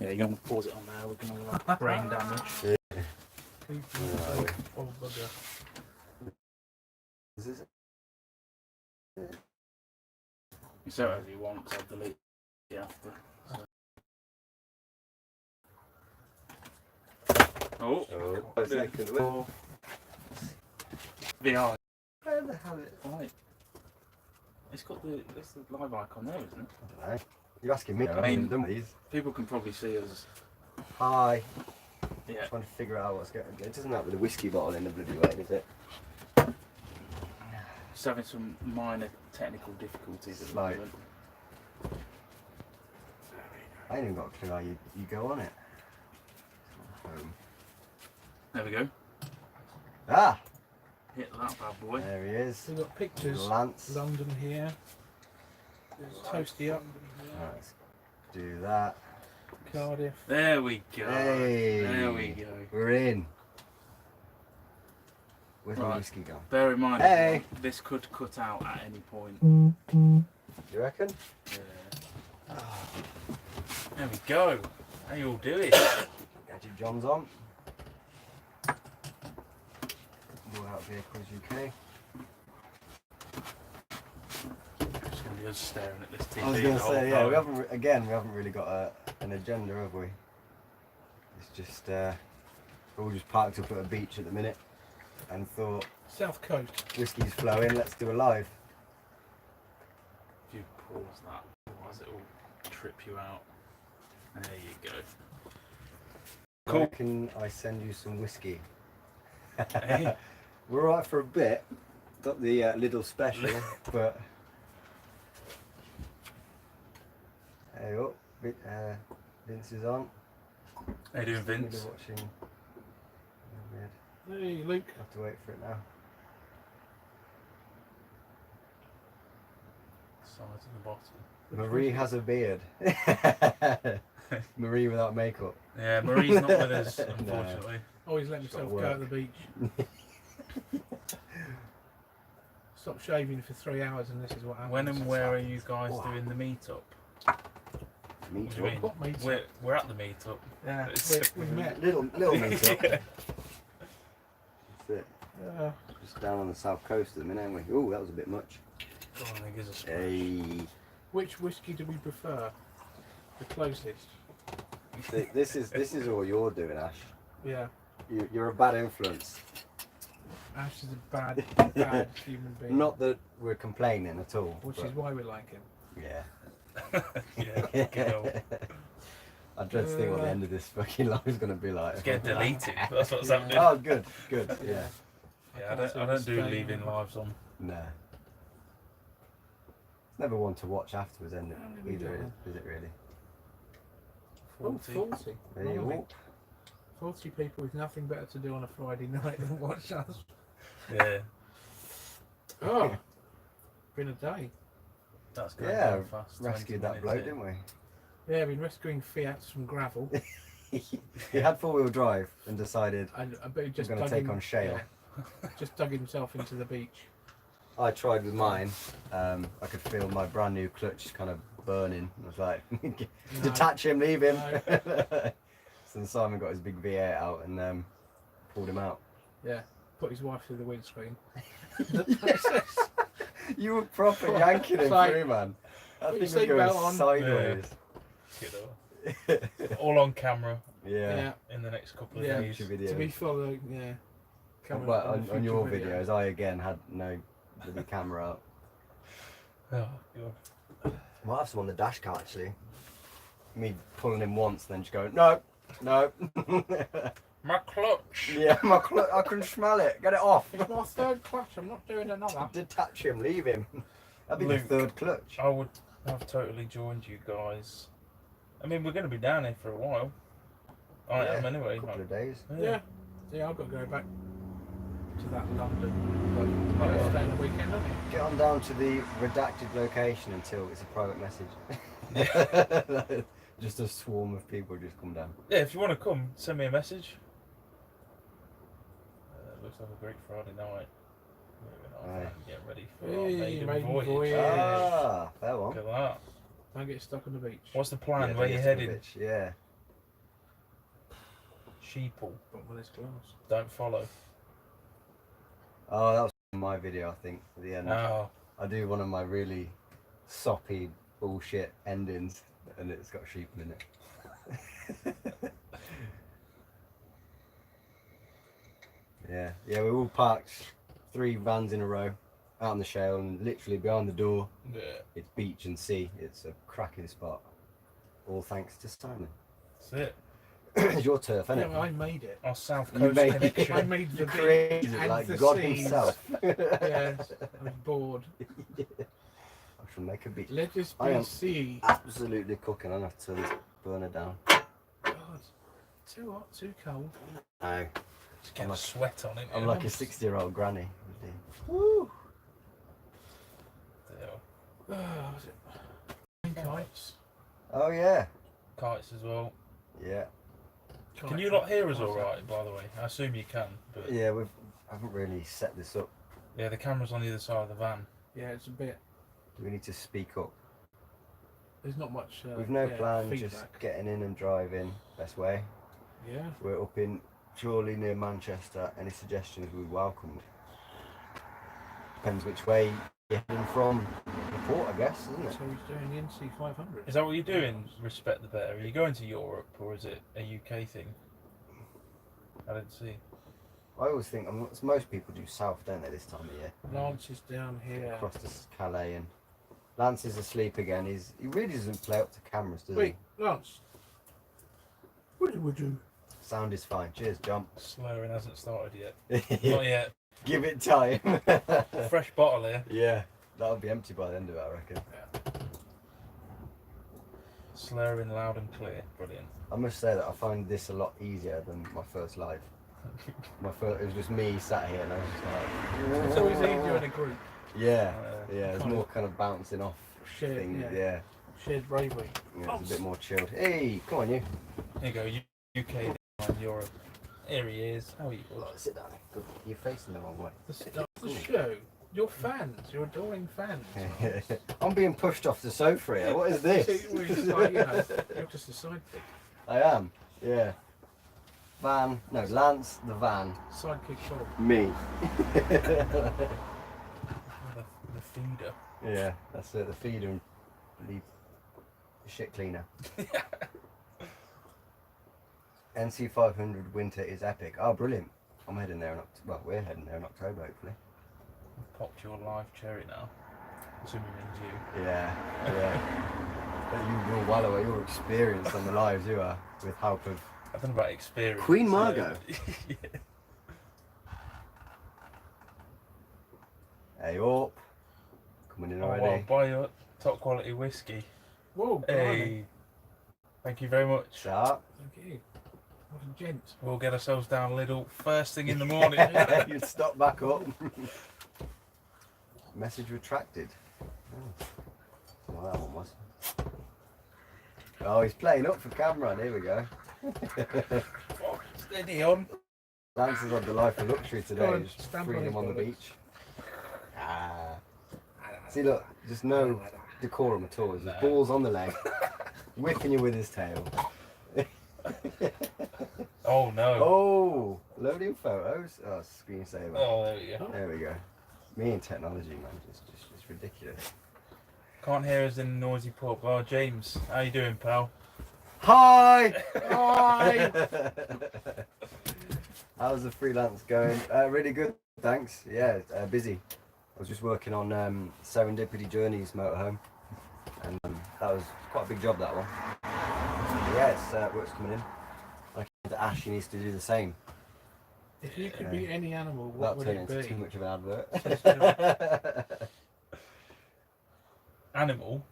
Yeah, you're going to pause it on there. We're going to have brain damage. Yeah. Oh, bugger. Is this it? You set whatever you want, so I'll delete it after. So. Oh, a second. VR. Where the hell is it? Right. It's got the live icon there, isn't it? I don't know. You're asking me. I mean, done these. People can probably see us. Hi. Yeah. Trying to figure out what's going on. It doesn't have with a whiskey bottle in the bloody way, does it? Just having some minor technical difficulties at the Like- moment. I ain't even got a clue how you go on it. There we go. Ah! Hit that bad boy. There he is. We've got pictures. Lance. London here. Toasty up. Right, let's do that. Cardiff. There we go. Hey. There we go. We're in. Where's my Right. whiskey gone? Bear in mind, Hey. everyone, this could cut out at any point. You reckon? Yeah. There we go. How you all doing? Gadget John's on. More out vehicles UK. Just gonna be us staring at this TV. I was going the to whole say, yeah, time. we haven't really got an agenda, have we? It's just, we're all just parked up at a beach at the minute and thought, South Coast. whiskey's flowing, let's do a live. If you pause that, otherwise it will trip you out. There you go. Cool. Where can I send you some whiskey? Hey. We're alright for a bit. Got the little special, but hey, oh, Vince is on. How you doing, Vince? Still watching. Weird. Hey, Luke. Have to wait for it now. Sides of the bottom. Marie has a beard. Marie without makeup. Yeah, Marie's not with us, unfortunately. Always let myself go at the beach. Stop shaving for 3 hours and this is what happens. When and where are you guys doing the meetup? Meet What do you mean? What meetup? We're at the meetup. Yeah, It's- we've met. Little meet up. That's it. Uh, Just down on the south coast at the minute, aren't we? Oh, that was a bit much. Go on, then, give us a splash. Hey. which whiskey do we prefer? The closest. See, this is all you're doing, Ash. Yeah. You're a bad influence. Ash is a bad human being. Not that we're complaining at all. Which but is why we like him. yeah. Yeah, fucking hell. I dread to think what the end of this fucking life is going to be like. It's getting deleted. That's what's happening. Oh, good. Yeah. Yeah, I don't do leaving lives on. No. It's never one to watch afterwards, end it? How many we Either got? is it really? 40. 40. There you Blimey. go. 40 people with nothing better to do on a Friday night than watch us. Yeah, Oh, been a day. that's going Yeah, very fast. rescued 20 that bloke, minutes in. didn't we? Yeah, been rescuing Fiats from gravel. He had four-wheel drive and decided And I bet he just we're going dug to take on shale. yeah, just dug himself into the beach. I tried with mine. I could feel my brand new clutch kind of burning. I was like, detach him, leave him. No. So then Simon got his big V8 out and pulled him out. Yeah, put his wife through the windscreen. You were proper yanking him Like, through, man. That put your thing was seatbelt going on. sideways. You know, all on camera Yeah. in the next couple of Yeah. days. Future videos. To be followed, yeah. Camera But on the on your future video. videos, I again had no bloody camera out. Oh, God. Might have some on the dash cam actually. Me pulling him once, then just going, no. My clutch. Yeah, I can smell it. Get it off. It's my third clutch, I'm not doing another. Detach him, leave him. That'd be Luke. the third clutch. I would have totally joined you guys. I mean, we're going to be down here for a while. I am anyway. A couple of days. Yeah. Yeah, I've got to go back to that London. But I'll stay on the weekend, haven't you? Get on down to the redacted location until it's a private message. Just a swarm of people just come down. Yeah, if you want to come, send me a message. Looks like a great Friday night. Moving on and get ready for our Hey, maiden maiden voyage. voyage. Ah, fair one. Look at that. Don't get stuck on the beach. What's the plan? Yeah, Where you don't get heading? to the bitch, yeah. Sheeple. But with his glass. Don't follow. Oh, that was my video, I think, at the end. Oh, I do one of my really soppy bullshit endings, and it's got sheep in it. Yeah, we all parked 3 vans in a row out on the shale, and literally behind the door, yeah. it's beach and sea. It's a cracking spot. All thanks to Simon. That's it. It's your turf, isn't it? Yeah, I made it. Our South You Coast made it. connection. I made the You beach created it and like the God seas. himself. Yes, I was bored. I shall make a beach. Let us I be am- sea. Absolutely cooking. I'm gonna have to turn this burner down. God, too hot, too cold. No, Just get I'm a like- sweat on it. I'm yeah. like a 60-year-old granny. Woo! Deal. Was it kites? Oh yeah, Kites as well. yeah, Can you lot hear us all right, by the way? I assume you can, but yeah. I haven't really set this up. yeah, the camera's on the other side of the van. Yeah, it's a bit. Do we need to speak up? There's not much. We've no plan. feedback. Just getting in and driving. Best way. Yeah. We're up in Chorley near Manchester. Any suggestions we welcomed. Depends which way you're heading from the port, I guess, isn't it? So he's doing the NC 500. Is that what you're doing? Respect the better. Are you going to Europe or is it a UK thing? I didn't see. I always think most people do south, don't they, this time of year? Lance is down here. Across to Calais, and Lance is asleep again. He really doesn't play up to cameras, does Wait, Lance. What would you? he? Sound is fine. Cheers, John. Slurring hasn't started yet. Not yet. Give it time. Fresh bottle here. Yeah, that'll be empty by the end of it, I reckon. Slurring loud and clear. Brilliant. I must say that I find this a lot easier than my first live. It was just me sat here, and I was just like. It's always easier in a group. Yeah, Uh, yeah. It's kind more of kind of bouncing off shared, things. yeah. Yeah, Shared bravery. yeah, it's a bit more chilled. Hey, come on, you. Here you go. UK and Europe. Here he is. How are you? Sit down. Good. You're facing the wrong way. That's the show. Your fans, your adoring fans. I'm being pushed off the sofa here. What is this? We're just like, you're just a sidekick. I am. Yeah. Lance the van. Sidekick Bob. Me. The feeder. Yeah, that's it. The feeder and the shit cleaner. NC 500 winter is epic. Oh, brilliant. I'm heading there in October. Well, we're heading there in October, hopefully. Popped your live cherry now. Assuming it means you. Yeah. But you're well aware. You're experienced on the lives, you are, with help of I don't know about experience. Queen Margot. Yeah. Hey up. Coming in Oh, already. I'll buy you top quality whiskey. Whoa, blimey. Hey. Thank you very much. Sharp. Thank you. What a gent. We'll get ourselves down Lidl first thing in the morning. You'd stop back up. Message retracted. Oh. Well, that one was. Oh, he's playing up for camera. Here we go. Oh, steady on. Lance has had the life of luxury Go today. on, Just stamp freedom on on his the bollocks. beach. Ah. See, look, just no decorum at all. There's No. balls on the leg, whipping you with his tail. Oh no. Oh, loading photos. Oh, screensaver. Oh, there we go. There we go. Me and technology, man, just ridiculous. Can't hear us in the noisy pub. Oh, James, how you doing, pal? Hi! Hi! How's the freelance going? Really good, thanks. Yeah, busy. I was just working on Serendipity Journeys motorhome, and that was quite a big job, that one. Yeah, work's coming in. Like Ash, he needs to do the same. If you could be any animal, Without what would turning it into be? too much of an advert. Animal.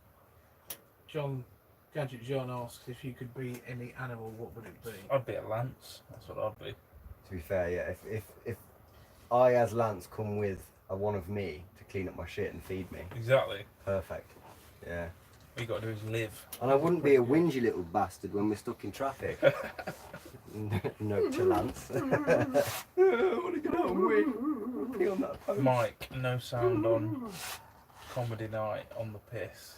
Gadget John asks if you could be any animal, what would it be? I'd be a lance. That's what I'd be. To be fair, yeah, if I as Lance come with a one of me to clean up my shit and feed me, Exactly. perfect. Yeah. All you got to do is live. And I wouldn't be a whingy little bastard when we're stuck in traffic. Note to Lance. I want to get out and win. Pee on that post. Mike, no sound on comedy night on the piss.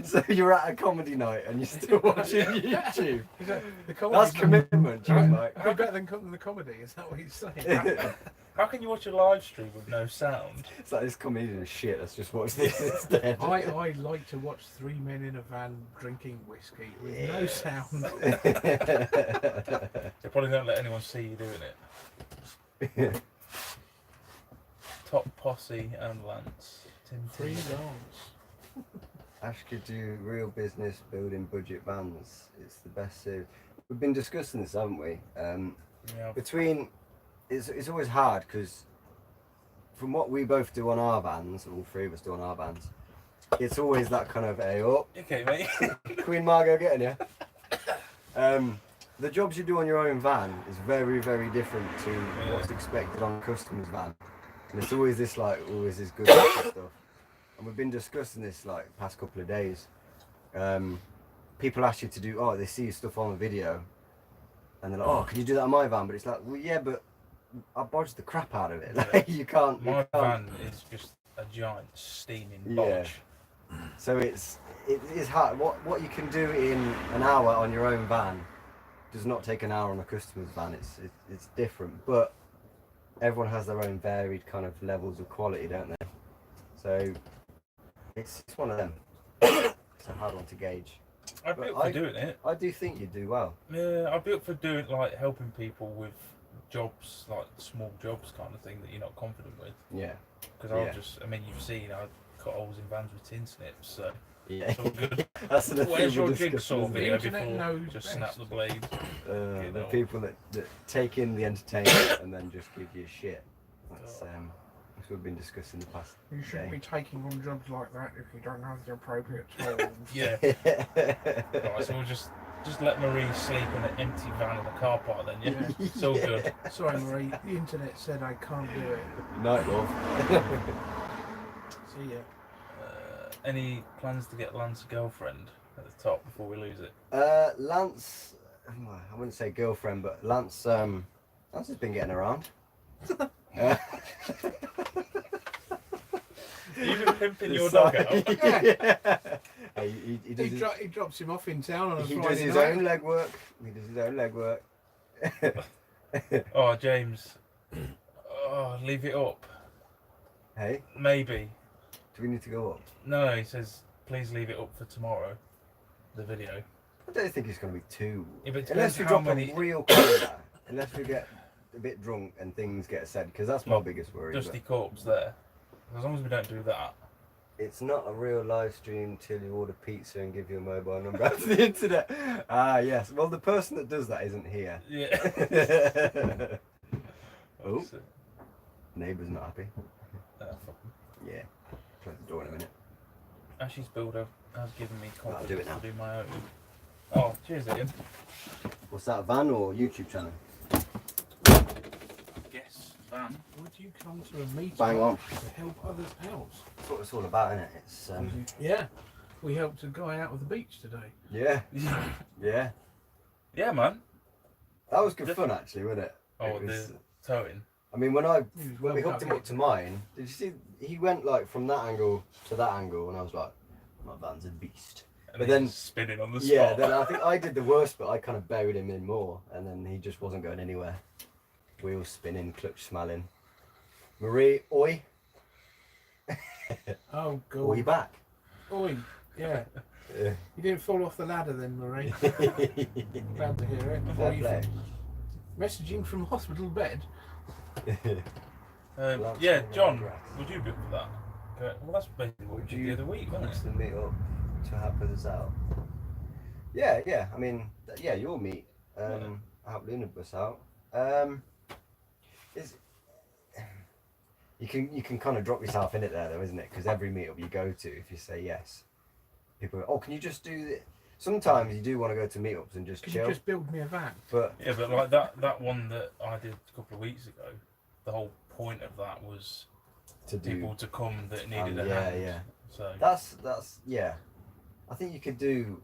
So you're at a comedy night and you're still watching YouTube. The comedy That's commitment, Jim, Mike. I'll bet than the comedy. Is that what he's saying? How can you watch a live stream with no sound? It's like this comedian is shit. Let's just watch this instead. I like to watch three men in a van drinking whiskey with no sound. They probably don't let anyone see you doing it. Top Posse and Lance. Free Lance. Ash could do real business building budget vans. It's the best series. We've been discussing this, haven't we? Yeah. Between, it's always hard because from what we both do on our vans, all three of us do on our vans, it's always that kind of Okay, mate. Queen Margot getting you. The jobs you do on your own van is very, very different to what's expected on a customer's van. And it's always this always this good stuff. And we've been discussing this past couple of days. People ask you to do, they see your stuff on the video. And they're like, can you do that on my van? But it's like, well, yeah, but I bodged the crap out of it. Like, you can't. My van is just a giant steaming bodge. So it is hard. What you can do in an hour on your own van does not take an hour on a customer's van. It's different, but everyone has their own varied kind of levels of quality, don't they? So it's one of them. It's a hard one to gauge. I'd be up for doing it. I do think you do well. Yeah, I'd be up for doing helping people with jobs, like small jobs kind of thing that you're not confident with. Yeah. Because you've seen I cut holes in vans with tin snips, so yeah. it's all good. That's the Where's your discussion, jigsaw isn't it? video Internet before knows just best. snap the blade? The people that take in the entertainment and then just give you shit. That's what we've been discussing the past You shouldn't day. be taking on jobs like that if you don't have the appropriate tools. Yeah. Right, so we'll just let Marie sleep in an empty van in the car park then, yeah? It's all good. Sorry, Marie. The internet said I can't do it. Night, love. See ya. Any plans to get Lance a girlfriend at the top before we lose it? Lance, I wouldn't say girlfriend, but Lance has been getting around. You've been pimping your dog out. Hey, He drops him off in town on a he Friday does his night. own legwork. He does his own legwork. Oh, James. Oh, leave it up. Hey, Maybe. do we need to go up? No, he says, please leave it up for tomorrow. The video. I don't think it's going to be too. Yeah, but it Unless depends we how drop many a real corner. Unless we get a bit drunk and things get said, because that's my Well, biggest worry. dusty but corpse there. As long as we don't do that. It's not a real live stream till you order pizza and give your mobile number out to the internet. Ah, yes. Well, the person that does that isn't here. Yeah. Oh. Neighbour's not happy. Fuck. Yeah. Close the door in a minute. Ashley's builder has given me I'll do confidence it now. to do my own. Oh, cheers, Ian. What's that, van or YouTube channel? Yes, van. Would you come to a meeting Bang on. to help others out? That's what it's all about, isn't it? It's Yeah. We helped a guy out of the beach today. yeah, yeah. Yeah, man. That was good fun, actually, wasn't it? Oh, It was- the towing. I mean, when He was we well hooked him done. up to mine, did you see? He went from that angle to that angle, and I was like, my van's a beast. And But he's then- just spinning on the spot. Yeah, then I think I did the worst, but I kind of buried him in more, and then he just wasn't going anywhere. Wheels spinning, clutch smelling. Marie, oi, Oh, God. oi back. Oi. Yeah. Yeah. You didn't fall off the ladder then, Marie. Glad to hear it. Fair play. Messaging from hospital bed. Lance Yeah, on the John, grass. would you be up for that? Well, that's basically what we did the other week, wasn't Wants it? to meet up to help us out. Yeah. I mean, yeah, you'll meet. Help Luna bus out. You can kind of drop yourself in it there, though, isn't it? Because every meetup you go to, if you say yes, people go, "Oh, can you just do this?" Sometimes you do want to go to meetups and just Could chill, you just build me a van? but Yeah, but like that one that I did a couple of weeks ago, the whole point of that was to do people to come that needed a yeah, hand. yeah. So That's yeah. I think you could do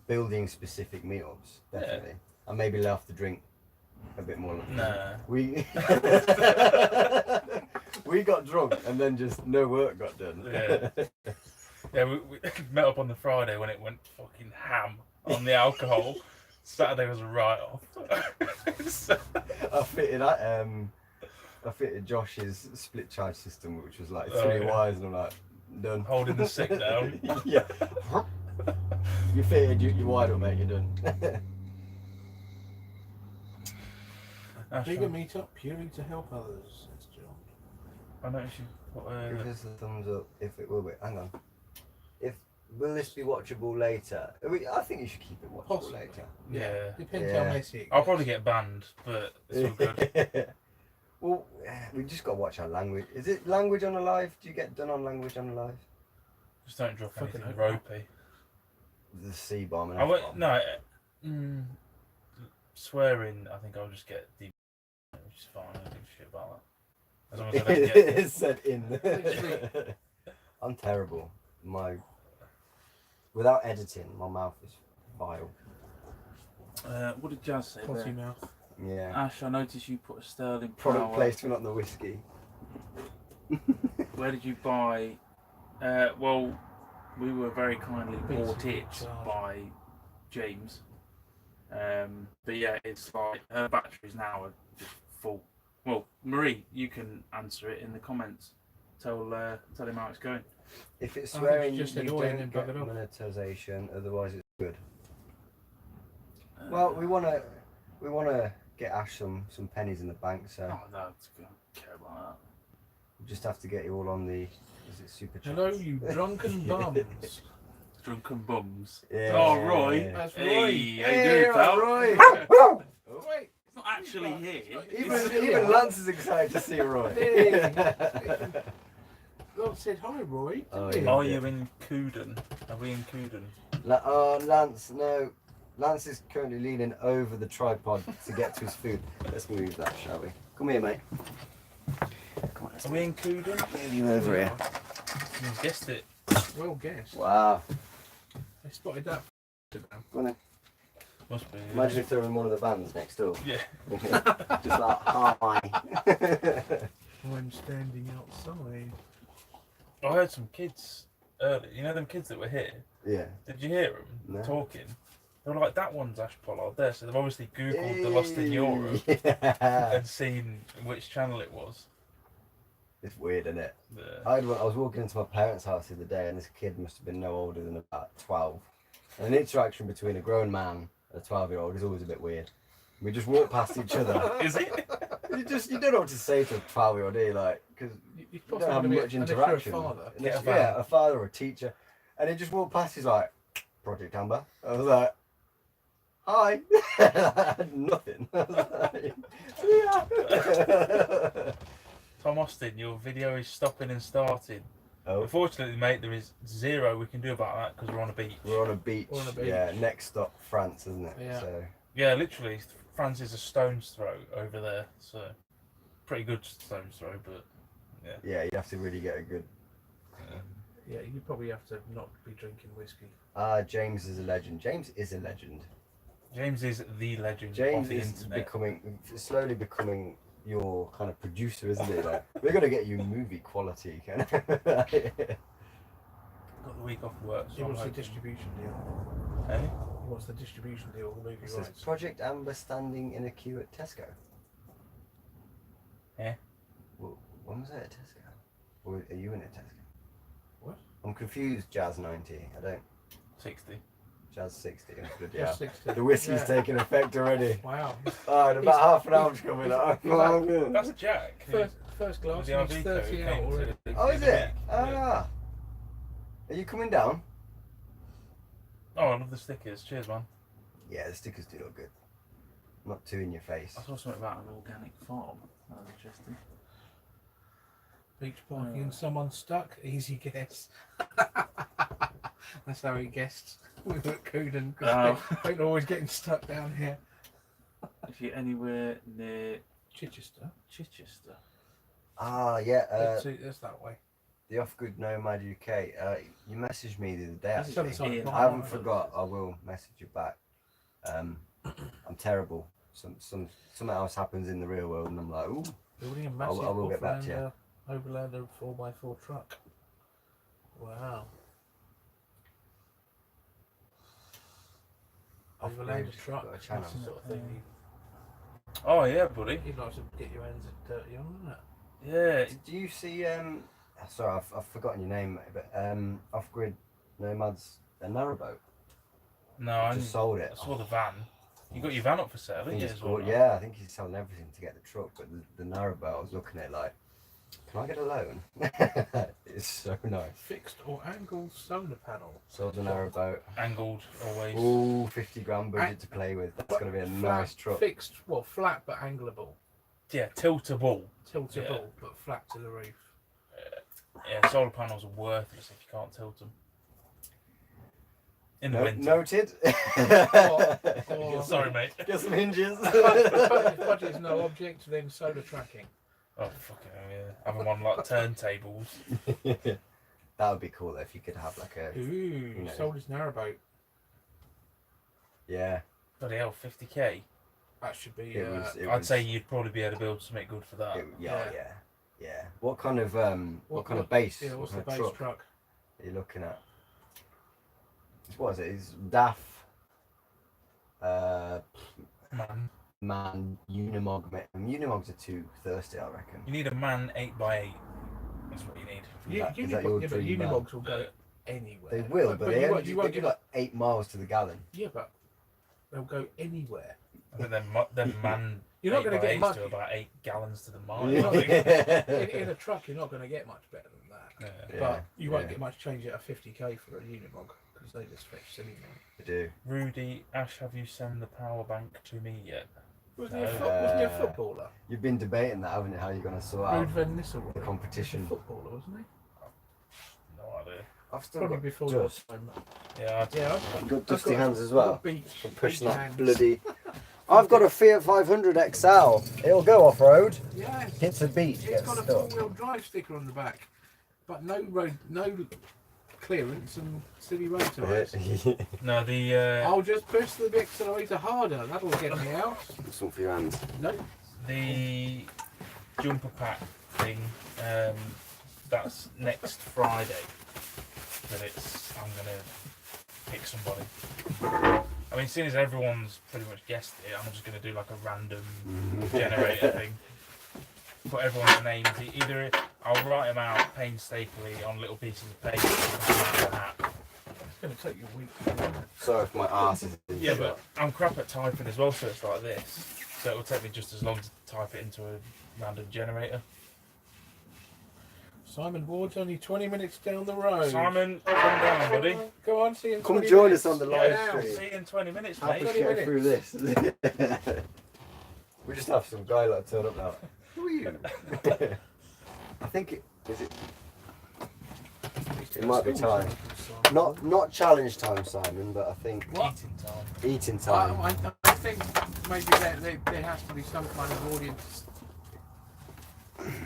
building specific meetups, definitely, and maybe lay off the drink a bit more. nah. We we got drunk and then just no work got done. Yeah. Yeah, we met up on the Friday when it went fucking ham on the alcohol. Saturday was a write-off. So- I fitted Josh's split charge system, which was like Oh, 3 yeah. wires, and I'm like, done. Holding the sick down. Yeah. You fitted, you wired up, mate, you're done. That's Bigger right. meetup, purely to help others, says John. I noticed you put Give us a thumbs up if it will be. Hang on. Will this be watchable later? I think you should keep it watchable Possibly. later. Yeah. Depends Yeah. how messy it I'll gets. probably get banned, but it's all good. Well, we just got to watch our language. Is it language on a live? Do you get done on language on a live? Just don't drop Fucking anything hope not. ropey. The C bomb and I F won't, bomb. no, swearing, I think I'll just get the, which is fine, I don't give a shit about that. As long as I don't get It said in. Literally. I'm terrible. Without editing, my mouth is vile. what did Jazz say Potty there? mouth. Yeah. Ash, I noticed you put a sterling Product power. placement on the whiskey. Where did you buy? Well, we were very kindly bought it by James. But yeah, it's like her batteries now are just full. Well, Marie, you can answer it in the comments. Tell him how it's going. If it's I think swearing, she you just said don't oi and then get bug it off. monetization. Otherwise, it's good. Well, we wanna get Ash some pennies in the bank, so Oh no, I don't care about we just have to get you all on the. Is it super chat? Hello, you drunken bums. that. Drunken bums. Yeah. Oh, Roy. That's Hey, Roy. how you Hey, doing, pal? Roy. Oh, wait. It's not actually here. Even Lance is excited to see Roy. Hey. God said hi, Roy. Oh, didn't he? yeah. Are you in Cooden? Are we in Cooden? Lance, no. Lance is currently leaning over the tripod to get to his food. Let's move that, shall we? Come here, mate. Come on, let's Are we in Cooden? move you over here. You guessed it. Well guessed. Wow. I spotted that. Go on then. Must be. Imagine if they were in one of the vans next door. Yeah. Just like, hi. I'm standing outside. I heard some kids earlier. You know them kids that were here? Yeah. Did you hear them No. talking? They were like, that one's Ash Pollard there. So they've obviously Googled the Lost in Europe Yeah. and seen which channel it was. It's weird, isn't it? The- I was walking into my parents' house the other day, and this kid must have been no older than about 12. And an interaction between a grown man and a 12-year-old is always a bit weird. We just walk past each other. Is it? You don't know what to say to a 12-year-old, do you? Like, because You you don't have much interaction. Unless you're a father. Unless- Get a yeah, van. a father or a teacher. And he just walked past, he's like, Project Amber. I was like, hi. Nothing. I was like, yeah. Tom Austin, your video is stopping and starting. Oh, Unfortunately, mate, there is zero we can do about that because we're on a beach. we're on a beach. We're on a beach. Yeah, next stop, France, isn't it? Yeah. So, Yeah, literally, France is a stone's throw over there. So, pretty good stone's throw, but yeah, you have to really get a good. Yeah, you probably have to not be drinking whiskey. James is a legend. James is a legend. James is the legend James of the is internet. slowly becoming your kind of producer, isn't he? Like, we're gonna get you movie quality, kind of. Got the week off work, He so I'm wants the hoping. distribution deal. Eh? He wants the distribution deal of the movie It says rights. Project Amber standing in a queue at Tesco. Yeah. Well, when was that at Tesco? Or are you in a Tesco? What? I'm confused. Jazz 90. I don't. 60. Jazz 60. Just Yeah. 60. The whiskey's Yeah. taking effect already. Wow. Oh, in about half an hour's coming up. That's Jack. who- First glass, the he's Iveco 30 came out to already. the- Oh, is the it? week. Ah. Yeah. Are you coming down? Oh, I love the stickers. Cheers, man. Yeah, the stickers do look good. Not too in your face. I saw something about an organic farm. That was interesting. Beach parking and someone stuck. Easy guess. That's how he guessed. We were at Cooden because people are always getting stuck down here. If you're anywhere near Chichester. Chichester. Ah, yeah. That's that way. The Off Good Nomad UK. You messaged me the other day. That's Actually. Sorry, Ian. I haven't forgot. I will message you back. I'm terrible. Something else happens in the real world, and I'm like, ooh. Building a I massive will get back to you. Overlander 4x4 truck. Wow. Over land a truck. Got a channel. That's the sort of thing Oh yeah, buddy. you'd like to get your hands dirty on, wouldn't it? Yeah. Did you see? Sorry, I've forgotten your name, mate, but Off-Grid Nomads, a narrowboat. No, I Just sold it. saw the van. You got your van up for sale, I haven't think you? it's As well, good. Yeah, I think he's selling everything to get the truck, but the narrowboat, I was looking at it like, can I get a loan? It's so nice. Fixed or angled solar panel. Sold the narrowboat. Angled always. Ooh, 50 grand budget to play with. That's going to be a nice truck. Fixed, well, flat but angleable. Yeah, tiltable. Tiltable, but flat to the roof. Yeah, solar panels are worthless if you can't tilt them. In the winter. Noted. Or Sorry, mate. Get some hinges. if budget is no object, then solar tracking. Oh, fucking hell, yeah. Have them on like turntables. That would be cool though, if you could have like a. Ooh, know. sold his narrowboat. Yeah. Bloody hell, 50k. That should be. I'd say you'd probably be able to build something good for that. Yeah. What kind of kind of base? Yeah, what's the what kind base of truck? are you looking at? What is it? It's DAF. Man, Unimog. Unimogs are too thirsty, I reckon. You need a man 8x8. That's what you need. Is that your But dream van? Unimogs will go anywhere. They will, but they only you won't do get like 8 miles to the gallon. Yeah, but they'll go anywhere. But then man You're not going to get 8x8s much. do about 8 gallons to the mile. You're not gonna get, in a truck, you're not going to get much better than that. Yeah. But you won't get much change at a 50k for a Unimog because they just fetch silly money. They do. Rudy, Ash, have you sent the power bank to me yet? Wasn't he a footballer? You've been debating that, haven't you? How you're going to sort out Ruud van Nistelrooy. the competition. Footballer, wasn't he? No idea. I've still Probably got before your dust. time. Yeah, Yeah, I've got dusty got- hands as I've well. got beach- I'm pushing beach that hands. bloody. I've got a Fiat 500 XL. It'll go off road. Yeah, Hits the beach, it's gets got a stuck. four-wheel drive sticker on the back, but no road, no clearance and silly road tyres. no, the I'll just push the accelerator harder. That'll get me out. Something for your hands. No, the jumper pack thing. That's next Friday. But I'm gonna pick somebody. I mean, seeing as everyone's pretty much guessed it, I'm just gonna do like a random generator thing. Put everyone's names. Either I'll write them out painstakingly on little pieces of paper. it's going to take you a week. Sorry if my ass is. Yeah, but I'm crap at typing as well, so it's like this. So it will take me just as long to type it into a random generator. Simon Ward's only 20 minutes down the road. Simon, come down, buddy. Go on, see you in Come 20 join minutes. us on the Yeah. live See stream. you in 20 minutes, Happy mate. to 20 get through this. We just have some guy like turn up now. Who are you? I think it is it. It might be time. Not challenge time, Simon, but I think What? Eating time. eating time. I think maybe there has to be some kind of audience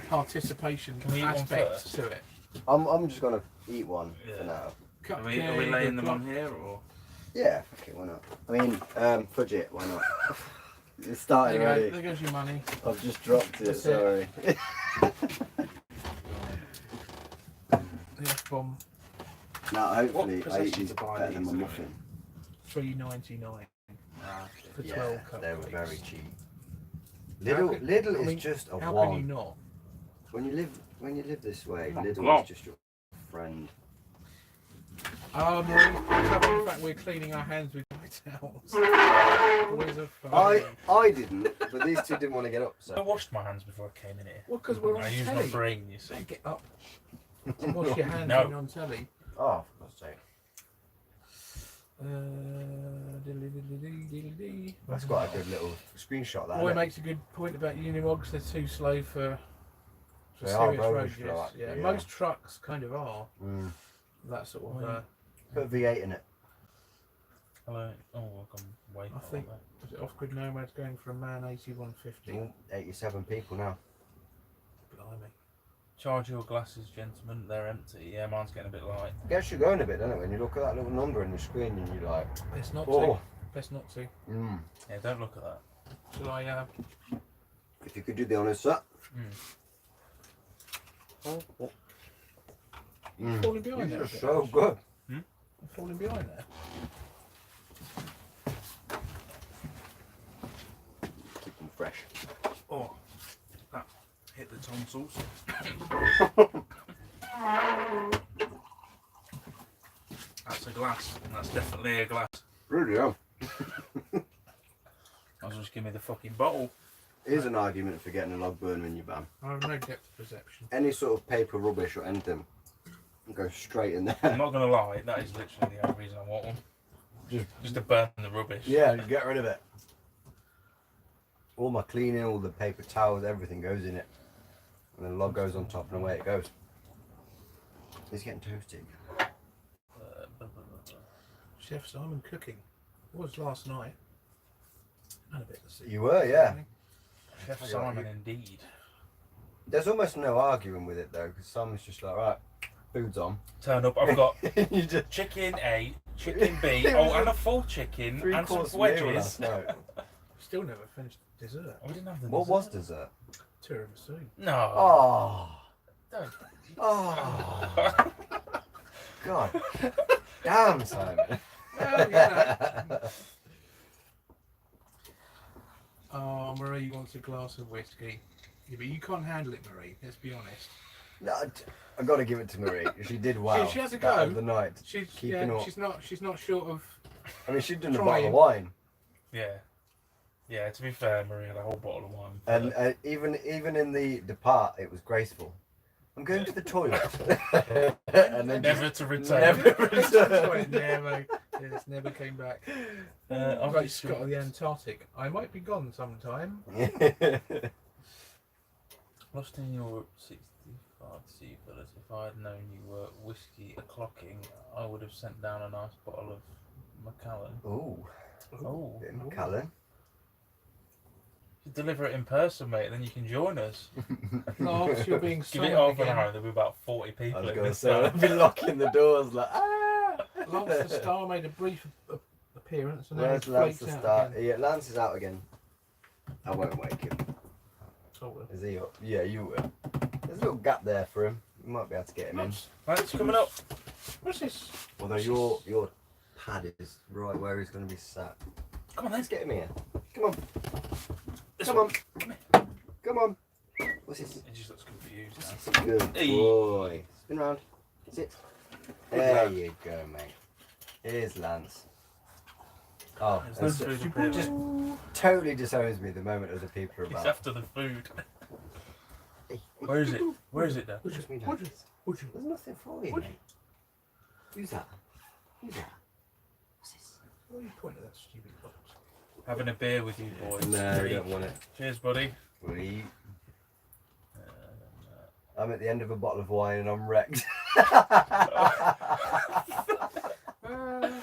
participation Can we eat one aspect first? to it. I'm just gonna eat one Yeah. for now. Are we laying them on here or? Yeah, okay, why not? I mean, fudge it, why not? It's starting There you go, already. there goes your money. I've just dropped it, That's sorry. The F-bomb, Now, hopefully, What I eat possession these to buy better than my these, muffin. $3.99 for 12 Yeah, they were cupcakes. very cheap. How Lidl can- I is mean, just a How one. can you not? When you live this way, Oh, Lidl wow. is just your friend. In fact, we're cleaning our hands with white towels. Boys are fine. I didn't, but these two didn't want to get up, I so. washed my hands before I came in here. Well, because we're on I used my telly. brain, you see. Get up and wash your hands No. when you're on telly. Oh, for God's sake. That's quite a good little screenshot, that. Boy isn't it? makes a good point about Unimogs. They're too slow for They are serious road road slow, use. actually, Yeah, yeah. most trucks kind of are. Mm. That sort of. Put a V8 in it. Hello. Oh, look, I'm way. I think was it Off-Grid Nomads going for a man 8150. Mm, 87 people now. Blimey. Charge your glasses, gentlemen. They're empty. Yeah, mine's getting a bit light. Gets you going a bit, doesn't it? When you look at that little number on the screen and you're like, Best not oh. to. Best not to. Mm. Yeah, don't look at that. Shall I? If you could do the honours, sir. Mm. Falling behind These there. are a bit, so Ash. good. I'm falling behind there. fresh. Oh, that hit the tonsils. That's a glass. That's definitely a glass. Really, yeah. I'll just give me the fucking bottle. Here's an argument for getting a log burner in your van. I have no depth of perception. Any sort of paper rubbish or anything, go straight in I'm there. not gonna lie, that is literally the only reason I want one. Just to burn the rubbish. Yeah, get rid of it. All my cleaning, all the paper towels, everything goes in it. And then the log goes on top and away it goes. It's getting toasty. Chef Simon cooking. It was last night. And a bit this You were, yeah. Chef Simon indeed. There's almost no arguing with it though, because Simon's just like, right, food's on. Turn up, I've got You just chicken A, chicken B, and a full chicken, and some wedges. Still never finished dessert. Oh, we didn't have the What dessert. was dessert? Tiramisu. No. Oh, Don't. oh, God, damn, Simon. Oh, yeah. Oh, Marie wants a glass of whiskey. Yeah, but you can't handle it, Marie. Let's be honest. No, I got to give it to Marie. She did well. She has a that go. of the night. She's not short of. I mean, she'd done a Trying. bottle of wine, Yeah. Yeah, to be fair, Maria, the whole bottle of wine. and even in the depart, it was graceful. I'm going to the toilet, and then Never to return. never returned. Never came back. I'm Like like Scott of the Antarctic. I might be gone sometime. Lost in your 65 Seafellas. If I had known you were whiskey o'clocking, I would have sent down a nice bottle of Macallan. Ooh, Oh, bit of Macallan. you deliver it in person, mate, then you can join us. Lance, you're being Give it summoned half an again. hour, and there'll be about 40 I people was in going to this say, I'd be locking the doors like, ah! Lance the Star made a brief appearance and then Where's he Lance flaked the out start? again. Yeah, Lance is out again. I won't wake him. Oh, well. Is he up? Yeah, you will. There's a little gap there for him. You might be able to get him in. That's coming up. What's this? Although your pad is right where he's going to be sat. Come on, Let's then. get him here. Come on. This Come one. on. Come here. Come on. What's this? It just looks confused What's now. this? Good Hey. boy. Spin round. Sit. There you go, mate. Here's Lance. Oh, There's and no so- food up here, just mate. totally disowns me the moment other people are It's about. after the food. Where is it? Where is it now? Push me down. Would you? Would you? There's nothing for you, Would mate. Who's that? Who's that? What's this? Why are you pointing at that stupid box? Having a beer with you boys. No, I Three. don't want it. Cheers, buddy. We. I'm at the end of a bottle of wine and I'm wrecked.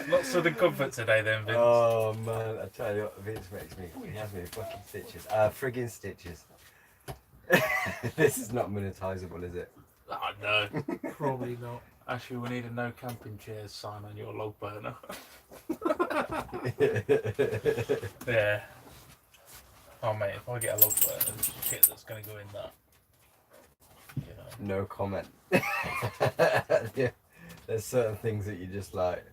Not Southern Comfort today, then, Vince. Oh man, I tell you what, Vince makes me. He has me in fucking stitches. Friggin' stitches. This is not monetizable, is it? Oh, no. Probably not. Actually, we need a no camping chairs sign on your log burner. Yeah. Oh, mate, if I get a log burner, there's shit that's going to go in that. You know. No comment. Yeah. There's certain things that you just like.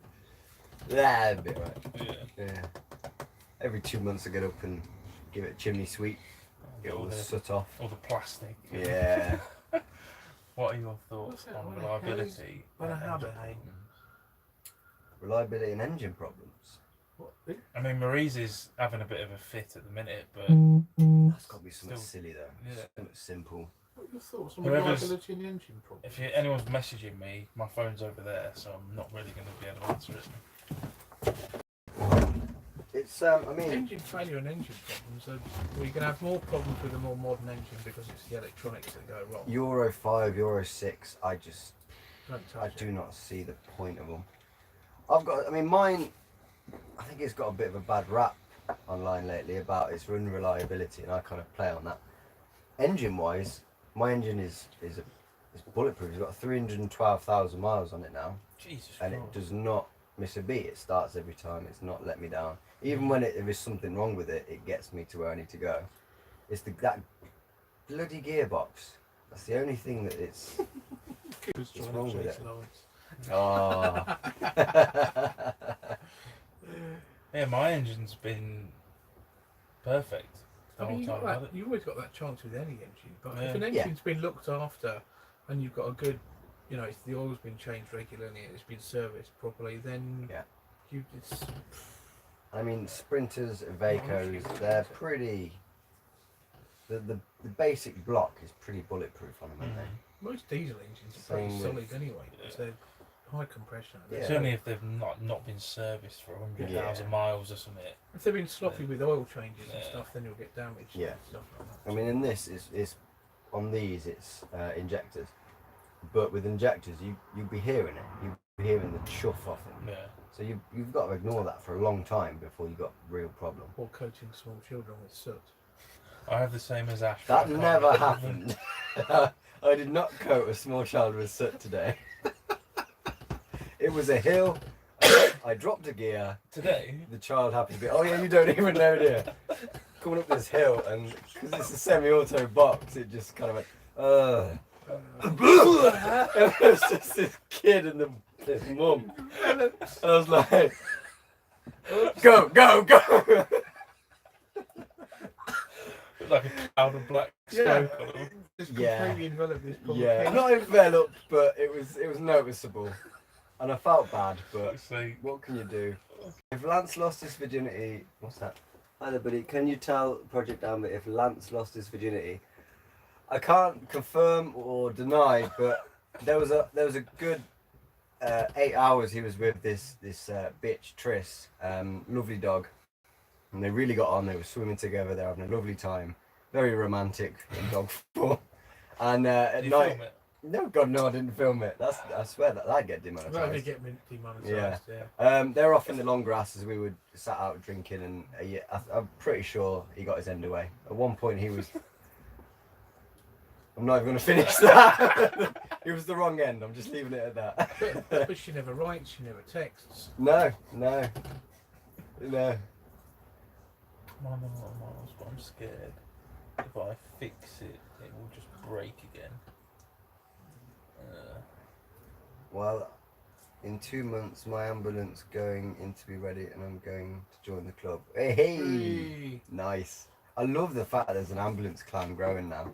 Yeah, a bit right. Yeah. Yeah. Every 2 months I get up and give it a chimney sweep. Get all the soot off. All the plastic. Yeah. What are your thoughts What's that? on What the hell is- reliability? what a and habit, engine hey? problems? Reliability and engine problems. What? I mean, Marie's is having a bit of a fit at the minute, but That's got to be something Still- silly though. yeah. Something simple. What are your thoughts on Whoever's- reliability and engine problems? if anyone's messaging me, my phone's over there, so I'm not really going to be able to answer it. It's I mean, Engine failure and engine problems are, well, you can have more problems with a more modern engine because it's the electronics that go wrong. Euro 5, Euro 6. I Don't touch do it. not see the point of them. I mean, mine. I think it's got a bit of a bad rap online lately about its unreliability, and I kind of play on that. Engine-wise, my engine is bulletproof. It's got 312,000 miles on it now, Jesus and Christ. it does not miss a beat. It starts every time. It's not let me down. Even when if there's something wrong with it, it gets me to where I need to go. It's that bloody gearbox. That's the only thing that it's. Who's What's trying wrong to with chase it? Lawrence? Oh. Yeah, my engine's been perfect I mean, you've always got that chance with any engine, but if an engine's been looked after and you've got a good, you know, the oil's been changed regularly, it's been serviced properly, then it's. I mean, Sprinters, Ivecos, they're pretty. The basic block is pretty bulletproof on them, aren't they? Most diesel engines are pretty solid anyway, because they're high compression. It's only if they've not been serviced for 100,000 miles or something. If they've been sloppy with oil changes and stuff, then you'll get damage. Yeah. And stuff like that. I mean, in this is on these it's injectors, but with injectors you'll be hearing it. You'll be hearing the chuff off them. Yeah. So you've got to ignore that for a long time before you got real problem. Or coating small children with soot. I have the same as Ash. That never happened. I did not coat a small child with soot today. It was a hill. I dropped a gear. Today? The child happened to be, oh yeah, you don't even know, dear. Coming up this hill, and because it's a semi-auto box, it just kind of went, and it was just this kid and his mum. And I was like, go, go, go. Like a cloud of black smoke on them. Just completely enveloped this problem. Yeah, not enveloped, but it was noticeable. And I felt bad, but what can you do? If Lance lost his virginity, what's that? Hi there, buddy. Can you tell Project Amber if Lance lost his virginity? I can't confirm or deny, but there was a good 8 hours he was with this bitch Triss, lovely dog, and they really got on. They were swimming together. They're having a lovely time, very romantic in dog form. And at night. No, God, no, I didn't film it. I swear that'd get demonetised. That'd get demonetised, They're off in the long grass as we were sat out drinking, and I'm pretty sure he got his end away. At one point, he was. I'm not even going to finish that. It was the wrong end. I'm just leaving it at that. But she never writes. She never texts. No. But I'm scared. If I fix it, it will just break again. Well, in 2 months, my ambulance going in to be ready, and I'm going to join the club. Hey! Nice. I love the fact that there's an ambulance clan growing now.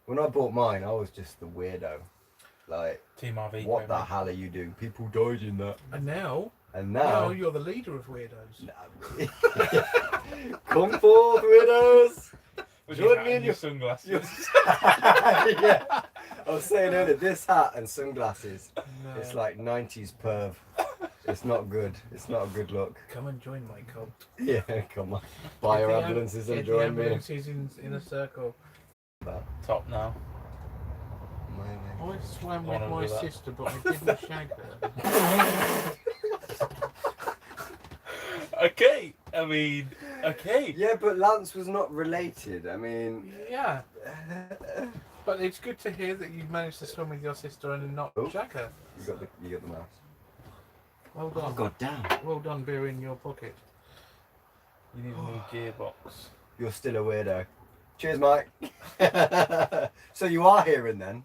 When I bought mine, I was just the weirdo. Like, Team RV. What the hell are you doing? People died in that. And now now you're the leader of weirdos. Come forth, weirdos! Join me in your sunglasses. Yeah. I was saying earlier, this hat and sunglasses, it's like 90s perv. It's not good. It's not a good look. Come and join my cult. Yeah, come on. Buy your ambulances and join me. Ambulances in a circle. Top now. I swam with my sister, but I didn't shag her. Okay, I mean, okay. Yeah, but Lance was not related. I mean... Yeah. But it's good to hear that you've managed to swim with your sister and not shag her. You got the mouse. Well done. Oh, God damn. Well done, beer in your pocket. You need a new gearbox. You're still a weirdo. Cheers, Mike. So you are hearing then?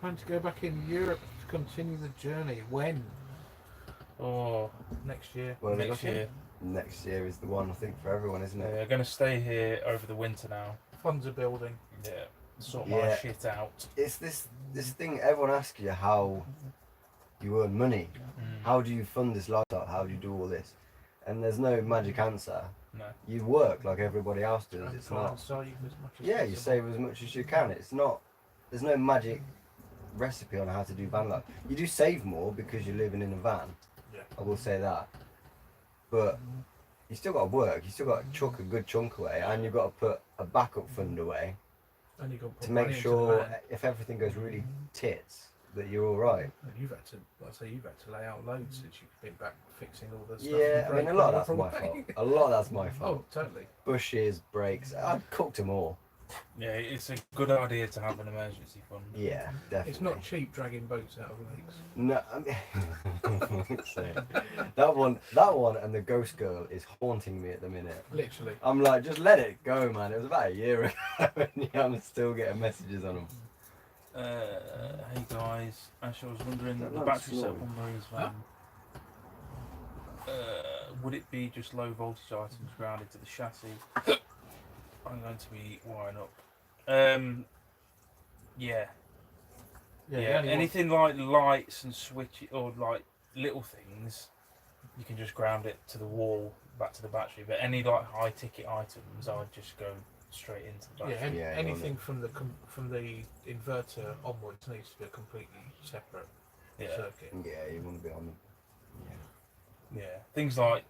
Plan to go back in Europe to continue the journey. When? Oh, next year. Well, next year. Next year is the one, I think, for everyone, isn't it? Yeah, I'm going to stay here over the winter now. Funds are building. Yeah, sort my shit out. It's this thing, everyone asks you how you earn money. How do you fund this lifestyle? How do you do all this? And there's no magic answer. No. You work like everybody else does. It's not. You save as much as you can. It's not. There's no magic recipe on how to do van life. You do save more because you're living in a van. Yeah. I will say that. But you still got to work. You still got to chuck a good chunk away, and you've got to put a backup fund away and you got to make sure if everything goes really tits that you're all right. You've had to, you've had to lay out loads since you've been back fixing all the stuff. Yeah, I mean, a lot of that's my fault. A lot of that's my fault. Oh, totally. Bushes, brakes, I've cooked them all. Yeah, it's a good idea to have an emergency fund. Yeah, definitely. It's not cheap dragging boats out of lakes. No, I mean, that one and the ghost girl is haunting me at the minute. Literally. I'm like, just let it go, man. It was about a year ago, and I'm still getting messages on them. Hey guys, actually I was wondering the battery setup on those would it be just low voltage items grounded to the chassis? I'm going to be wiring up. Yeah. Yeah. Anything like lights and switch or like little things, you can just ground it to the wall, back to the battery. But any like high ticket items, I'd just go straight into the battery. Anything from the inverter onwards needs to be a completely separate circuit. Yeah, you want to be on. Yeah, things like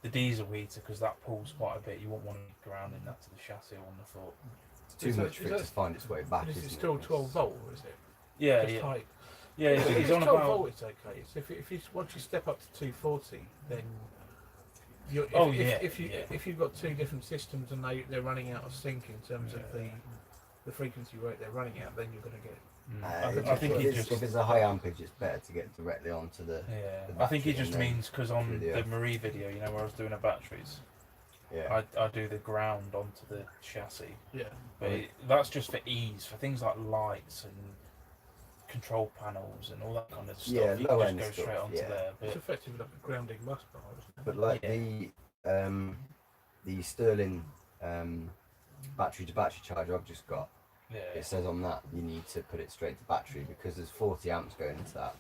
the diesel heater, because that pulls quite a bit. You won't want to be grounding that to the chassis. I wouldn't have thought. It's too much for it to find its way back. Is it still 12 volt, or is it? Yeah, just yeah. tight? Yeah, If he's it's on 12 about. volt, it's okay. So if you once you step up to 240, then if you've got two different systems and they're running out of sync in terms of the frequency rate they're running at, then you're going to get. I think if it's a high ampage, it's better to get directly onto the. Yeah, the I think he battery just and then means because on through the Marie video, you know, where I was doing the batteries, Yeah. I do the ground onto the chassis. Yeah. But that's just for ease, for things like lights and control panels and all that kind of stuff. Yeah, you low can end just go stuff, straight onto yeah. there. But It's effectively like a grounding bus bar, isn't it? But like the Sterling battery to battery charger I've just got, yeah, it says on that you need to put it straight to battery because there's 40 amps going into that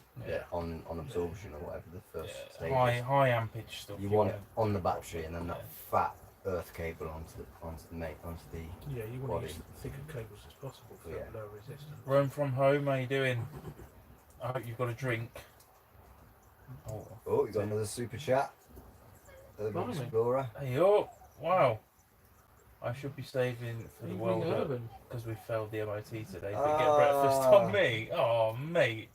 on absorption or whatever the first stage is. high ampage stuff. You want it on the battery and then that fat earth cable onto the Yeah, you want body. to use thicker cables as possible for low resistance. Rome from home, how you doing? I hope you've got a drink. Oh, you got another super chat. Urban Blimey. Explorer. Hey, oh, wow. I should be saving for the Evening World Cup Urban. because we failed the MOT today. But get breakfast on me. Oh, mate.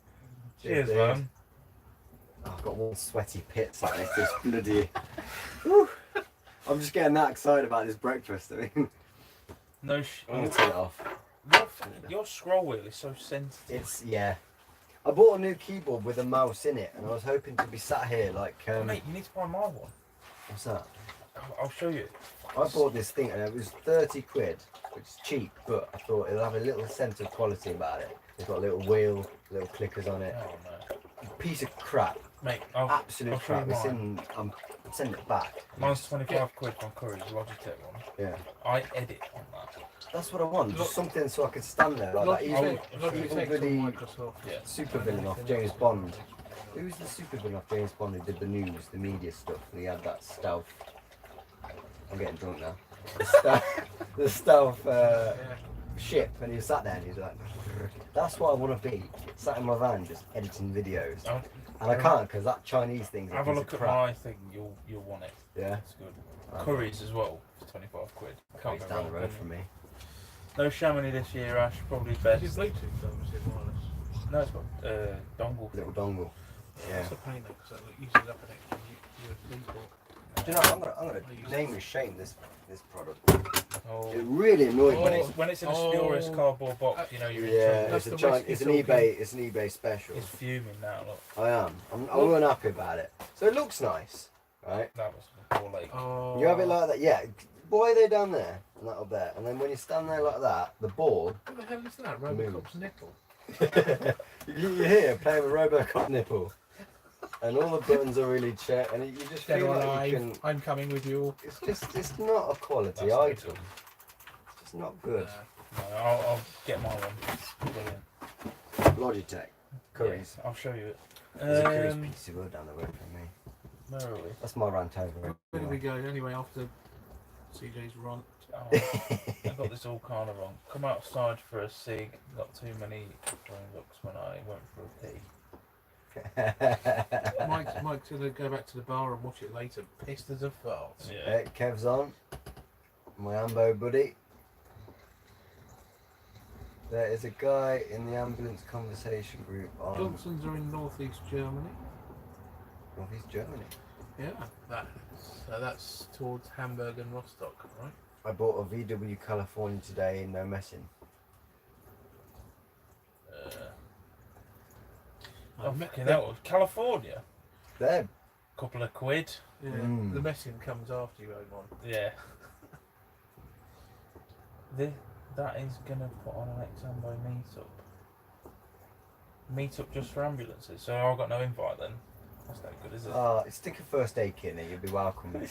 Cheers, Cheers, man. Oh, I've got one sweaty pits like this bloody. Whew. I'm just getting that excited about this breakfast. I mean, No, I'm gonna turn it off. your scroll wheel is so sensitive. It's I bought a new keyboard with a mouse in it, and I was hoping to be sat here like. Mate, you need to buy my one. What's that? I'll show you. I bought this thing, and it was 30 quid, which is cheap, but I thought it'll have a little sense of quality about it. It's got a little wheel, little clickers on it. Oh no, Piece of crap. mate. Absolute I'll show you crap. It's mine. I'm sending it back. Mine's 25 quid from Curry's Logitech one. Yeah. I edit on that. That's what I want. Just something so I could stand there like that. Even Logitech bloody on Microsoft. Yeah. super villain off James Bond. Who's the super villain off James Bond who did the news, the media stuff, and he had that stealth. I'm getting drunk now. The stealth ship, and he sat there and he's like, that's what I want to be. Sat in my van just editing videos. And I can't because that Chinese thing's Have a look at my thing. You'll want it. Yeah. It's good. Curry's as well for 25 quid. Can't It's go down the wrong, road can from you? me. No Chamonix this year, Ash. Probably Is best. it Bluetooth though, or is it wireless? No, it's got dongle. Little dongle. Yeah. It's a pain though, because it uses up an extra USB port. Do you know, I'm gonna name and shame this product. Oh. It really annoyed me. When it's in a spurious cardboard box, you know you're in Yeah, trouble. it's That's a the risk it's it's an all it's an eBay special. It's fuming now. Look, I am. I wasn't happy about it. So it looks nice, right? that was a poor lake. Oh. You have it like that, yeah. Why are they down there and that up there? And then when you stand there like that, the board, What the hell is that? Robocop's nipple. you hear playing with Robocop nipple, and all the buttons are really checked, and you just Dead feel or like alive. you can. I'm coming with you. It's not a quality That's item. It's just not good. No, I'll get my one. Brilliant. Logitech, Curry's. Yeah, I'll show you it. There's a Curry's PC road down the road from me. Where are we? That's my rant over. Where do we go anyway after CJ's rant? Oh, I got this all kind of wrong. Come outside for a cig. Got too many drawing books when I went for a pee. Mike's gonna go back to the bar and watch it later. Pissed as a fart. Yeah. Kev's on. My Ambo buddy. There is a guy in the ambulance conversation group on Johnson's are in northeast Germany. Northeast Germany. Yeah, that's towards Hamburg and Rostock, right? I bought a VW California today in no messing. Fucking hell, California. There. Couple of quid. Yeah, Mm. the messing comes after you own one. Yeah. That is gonna put on an Exambo meetup. Meetup just for ambulances. So I've got no invite then. That's not good, is it? Stick a first aid kit in it. You'll be welcome.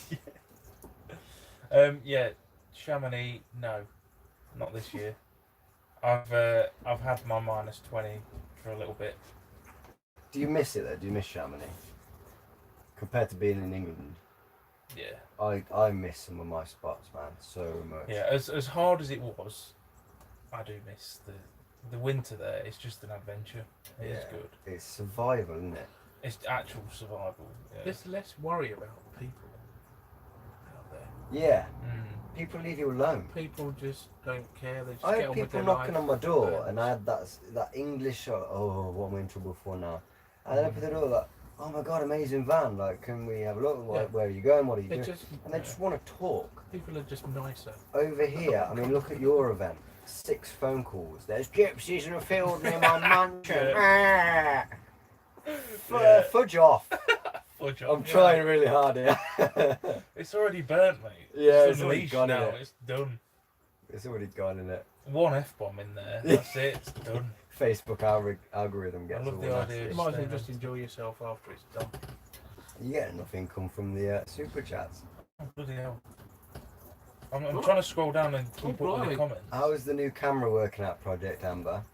Yeah, Chamonix. No, not this year. I've had my -20 for a little bit. Do you miss it though? Do you miss Chamonix compared to being in England? Yeah. I miss some of my spots, man, so much. Yeah, as hard as it was, I do miss the winter there. It's just an adventure. It's good. It's survival, isn't it? It's actual survival. Yeah. There's less worry about people out there. Yeah. Mm. People leave you alone. People just don't care. They just I get had on with people their knocking life. on my door, and I had that English. Oh, what am I in trouble for now? And then I opened the door like, oh my god, amazing van! Like, can we have a look? Yeah. Where are you going? What are you They doing? just, And they just want to talk. people are just nicer. Over here, I mean, look at your event. 6 phone calls. There's gypsies in a field near my mansion. Yeah. Fudge off. Fudge I'm off. trying really hard here. It's already burnt, mate. Yeah, it's it's already unleashed gone, now. innit? It's done. It's already gone, isn't it? One F-bomb in there. That's it. It's done. Facebook algorithm gets love all the nasty. idea. You might as well just enjoy yourself after it's done. You get enough income from the super chats. Oh, bloody hell. I'm trying to scroll down and keep up with blimey. the comments. How is the new camera working out, Project Amber?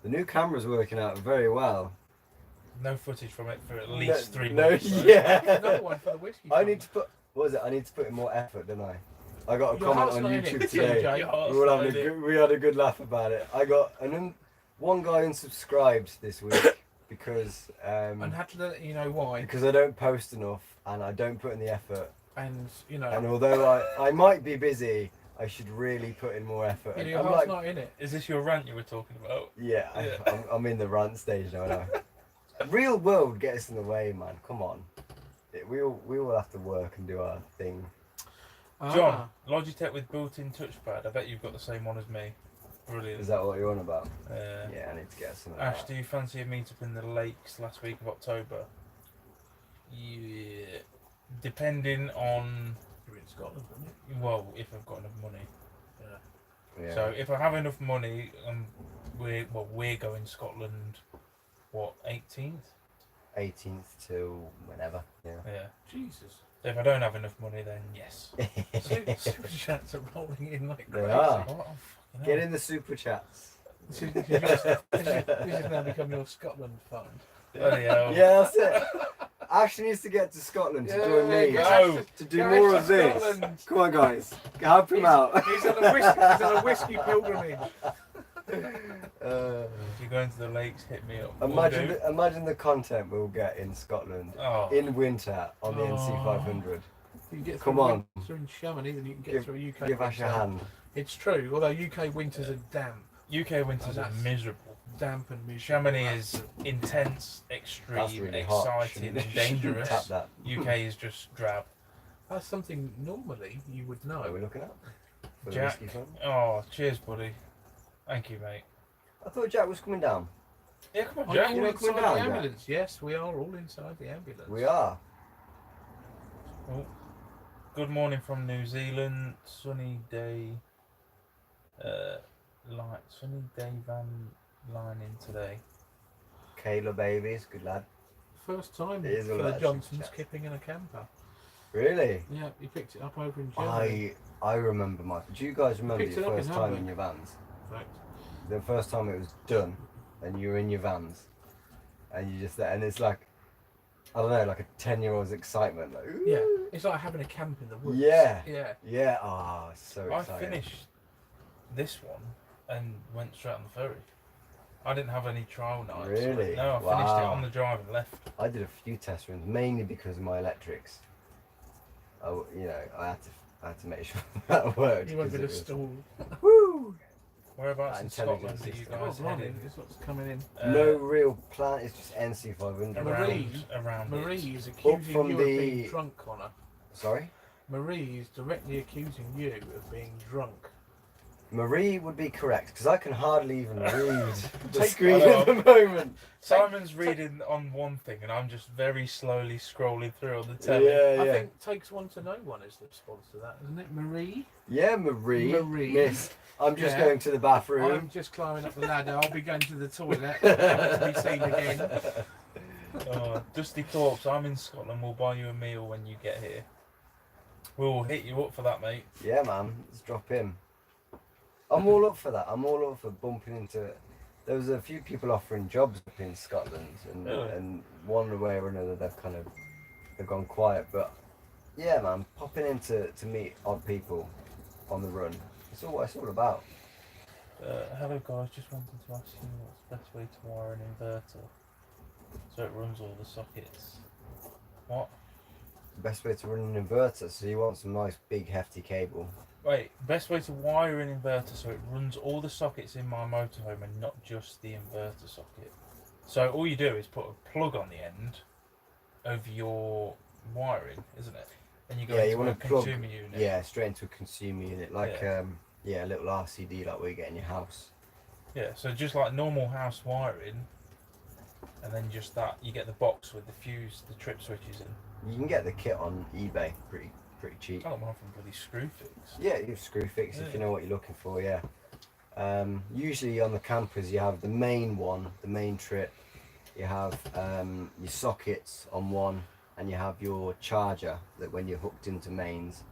The new camera's working out very well. No footage from it for at least 3 No, months. yeah. Another one for the whiskey. I need to put. What was it? I need to put in more effort, don't I? I got a Your comment heart's on not in YouTube it, today. TJ. Your heart's We were not having in it. we had a good laugh about it. I got one guy unsubscribed this week because And had to let you know why. because I don't post enough and I don't put in the effort. And you know, And although I might be busy, I should really put in more effort. your I'm heart's like, not in it. Is this your rant you were talking about? yeah, Yeah. I'm in the rant stage now. No. Real world gets in the way, man. Come on. We all have to work and do our thing. John, Logitech with built-in touchpad. I bet you've got the same one as me. Brilliant. Is that what you're on about? Yeah. Yeah, I need to get some of Ash, that. do you fancy a meet-up in the lakes last week of October? Yeah. Depending on, You're in Scotland, aren't you? well, if I've got enough money. Yeah. So if I have enough money, we're going Scotland. What, 18th? 18th till whenever. Yeah. Yeah. Jesus. So if I don't have enough money, then yes. Super chats are rolling in like They crazy. are. What? Oh, fucking Get hell. in the super chats. This is now become your Scotland fund. Bloody hell. Yeah, that's it. Ash needs to get to Scotland to join me go. to do Go more to of this. Scotland. Come on, guys. Help him out. He's on a whiskey pilgrimage. If If you're going to the lakes, hit me up. imagine the content we'll get in Scotland Oh. in winter on the Oh. NC500. You can get Come through on. winter in Chamonix, then you can get through UK. Give Ash a winter. hand. It's true, although UK winters are damp, UK winters Oh, are that's- miserable. damp and miserable. Chamonix is intense, extreme, That's really hot. exciting, Shouldn't- and shouldn't dangerous. Tap that. UK is just drab. That's something normally you would Are we know. looking at? For the Jack. whiskey fund? Oh, cheers, buddy. Thank you, mate. I thought Jack was coming down. Yeah, come on, Are Jack. you You all know, coming inside down, the Jack? ambulance? Yes, we are all inside the ambulance. We are. Oh. Good morning from New Zealand. Sunny day. Sunny day van lining today. Kayla babies, good lad. First time It is for all the about Johnsons chats. kipping in a camper. Really? Yeah, he picked it up over in Germany. I remember my. Do you guys remember Picked your it up first in time Hamburg. in your vans? In fact. The first time it was done, and you were in your vans, and you just and it's like, I don't know, like a 10-year-old's excitement. Like, ooh. Yeah, it's like having a camp in the woods. Yeah. Yeah. Yeah. Oh, so I exciting. finished this one and went straight on the ferry. I didn't have any trial nights. Really? No, I finished it Wow. on the drive and left. I did a few test runs, mainly because of my electrics. I had to make sure that worked. You won't 'cause be it to was- stall. Woo! Whereabouts That in intelligence Scotland are you system. Oh, guys blimey, heading? it's what's coming in. No real plan. It's just NC500. Marie. Around Marie it. is accusing from you the- of being drunk, Connor. Sorry. Marie is directly accusing you of being drunk. Marie would be correct because I can hardly even read the Take- screen I know. at the moment. Simon's reading on one thing and I'm just very slowly scrolling through on the telly. Yeah, I yeah. think takes one to know one is the response to that, isn't it? Marie? Yeah, Marie. Marie. Miss, I'm just Yeah. going to the bathroom. I'm just climbing up the ladder. I'll be going to the toilet. Never to be seen again. Dusty Corpse, I'm in Scotland. We'll buy you a meal when you get here. We'll hit you up for that, mate. Yeah, man. Let's drop in. I'm all up for that. I'm all up for bumping into. There was a few people offering jobs up in Scotland, and Really? and one way or another they've gone quiet. But yeah, man, popping in to meet odd people on the run. It's all what it's all about. Hello guys, just wanted to ask you what's the best way to wire an inverter so it runs all the sockets. What? The best way to run an inverter. So you want some nice big hefty cable. Wait, best way to wire an inverter so it runs all the sockets in my motorhome and not just the inverter socket. So all you do is put a plug on the end of your wiring, isn't it? And you go into a consumer unit. Yeah, straight into a consumer unit, like a little RCD like we get in your house. Yeah, so just like normal house wiring, and then just that, you get the box with the fuse, the trip switches in. You can get the kit on eBay pretty cheap. I don't mind from bloody Screwfix. Yeah, you screw fix if you know what you're looking for. Yeah. Usually on the campers you have the main one, the main trip. You have your sockets on one, and you have your charger that when you're hooked into mains,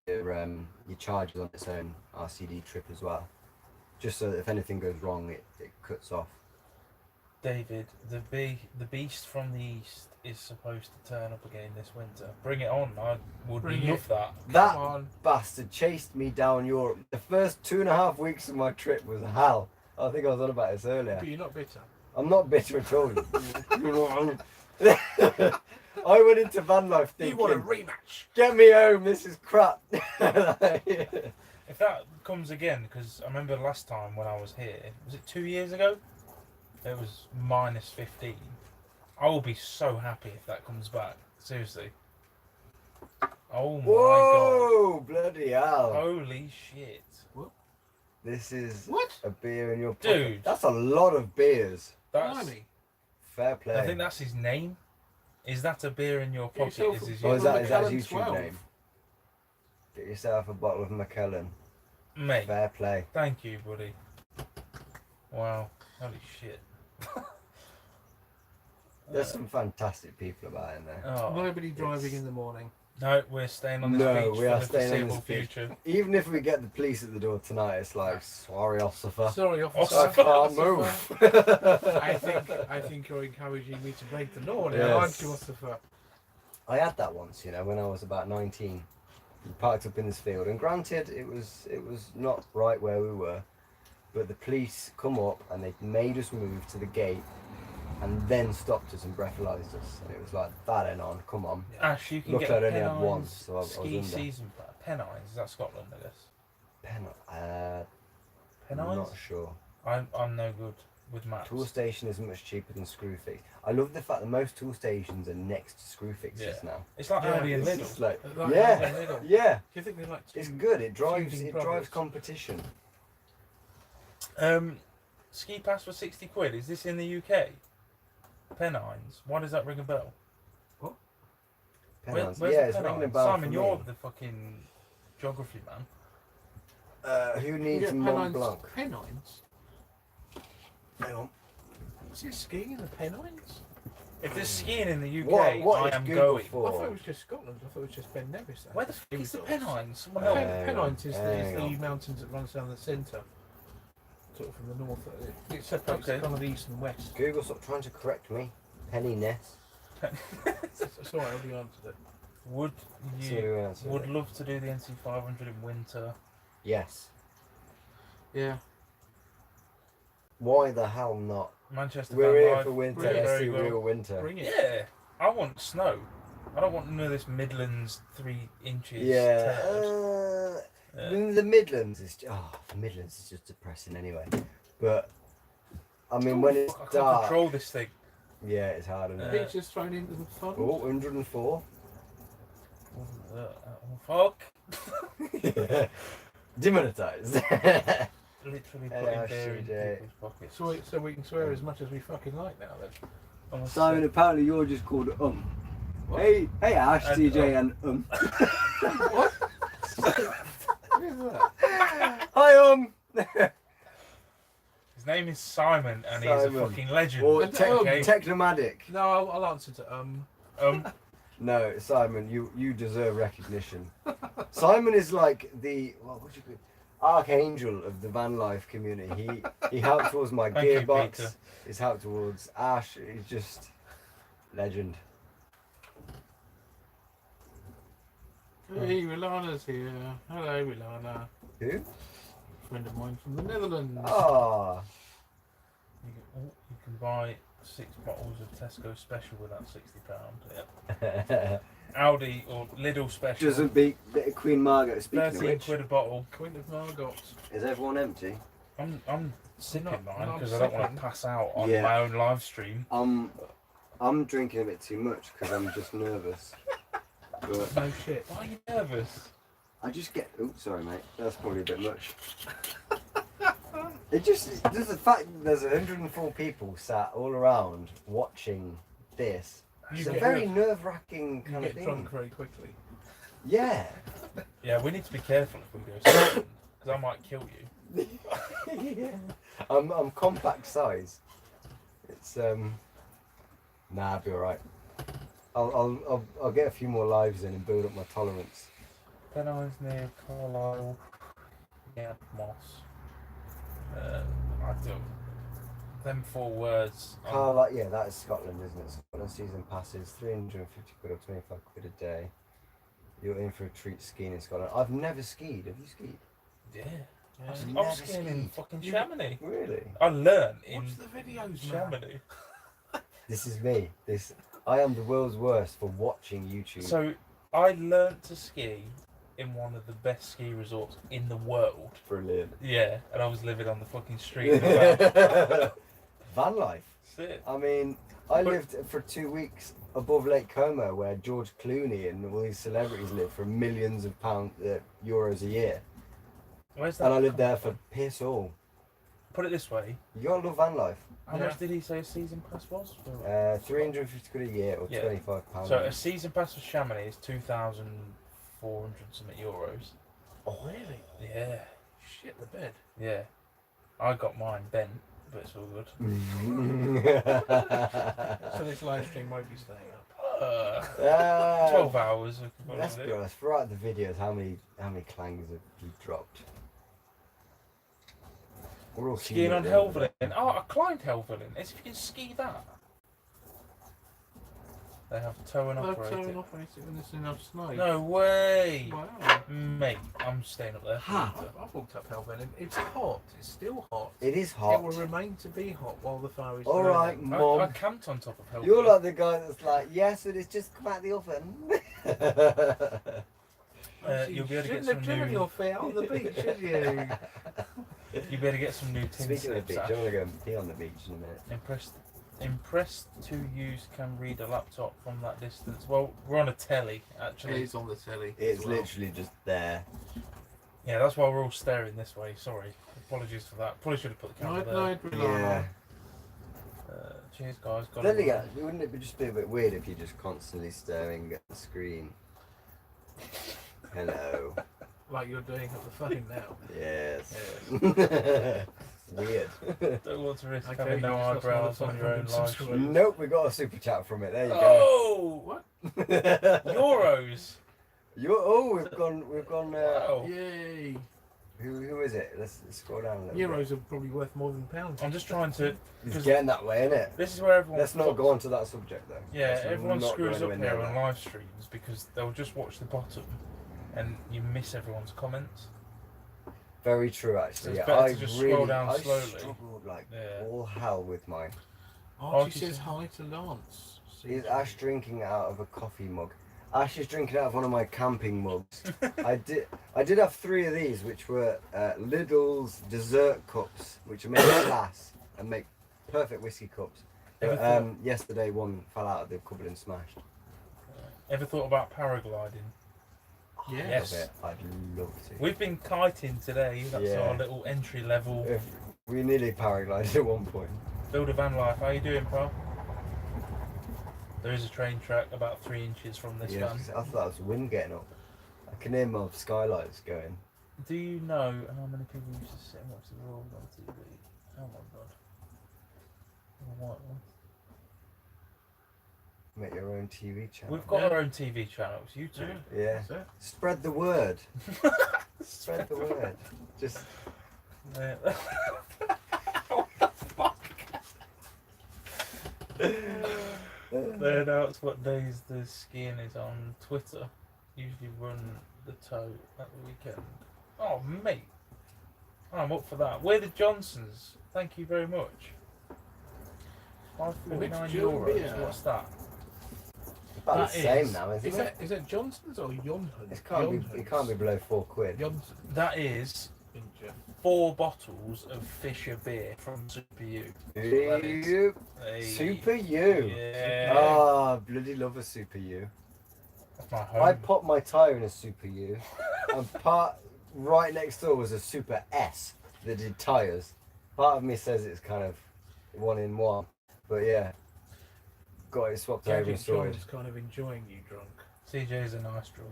your charger's on its own RCD trip as well. Just so that if anything goes wrong, it cuts off. David, the beast from the east is supposed to turn up again this winter. Bring it on! I would love that. That Come on. bastard chased me down Europe. The first 2.5 weeks of my trip was hell. I think I was on about this earlier. But you're not bitter. I'm not bitter at all. I went into van life thinking, You want a rematch? get me home, this is crap. If that comes again, because I remember last time when I was here, was it 2 years ago? It was -15. I will be so happy if that comes back. Seriously. Oh my god. Whoa, bloody hell. Holy shit. This is What? a beer in your pocket. Dude. That's a lot of beers. That's, Blimey. Fair play. I think that's his name. Is that a beer in your pocket? yourself Is his Or is that his Macallan YouTube 12. name? Get yourself a bottle of Macallan. Mate, Fair play. thank you, buddy. Wow. Holy shit. There's some fantastic people about in there. Oh, Nobody driving in the morning. no, we're staying on this No, beach we are for the staying on this foreseeable beach. future. Even if we get the police at the door tonight, it's like, sorry, officer. Sorry, officer. I can't move. I think you're encouraging me to break the law now, Yes. aren't you, officer? I had that once, when I was about 19. We parked up in this field, and granted, it was not right where we were, but the police come up and they made us move to the gate, and then stopped us and breathalyzed us, and it was like that and on. Come on. Ash, you can Luckily, get I only had one, Pennines so I was ski under. season pass. Pennines, is that Scotland, I guess? I'm I'm not sure. I'm no good with maps. Tool station is much cheaper than Screwfix. I love the fact that most tool stations are next to Screwfixes Yeah. now. It's like Aldi and It's Lidl. just like, Like yeah, Aldi and Lidl. yeah. Do you think they like to? It's good. It drives feuding drives brothers? competition. Ski pass for 60 quid. Is this in the UK? Pennines. Why does that ring a bell? Pennines. Where's Yeah, the it's ringing a Pennines? bell Simon, for you're me. the fucking geography man. Who You needs get Mont Blanc? Pennines? Hang on. Is it skiing in the Pennines? If there's skiing in the UK, What I is am Google going. I for? thought it was just Scotland. I thought it was just Ben Nevis. Where the fuck is the Pennines? Someone Uh, help. Pennines is hang the on. mountains that runs down the centre, sort of from the north. It separates Okay. kind of the east and west. Google, stop trying to correct me. Penny Ness. It's alright, I already answered it. Would See you who answered would it. love to do the NC500 in winter? Yes. Yeah. Why the hell not? Manchester We're Van here Life, for winter. very, Let's very see well. real winter. Bring it. Yeah, I want snow. I don't want none of this Midlands 3 inches. Yeah. turd. The Midlands is the Midlands is just depressing anyway. But I mean, when it's Fuck, I can't dark, control this thing. yeah, it's hard, isn't The it? beach is thrown into the fun. Oh, 104. Fuck. Demonetized. Literally Hey, putting Ash, beer in CJ. people's pockets. So we can swear as much as we fucking like now then. Honestly. Simon, apparently you're just called What? Hey Ash, And, TJ, and What? What is that? Hi Is His name is Simon, and he's a Simon. fucking legend. Or okay? Technomadic. No, I'll answer to No, Simon, you deserve recognition. Simon is like the what would you archangel of the van life community. He helped towards my Thank you, gearbox. Peter. He's helped towards Ash. He's just legend. Hey, Milana's here. Hello, Milana. Who? Friend of mine from the Netherlands. Ah, You can buy 6 bottles of Tesco Special with that £60. Yep. Audi or Lidl Special. doesn't beat bit of Queen Margaret. Speaking of 13 which, quid a bottle. Queen of Margot. is everyone empty? I'm sipping Not- mine not because I don't want sipping. to pass out on Yeah. my own live stream. I'm drinking a bit too much because I'm just nervous. But No shit. Why are you nervous? I just get. Oh, sorry, mate. That's probably a bit much. It just there's the fact that there's 104 people sat all around watching this. It's a get very nerve- nerve-wracking You kind of get thing. drunk very quickly. Yeah. Yeah, we need to be careful if we go second because I might kill you. I'm compact size. It's Nah, I'll be alright. I'll get a few more lives in and build up my tolerance. Pennies near Carlisle. Yeah, Moss. I do. Them 4 words. Carlisle, yeah, that is Scotland, isn't it? Scotland season passes, 350 quid or 25 quid a day. You're in for a treat skiing in Scotland. I've never skied. Have you skied? Yeah. I've I never was skiing in skied. fucking Chamonix. Really? I learned in Watch the videos, man. Chamonix. This is me. I am the world's worst for watching YouTube. So I learnt to ski in one of the best ski resorts in the world. Brilliant. Yeah, and I was living on the fucking street. in the Van life. That's it. I mean, I But- lived for 2 weeks above Lake Como, where George Clooney and all these celebrities live for millions of euros a year, Where's that? and I lived there for piss all. Put it this way. You gotta love van life. How Yeah. much did he say a season pass was? For... 350 quid a year or Yeah. £25. So a season pass for Chamonix is 2,400 something euros. Oh, really? Yeah, Shit, the bed. yeah. I got mine bent, but it's all good. So this live stream won't be staying up. 12 hours. we can probably Let's do. be honest. Throughout the videos, how many clangs have you dropped? We're all Skiing human on at the end of the Helvellyn. day. Oh, I climbed Helvellyn. As if you can ski that. They have tow and They're operated. towing off when there's enough snow. No way. Wow. Mate, I'm staying up there. for Ha. winter. I've walked up Helvellyn. It's hot. It's still hot. It is It hot. will remain to be hot while the fire is All burning. right, I Mom. camped on top of Helvellyn. You're like the guy that's like, yes, it is just come out the oven. You'll be able to get Shouldn't some have driven new. your feet on the beach, should you? You'll be able to get some new tin Speaking of the slips. beach, I'm gonna go and pee on the beach in a minute. Impressed to use can read a laptop from that distance. Well, we're on a telly It actually. is on the telly. It's as well. literally just there. Yeah, that's why we're all staring this way. Sorry, apologies for that. Probably should have put the camera there. Night, Yeah. Cheers, guys. Got Then it. again, wouldn't it just be a bit weird if you're just constantly staring at the screen? Hello. Like you're doing at the phone now. Yes. Weird. Don't want to risk Okay, having you no just lost eyebrows another on your own 500 live subscribers. stream. Nope, we got a super chat from it. There you Oh, What? Euros. go. We've gone. Wow. Yay! Who is it? Let's scroll down a little. Euros are probably worth more than pounds. I'm just trying to. Bit. It's getting that way, isn't it? This is where everyone. Let's not go on to that subject though. Yeah, Let's everyone not screws go up anywhere here near on that. live streams because they'll just watch the bottom, and you miss everyone's comments. Very true, So actually. it's Yeah, better I to just really, scroll down I slowly. struggled like Yeah. all hell with mine. Archie Archie says says- hi to Lance. Is Ash drinking out of a coffee mug? Ash is drinking out of one of my camping mugs. I did have 3 of these, which were Lidl's dessert cups, which are made of glass and make perfect whiskey cups. Ever But, thought- yesterday one fell out of the cupboard and smashed. Ever thought about paragliding? I Yes. love it. I'd love to. We've been kiting today. That's Yeah. our little entry level. If we nearly paraglided at one point. Build a van life. How you doing, pal? There is a train track about 3 inches from this Yeah, van. 'cause I thought that was wind getting up. I can hear my skylights going. Do you know how many people used to sit and watch the Royals on TV? Oh my god. The white one. Make your own TV channel. We've got our own TV channel. It's YouTube. Yeah. That's it. Spread the word. Spread the word. Just. Yeah. What the fuck? They announce what days the skiing is on Twitter. Usually run the toe at the weekend. Oh, mate. I'm up for that. We're the Johnsons. Thank you very much. €5.49. beer? What's that? About That the same is- now, isn't Is it? that Johnson's or Jonhans? It can't be below £4. Johnson. That is Ginger. 4 bottles of Fisher beer from Super U. You. Hey. Super U. Yeah. Ah, bloody love a Super U. That's my home. I popped my tyre in a Super U, and right next door was a Super S that did tyres. Part of me says it's kind of one in one, but yeah, got it swapped over and Gadget sorted. John's kind of enjoying you drunk. CJ's a nice drunk.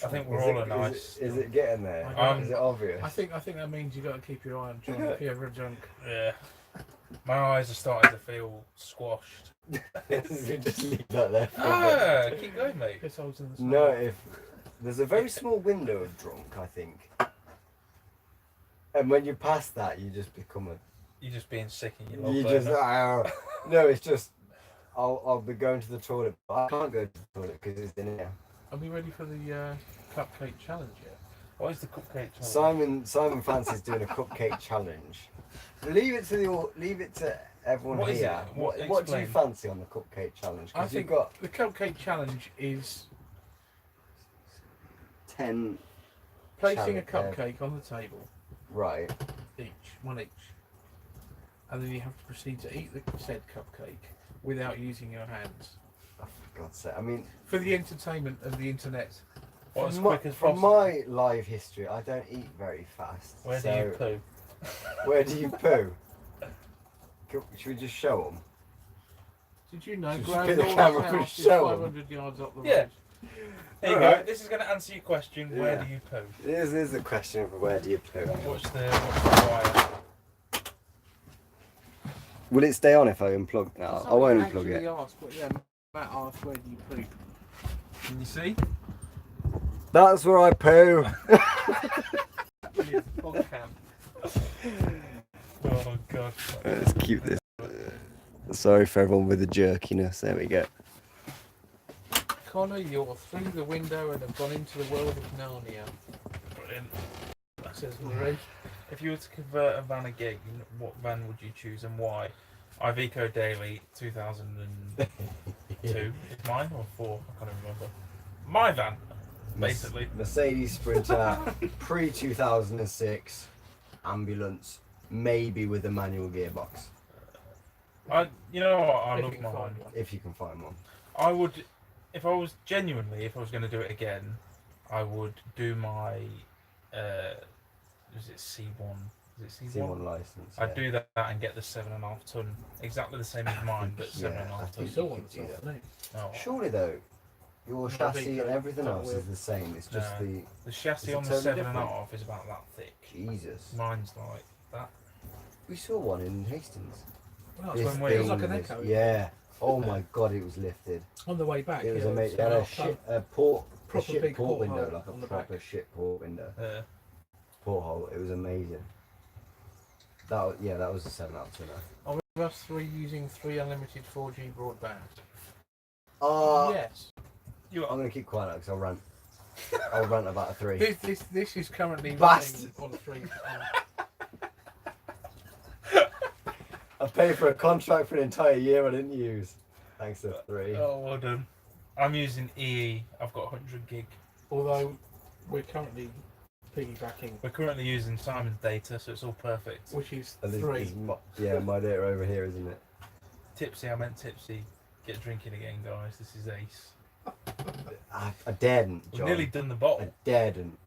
I think we're all a nice. Is it getting there? Is it obvious? I think that means you got to keep your eye on John if you're ever drunk. Yeah. My eyes are starting to feel squashed. You just leave that there. For a bit. Ah, keep going, mate. Piss holes in the No, side. if there's a very small window of drunk, I think, and when you pass that, you just become a. You're just being sick in your You love just burner. no, it's just I'll be going to the toilet, but I can't go to the toilet because it's in here. Are we ready for the cupcake challenge yet? What is the cupcake challenge? Simon fancies doing a cupcake challenge. Leave it to everyone What is here. it? What do you Explain. fancy on the cupcake challenge? I Because you've think got the cupcake challenge is 10 placing a Challenge, cupcake on the table, right. one each, and then you have to proceed to eat the said cupcake without using your hands. Oh, for God's sake! I mean, For the entertainment of the internet. What, as from quick as from possible? my live history, I don't eat very fast. Where do so you poo? Where do you poo? Should we just show them? Did you know Just Grand spin the Law's camera and house is show 'em. 500 yards up the Yeah. road? There you go. Alright. This is going to answer your question. Where Yeah. do you poo? This is the question of where do you poo? What's the wire? Will it stay on if I unplug? No, I won't unplug Actually it. asked, but yeah, Matt asked where do you poop? Can you see? That's where I poo. It's on cam. Oh god. Let's keep this. Sorry for everyone with the jerkiness. There we go. Connor, you're through the window and have gone into the world of Narnia. Brilliant. Says Marie. If you were to convert a van again, what van would you choose and why? Iveco Daily 2002 is mine or 4? I can't remember. My van, basically. Mercedes Sprinter, pre 2006, ambulance, maybe with a manual gearbox, You know what? I If love you can mine. find one. if you can find one. I would, if I was going to do it again, I would do my, was it C1? Is it C1? C1 license. I'd do that and get the 7.5 ton, exactly the same as mine, but Yeah, 7.5 I You ton. think saw you one could do this that. afternoon. Oh. Surely though, your Not chassis big, and everything not else weird. is the same. It's just No. the The chassis Is it on the totally 7.5 is about that thick. Jesus. Mine's like that. We saw one in Hastings. Well, This it was like an thing Echo. was- Yeah. Oh my God, it was lifted. On the way back. It was yeah, amazing. It had a proper ship big port porthole window, like a on the proper back. ship port window. Uh, Porthole. It was amazing. That was a 7 out of 10. Are we us three using 3 unlimited 4G broadband? Yes. you I'm are. gonna keep quiet now because I'll rant. I'll rant about a 3. This is currently Bastard. running on 3. I paid for a contract for an entire year I didn't use. Thanks to 3. Oh, well done. I'm using EE. I've got 100 gig. Although we're currently piggybacking, We're currently using Simon's data, so it's all perfect. which is And 3. my data over here, isn't it? Tipsy, I meant tipsy. Get drinking again, guys. This is ace. I daredn't, We've John. nearly done the I bottle. daredn't.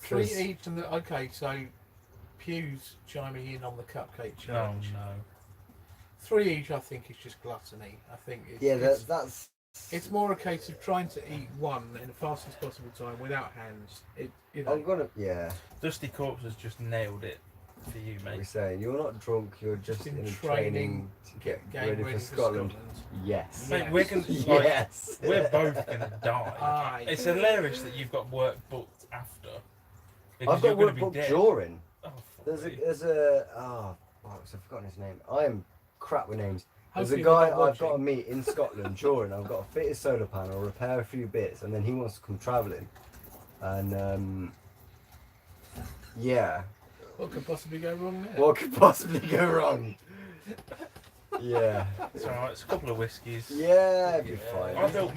3 'Cause- each, and okay, so Pew's chiming in on the cupcake No, challenge. no. 3 each, I think, is just gluttony. I think it's, Yeah, it's, that's. it's more a case of trying to eat one in the fastest possible time without hands. I'm gonna. Yeah. Dusty Corpse has just nailed it. for you, What are we mate. saying? You're not drunk. You're just in in training training to get Game ready for Scotland. Yes. Mate, Yes. we're gonna, like, Yes. we're both gonna die. Aye. It's hilarious that you've got work booked after. Because I've got you're gonna work be booked dead. during. Oh, There's fuck me. I've forgotten his name. I am crap with names. There's a Hopefully guy they're not I've got to watching. meet in Scotland during. I've got to fit his solar panel, repair a few bits, and then he wants to come travelling. And yeah, What could possibly go wrong there? what could possibly go wrong? Yeah. It's alright, it's a couple of whiskies. Yeah, it'd be I fine. built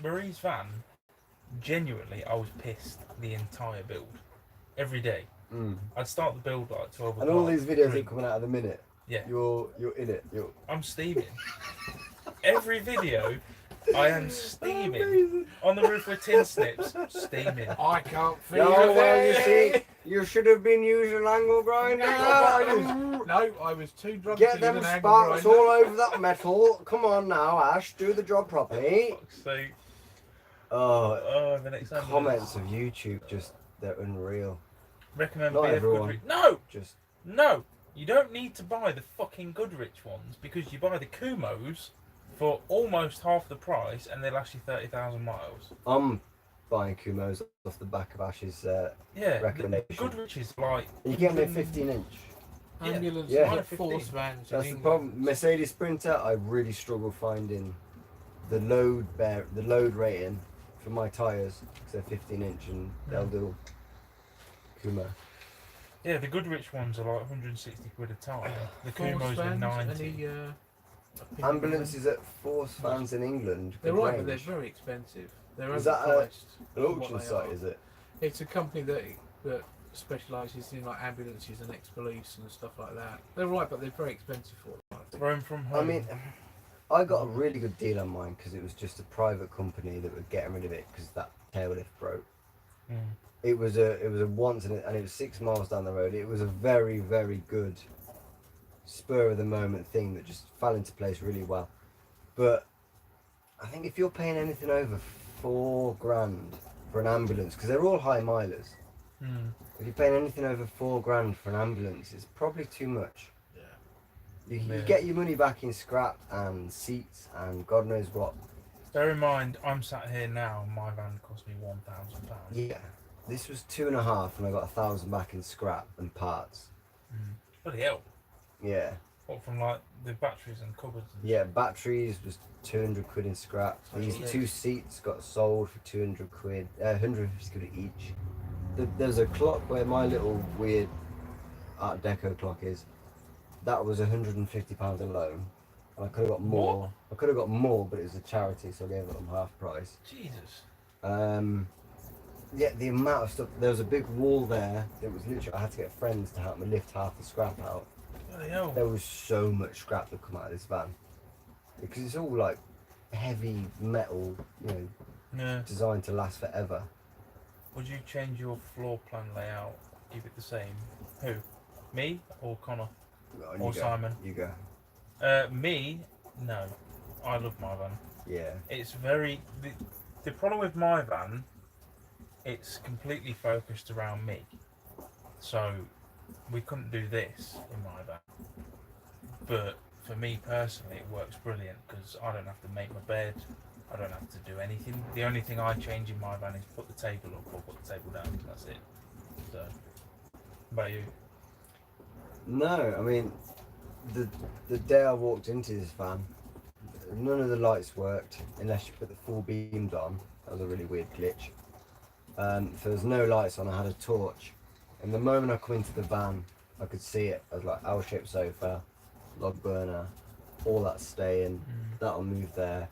Marie's van. Genuinely, I was pissed the entire build. Every day. Mm. I'd start the build like 12 And o'clock. all these videos that are drink. coming out at the minute, Yeah, you're in it. You're I'm steaming. Every video, I am steaming. On the roof with tin snips, steaming. I can't feel no, it. well, you see, you should have been using an angle grinder. No, I was too drunk Get to them use an angle sparks grinder. all over that metal. Come on now, Ash, do the job properly. Fuck's sake. Oh, Oh, the next comments of YouTube, just they're unreal. Recommend Not BF everyone. Goodrich. No! Just No! You don't need to buy the fucking Goodrich ones because you buy the Kumos for almost half the price and they last you 30,000 miles. I'm buying Kumos off the back of Ash's. Yeah, Recommendation. the Goodrich is like. You get me a 15-inch. Ambulance Yeah. and force vans. in That's the England. problem. Mercedes Sprinter, I really struggle finding the load rating for my tyres because they're 15-inch and they'll do Kuma. Yeah, the Goodrich ones are like 160 quid a time. The Force Kumos are vans, 90. any, opinion Ambulances at Force Vans in England. They're good right, but they're range. very expensive. They're Is that overpriced. An for what auction they site, are. is it? It's a company that specialises in like ambulances and ex-police and stuff like that. They're right, but they're very expensive for them. I think. Roam from home. I mean, I got a really good deal on mine because it was just a private company that were getting rid of it because that tail lift broke. Mm. It was a once and it was 6 miles down the road. It was a very, very good spur of the moment thing that just fell into place really well. But I think if you're paying anything over £4,000 for an ambulance, because they're all high milers, Mm. if you're paying anything over £4,000 for an ambulance, it's probably too much. You Yeah. get your money back in scrap and seats and God knows what. Bear in mind, I'm sat here now and my van cost me £1,000. Yeah, this was 2.5 and I got 1,000 back in scrap and parts. Mm. Bloody hell. Yeah. What, from like the batteries and cupboards? And Yeah, batteries was 200 quid in scrap. These Jesus. 2 seats got sold for 200 quid, 150 quid each. There's a clock where my little weird Art Deco clock is. That was £150 alone. And I could have got more. What? I could have got more, but it was a charity, so I gave them half price. Jesus. Yeah, the amount of stuff. There was a big wall there. It was literally. I had to get friends to help me lift half the scrap out. Bloody hell. There was so much scrap that come out of this van because it's all like heavy metal, you know, Yeah. designed to last forever. Would you change your floor plan layout? Keep it the same? Who? Me or Connor? On Or you go. Simon. You go. Me? No. I love my van. Yeah. It's very... The problem with my van, it's completely focused around me. So, we couldn't do this in my van. But for me personally, it works brilliant because I don't have to make my bed. I don't have to do anything. The only thing I change in my van is put the table up or put the table down. That's it. So, what about you? No, I mean, the day I walked into this van, none of the lights worked unless you put the full beams on. That was a really weird glitch. If there was no lights on, I had a torch. And the moment I come into the van, I could see it. I was like, L-shaped sofa, log burner, all that staying. That'll move there.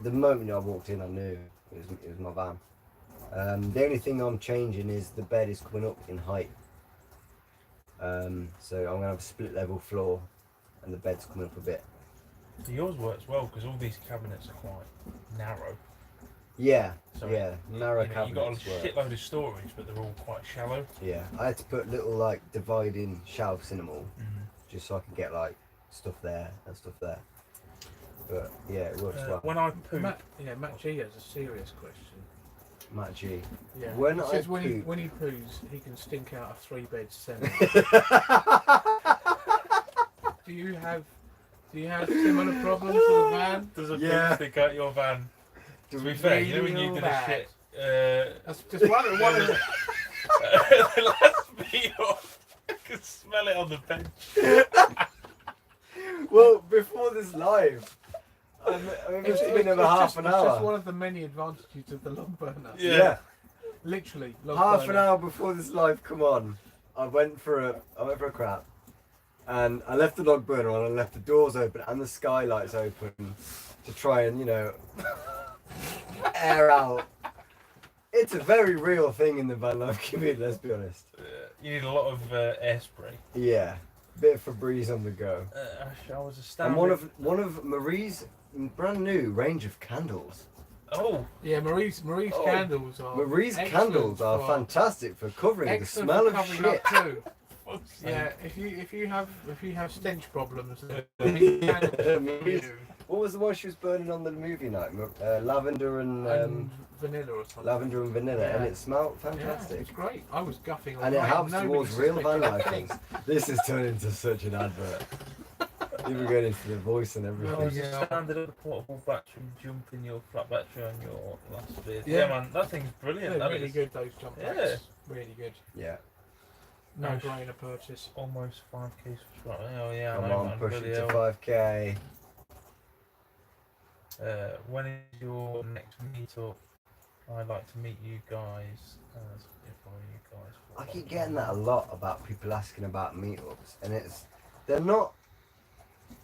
The moment I walked in, I knew it was my van. The only thing I'm changing is the bed is coming up in height. So I'm going to have a split level floor and the bed's coming up a bit. So yours works well because all these cabinets are quite narrow. Yeah, So yeah, narrow you got a cabinets work. shitload of storage, but they're all quite shallow. Yeah, I had to put little like dividing shelves in them all, just so I could get like stuff there and stuff there. But yeah, it works well. When I poop, Matt G has a serious question. Matt G. Yeah. When He I says when poop- he poos, he can stink out a 3-bed semi. Do you have similar problems with the van? Does a Yeah. poo stick out your van? To be fair, you know when you did a bad. shit. That's just one of the. The last meal, I can smell it on the bench. Well, before this live, I must have been over half an It's just hour. one of the many advantages of the log burner. Yeah. Literally, log Half burner. an hour before this live come on, I went for a crap, and I left the log burner on and left the doors open and the skylights open to try and air out. It's a very real thing in the van life community. Let's be honest. You need a lot of air spray. Yeah, bit of Febreze on the go. I was astounded. And one of Marie's brand new range of candles. Oh, Yeah, Marie's Oh, candles are. Marie's excellent candles are for- fantastic for covering the excellent smell for of covering shit. up too. fuck's sake. Yeah, if you have stench problems, Marie's candles are for you. What was the one she was burning on the movie night? Lavender and vanilla or something. lavender and vanilla, and Yeah. it smelled Yeah, fantastic. it's great. I was guffing all And it night. helps Nobody towards real van suspected life a thing. things. This has turned into such an advert. Even going into the voice and I everything. was Yeah. astounded at the portable battery jumping your flat battery on your last bid. Yeah. Yeah, man, that thing's brilliant. They're That really is good, those jump Yeah. packs. Really good. Yeah. No Nice. brainer purchase. almost 5k subscribers. Oh yeah, Come I know, on, man. push it Bloody to hell. 5k. When is your next meetup? I'd like to meet you guys. Follow you guys. I keep getting that a lot about people asking about meetups, and they're not.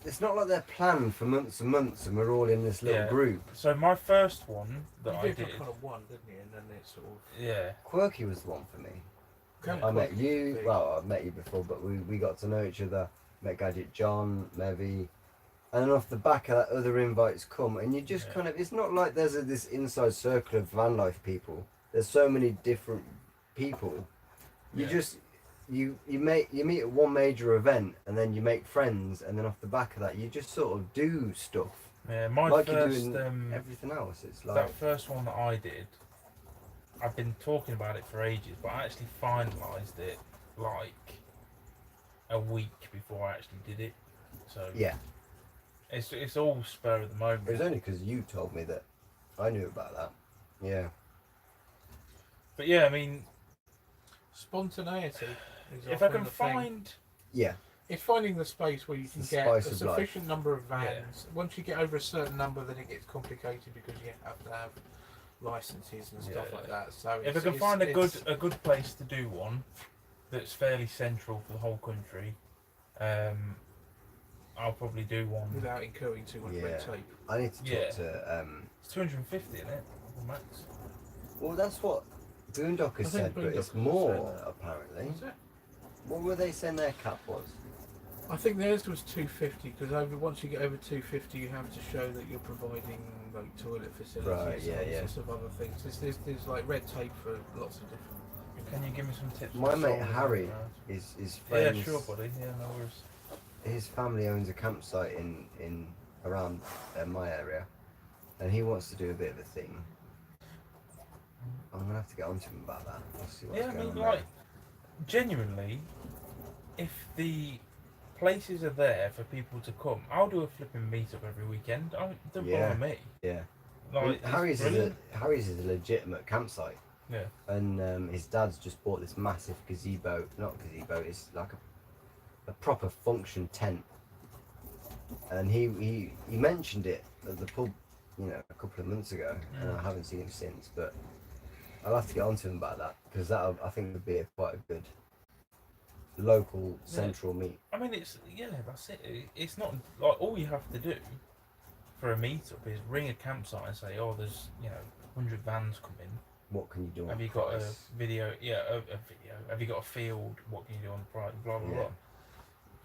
It's not like they're planned for months and months, and we're all in this little Yeah. group. So my first one that I You did, did kind of one, didn't you? And then it sort of. yeah, Quirky was the one for me. Kinda I met quite you. big. Well, I met you before, but we got to know each other. Met Gadget John, Mevy, and then off the back of that, other invites come, and you just Yeah. kind of. It's not like there's this inside circle of van life people. There's so many different people. You Yeah. just you meet at one major event, and then you make friends, and then off the back of that, you just sort of do stuff yeah. My like you're first, doing everything else. It's that like first one that I did, I've been talking about it for ages, but I actually finalised it like a week before I actually did it. So yeah. it's all spur of the moment. It was only because you told me that I knew about that. Yeah. But yeah, I mean, Spontaneity. Is if I often can the thing. find, Yeah. It's finding the space where you can The get spice a of life. sufficient number of vans. Once you get over a certain number, then it gets complicated because you have to have licenses and stuff Yeah. like that. So if I can find a good place to do one that's fairly central for the whole country, I'll probably do one. without incurring too much red Yeah. tape. I need to talk Yeah. to It's 250, isn't it? Max. well, that's what Boondocker I think said, but it's Boondocker more said that. apparently. Was it? What were they saying their cap was? I think theirs was 250 because once you get over 250, you have to show that you're providing like toilet facilities Right, yeah, and yeah. sorts of other things. There's like red tape for lots of different. Can you give me some tips? My on mate solving Harry, that? his Yeah, friends, sure, buddy. Yeah, no worries. his family owns a campsite in around my area, and he wants to do a bit of a thing. I'm gonna have to get onto him about that. We'll see what's Yeah, I going mean, on like, genuinely, if the places are there for people to come, I'll do a flipping meetup every weekend. Don't Yeah. bother me. there. Like, Well, it's Harry's brilliant. is a legitimate campsite, Yeah. and his dad's just bought this massive gazebo. Not gazebo. It's like a proper function tent. And he mentioned it at the pub, a couple of months ago, and I haven't seen him since. But I'll have to get onto him about that because that I think would be quite a good local central meet. I mean, that's it. It's not like all you have to do for a meetup is ring a campsite and say, "Oh, there's 100 vans coming. What can you do? Have on you got a price? video? Yeah, a video. Have you got a field? What can you do on the price? Blah blah Yeah. blah."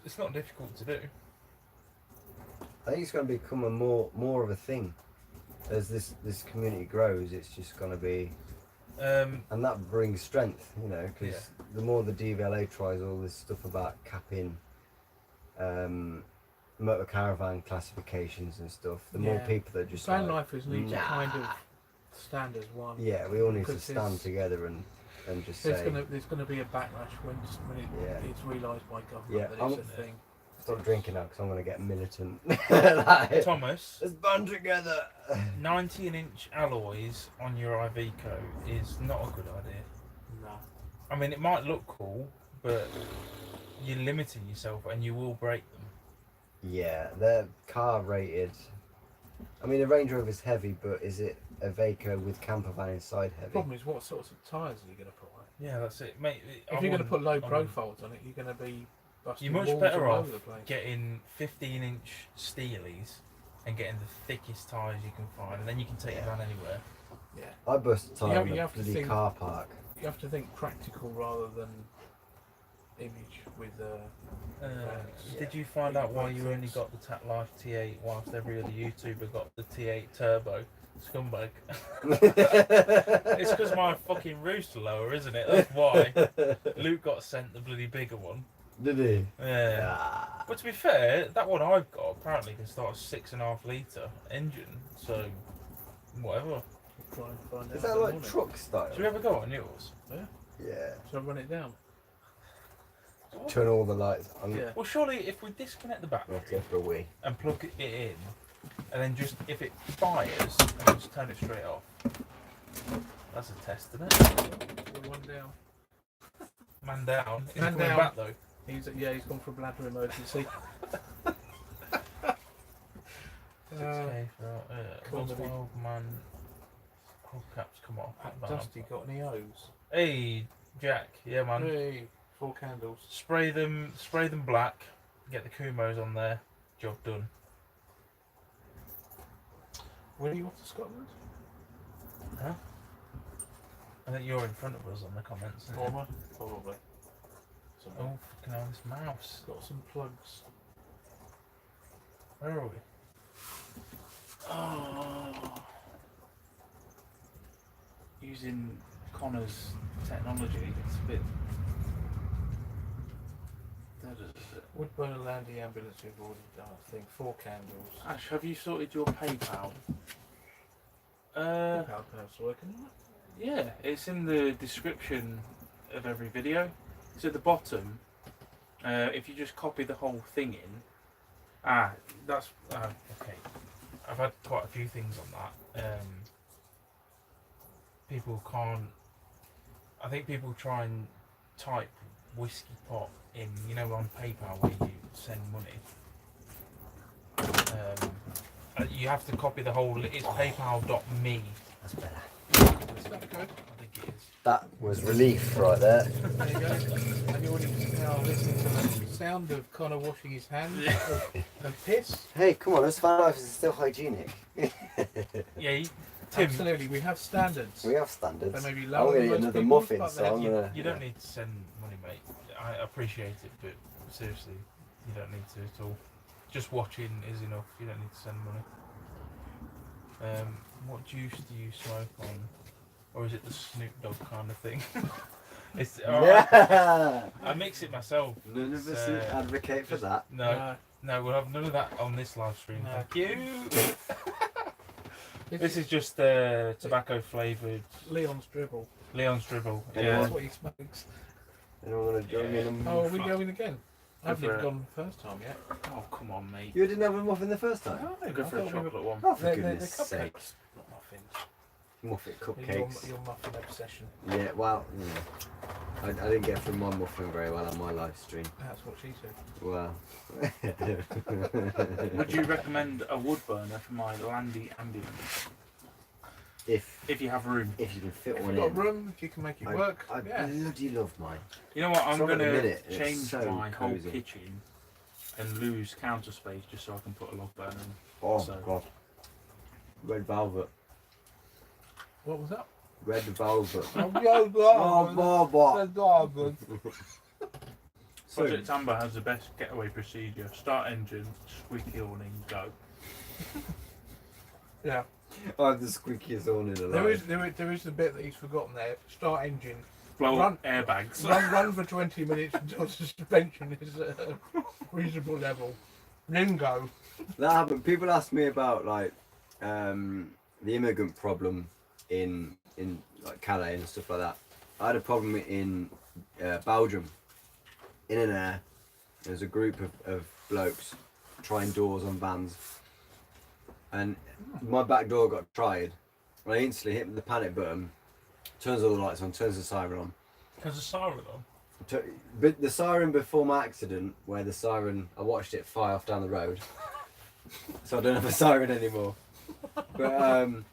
It's not difficult to do. I think it's going to become more of a thing as this community grows. It's just going to be. And that brings strength, because the more the DVLA tries all this stuff about capping motor caravan classifications and stuff, the more Yeah. people that just Van like, lifers need to nah. kind of stand as one. Yeah, we all need to Because stand there's- together and just There's say, gonna be a backlash when it's realised by government Yeah, that it's a thing. stop drinking now because I'm going to get militant. Like, Thomas, let's band together. 19-inch alloys on your Iveco is not a good idea. No. I mean, it might look cool, but you're limiting yourself and you will break them. Yeah, they're car rated. I mean, the Range Rover is heavy, but is it a Iveco with campervan inside The heavy? problem is what sorts of tyres are you going to put on it? Yeah, that's it, mate. If you're going to put low profiles on it, you're going to be busting You're much walls better all off over the place. getting 15-inch Steelies and getting the thickest tyres you can find, and then you can take your van anywhere. Yeah. I burst a tyre in You a have to bloody think- car park. You have to think practical rather than image with Did you find out why you only got the Tat Life T8 whilst every other YouTuber got the T8 Turbo? Scumbag. It's because my fucking roof's lower, isn't it? That's why. Luke got sent the bloody bigger one. Did he? Yeah. Ah. But to be fair, that one I've got apparently can start a 6.5 litre engine, so whatever. try and find out. Is that in the like morning. truck style? Should we ever go on yours? Yeah. So run it down. Turn all the lights on. Yeah. Well, surely if we disconnect the battery Let's go for a wee. and plug it in, and then just if it fires, and just turn it straight off. That's a test, isn't it? One down. Man down. Is he Man coming down. back though? He's gone for a bladder emergency. Okay, right, Cool. 12 man. Hubcaps come off. Dusty got any O's? Hey, Jack. Yeah, man. Hey, 4 candles. Spray them black. Get the Kumos on there. Job done. When are you off to Scotland? Huh? I think you're in front of us on the comments. Isn't Former? Probably. Oh, fucking hell, this mouse. Got some plugs. Where are we? Oh. Using Connor's technology, it's a bit. Woodburn Landy ambulance we've already done, I think. 4 candles. Ash, have you sorted your PayPal? PayPal's working on it. Yeah, it's in the description of every video. It's at the bottom. If you just copy the whole thing in. That's okay. I've had quite a few things on that. People can't. I think people try and type whiskey pot in, you know, on PayPal where you send money. You have to copy the whole. It's PayPal.me. That's better. Is that good? I think it is. That was relief right there. There you go. And you're now listening to the sound of Connor washing his hands and piss. Hey, come on, this fan life is still hygienic. Yeah, Tim. Absolutely, we have standards. We have standards. They may be I'm lower going to than get most another people's, muffin, but so they- I'm going to. You don't need to send money, mate. I appreciate it, but seriously, you don't need to at all. Just watching is enough. You don't need to send money. What juice do you smoke on? Or is it the Snoop Dogg kind of thing? It's Yeah! I mix it myself. None of us Uh, advocate for just- that. No, we'll have none of that on this live stream. No. Thank you. It's This is just tobacco flavoured Leon's dribble. Leon's dribble. Yeah. Yeah. That's what he smokes. Anyone want to join me in a Oh, are we fuck. going again? I haven't for even it. gone the first time yet. Oh, come on, mate. You didn't have a muffin the first time? No, Go for I a thought we were- chocolate one. Oh, for They're goodness cupcakes, sake. not muffins. Muffin Your, cupcakes. your muffin obsession. Yeah, well, I didn't get through my muffin very well on my live stream. That's what she said. Well. Would you recommend a wood burner for my Landy ambulance? If you have room. If you can fit If one you've got in. room, if you can make it work, I yeah. bloody love mine. You know what? I'm It's on at going the to minute, and it's change so my whole cosy. kitchen and lose counter space just so I can put a log burner in. Oh So- god. Red velvet. What was that? Red velvet. Oh, Red velvet. So, Project Amber has the best getaway procedure. Start engine, squeaky awning, go. Yeah. I have the squeakiest awning alive. There is the bit that he's forgotten there. Start engine. Blow Run. up airbags. Run for 20 minutes until the suspension is at a reasonable level. Then go. That happened. People ask me about like the immigrant problem in like Calais and stuff like that. I had a problem in Belgium. In an air, there's a group of blokes trying doors on vans, and my back door got tried. And I instantly hit the panic button, turns all the lights on, turns the siren on. Has a siren on? But the siren before my accident, where the siren, I watched it fly off down the road, so I don't have a siren anymore. But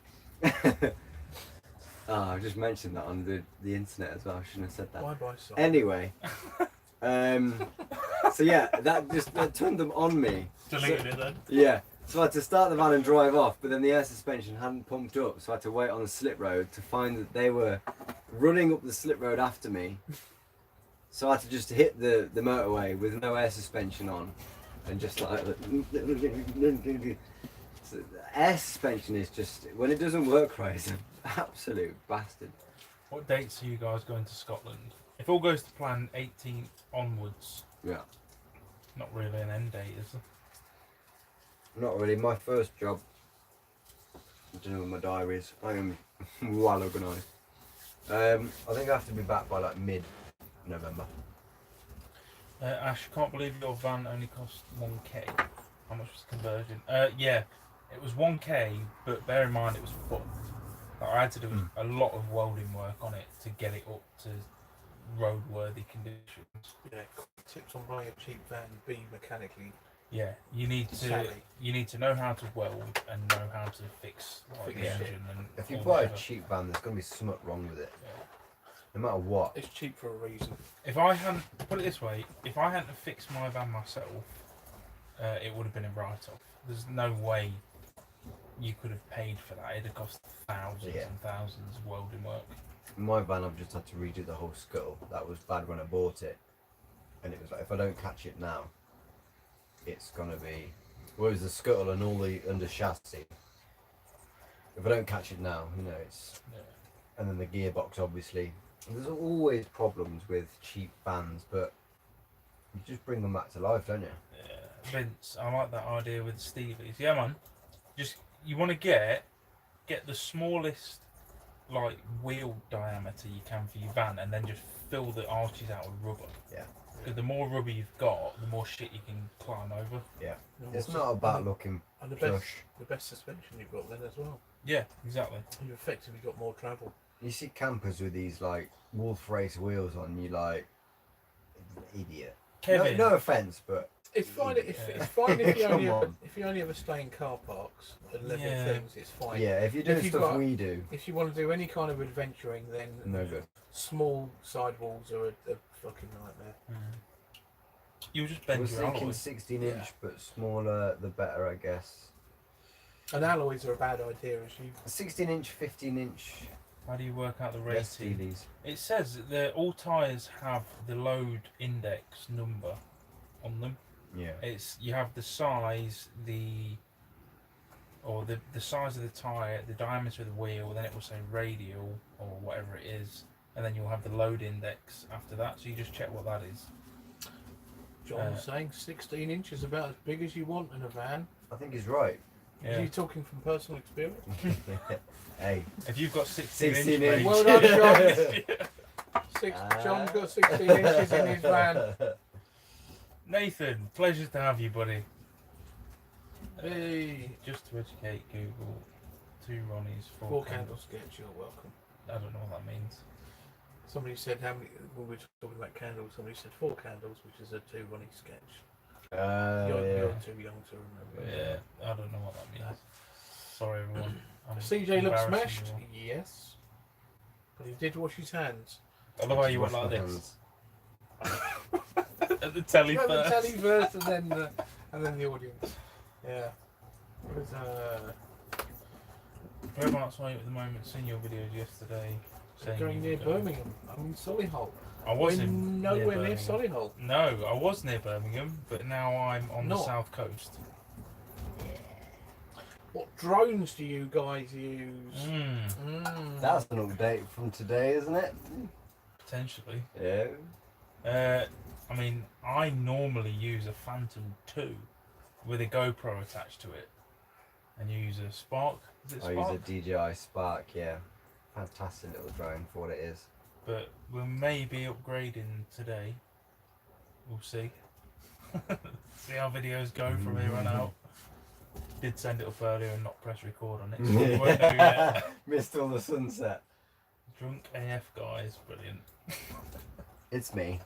I just mentioned that on the internet as well. I shouldn't have said that. Bye-bye, siren. Anyway, so yeah, that turned them on me. Deleted it then. Yeah, so I had to start the van and drive off, but then the air suspension hadn't pumped up, so I had to wait on the slip road to find that they were running up the slip road after me. So I had to just hit the motorway with no air suspension on, and just like so air suspension is just, when it doesn't work right, it's an absolute bastard. What dates are you guys going to Scotland? If all goes to plan, 18th onwards. Yeah. Not really an end date, is there? Not really. My first job, I don't know what my diary is. I am well organised. I think I have to be back by like mid-November. Ash, can't believe your van only cost 1k. How much was the conversion? Yeah, it was 1k, but bear in mind it was fucked. Like, I had to do a lot of welding work on it to get it up to roadworthy conditions. Yeah, tips on buying a cheap van: be mechanically. Yeah, you need to know how to weld and know how to fix like, the Yeah. engine and. If you all buy a whatever. cheap van, there's going to be something wrong with it. Yeah. No matter what. It's cheap for a reason. If I hadn't put it this way, if I hadn't fixed my van myself, it would have been a write-off. There's no way you could have paid for that. It'd have cost thousands Yeah. and thousands of welding work. My van, I've just had to redo the whole scuttle. That was bad when I bought it. And it was like, if I don't catch it now, it's going to be... Well, it was the scuttle and all the under chassis. If I don't catch it now, you know, it's... Yeah. And then the gearbox, obviously. And there's always problems with cheap vans, but you just bring them back to life, don't you? Yeah. Vince, I like that idea with Stevies. Yeah, man. Just, you want to get the smallest like wheel diameter you can for your van, and then just fill the arches out with rubber. Yeah. Because the more rubber you've got, the more shit you can climb over. Yeah. And It's what's not the- about looking and plush. the best suspension you've got then as well. Yeah, exactly. You've effectively got more travel. You see campers with these like wolf race wheels on, you like, idiot. Kevin, No offence, but It's fine. It's Yeah. fine if you only Come ever, on. if you only ever stay in car parks and level Yeah. things. It's fine. yeah, if you're doing If you've stuff got- we do, If you want to do any kind of adventuring, then no good. small sidewalls are a fucking nightmare. you just I bend was your thinking alloys. 16 inch, but smaller the better, I guess. And alloys are a bad idea, as you. 16 inch, 15 inch. How do you work out the Yes, rating? Steelies. It says that all tyres have the load index number on them. Yeah. It's you have the size, the size of the tyre, the diameter of the wheel, then it will say radial or whatever it is, and then you'll have the load index after that. So you just check what that is. John was saying 16 inches about as big as you want in a van. I think he's right. Are Yeah. you talking from personal experience? Hey. If you've got 16 16 inch, inch. Well done, John. John's got 16 inches in his van. Nathan, pleasure to have you, buddy. Hey, Just to educate Google, 2 Ronnies, 4 4 candles. candles sketch. You're welcome. I don't know what that means. Somebody said how many when we were talking about candles. Somebody said 4 candles, which is a 2 running sketch. You're too young to remember. Yeah, I don't know what that means. Sorry, everyone. I'm CJ looks embarrassing smashed. you Yes, but he did wash his hands. all. I love how you went like this. At the telly Well, the first. telly first, and then the audience. Yeah. It was, Whereabouts are you at the moment? Seen your videos yesterday. Saying going you near were going- Birmingham. I'm in Solihull. I was We're in nowhere near Birmingham. Solihull. No, I was near Birmingham, but now I'm on the Not. south coast. What drones do you guys use? That's an update from today, isn't it? Potentially. Yeah. I mean, I normally use a Phantom 2 with a GoPro attached to it, and you use a Spark. Is it I Spark? use a DJI Spark, yeah. fantastic little drone for what it is. But we'll maybe upgrading today. We'll see. See how videos go from here on out. Did send it up earlier and not press record on it, so we won't know yet. Missed all the sunset. Drunk AF guys, brilliant. It's me.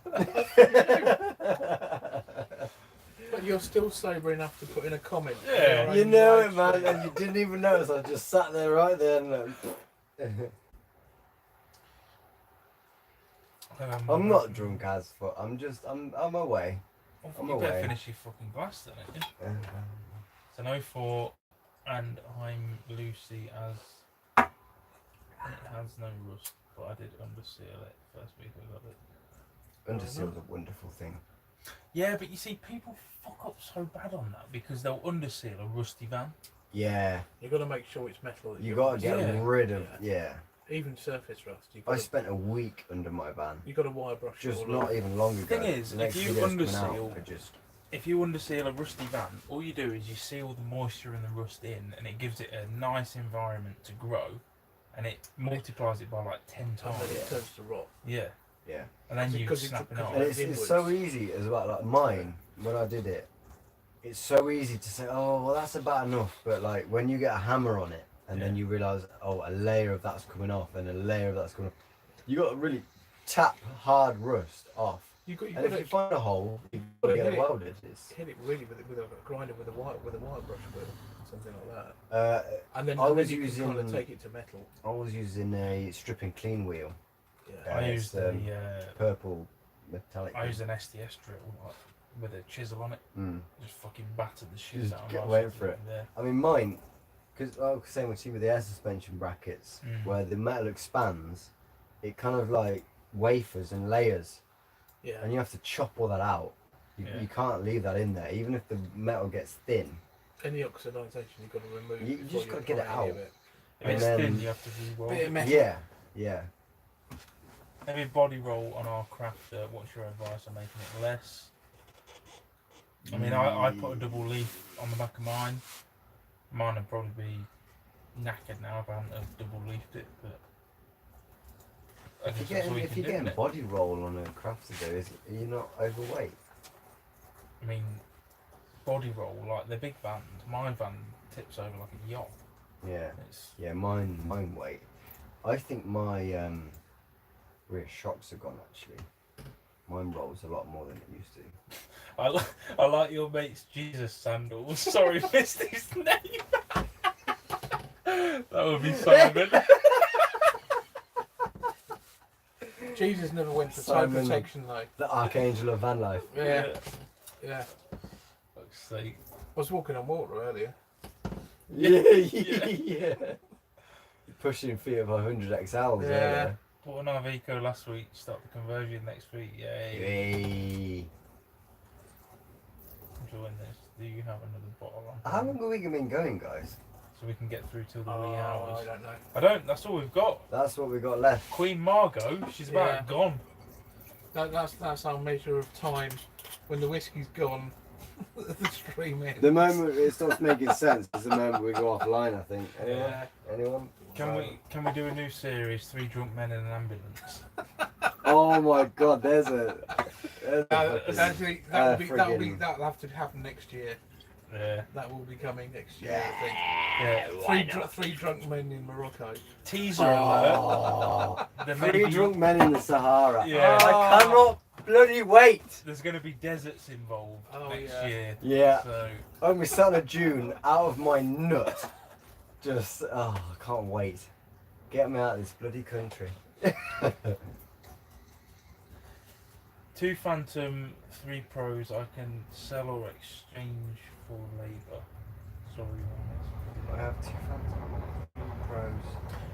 But you're still sober enough to put in a comment. Yeah. on You your own know live it, man, stream. and you didn't even notice. I just sat there right there and I'm not drunk as fuck. I'm away. I'm You better away. finish your fucking glass then, ain't you? It's an 04 and I'm Lucy as it has no rust, but I did underseal it first week I got it. Underseal's a wonderful thing. Yeah, but you see, people fuck up so bad on that because they'll underseal a rusty van. Yeah, You've got to make sure it's metal. that you you're got to get Yeah. rid of. Yeah, even surface rust. You've I got, spent a week under my van. you've got to wire brush it Just all not off. even long ago. Thing is, The next if you videos coming out underseal- are just If you underseal a rusty van, all you do is you seal the moisture and the rust in, and it gives it a nice environment to grow, and it multiplies it by like 10 And times. then it turns to rot. Yeah, yeah. and then you Because snap it because off. And it's it's so inwards. easy as well. Like mine, when I did it, it's so easy to say, oh, well, that's about enough. But like when you get a hammer on it, and then Yeah. you realise, oh, a layer of that's coming off, and a layer of that's coming off, you got to really tap hard rust off. You've got, And if you find a hole, you've got to get it welded. It's, hit it really with a grinder with a wire brush with something like that. And then, I and then was you can kind of using- take it to metal. I was using a strip and clean wheel, Yeah. I it's, used a purple metallic. I used an SDS drill like, with a chisel on it. Mm. Just fucking battered the shit Just out of get my wait shit for it. there. I mean, mine, because I was saying with you with the air suspension brackets, Mm. where the metal expands, it kind of like wafers and layers, Yeah. and you have to chop all that out. Yeah. You can't leave that in there, even if the metal gets thin. Any oxidisation you've got to remove. You before just gotta get it apply any out. of it. If And it's then- thin, you have to re-roll. Bit of it. metal. Yeah, yeah. Heavy body roll on our crafter. What's your advice on making it less? I mean, I put a double leaf on the back of mine. Mine would probably be knackered now if I hadn't have double leafed it, but I If guess you're that's all getting, you if can you're do, getting innit? body roll on a crafter though, are you not overweight? I mean, body roll, like the big van, my van tips over like a yacht. Yeah, It's, yeah. Mine weight. I think my rear shocks are gone actually. Mine rolls a lot more than it used to. I like your mate's Jesus sandals. Sorry, missed his name. That would be Simon. Jesus never went for toe Simon. protection though. The archangel of van life. Yeah. Yeah. Fuck's sake. I was walking on water earlier. Yeah, yeah. Pushing feet of 100 XLs. Yeah. Bought an Iveco last week. Start the conversion next week. Yay! Hey. Enjoying this. Do you have another bottle on? How long have we been going, guys? So we can get through till the Oh, wee I hours. don't know. I don't. That's all we've got. That's what we got left. Queen Margot. She's about Yeah. gone. That's our measure of time. When the whiskey's gone, the stream ends. The moment it starts making sense is the moment we go offline, I think. Anyone? Yeah. Anyone? Can we do a new series? 3 drunk men in an ambulance. Oh my god, there's a fucking- That'll have to happen next year. Yeah. That will be coming next year, I think. Yeah. Three drunk men in Morocco. Teaser alert. Oh, There 3 may be- drunk men in the Sahara. Yeah. I cannot bloody wait. There's going to be deserts involved Oh, next yeah. year. Yeah. So I'm gonna be sat on a dune out of my nut. Just, I can't wait. Get me out of this bloody country. 2 Phantom, 3 Pros I can sell or exchange for labour. Sorry, I have 2 Phantom Pros.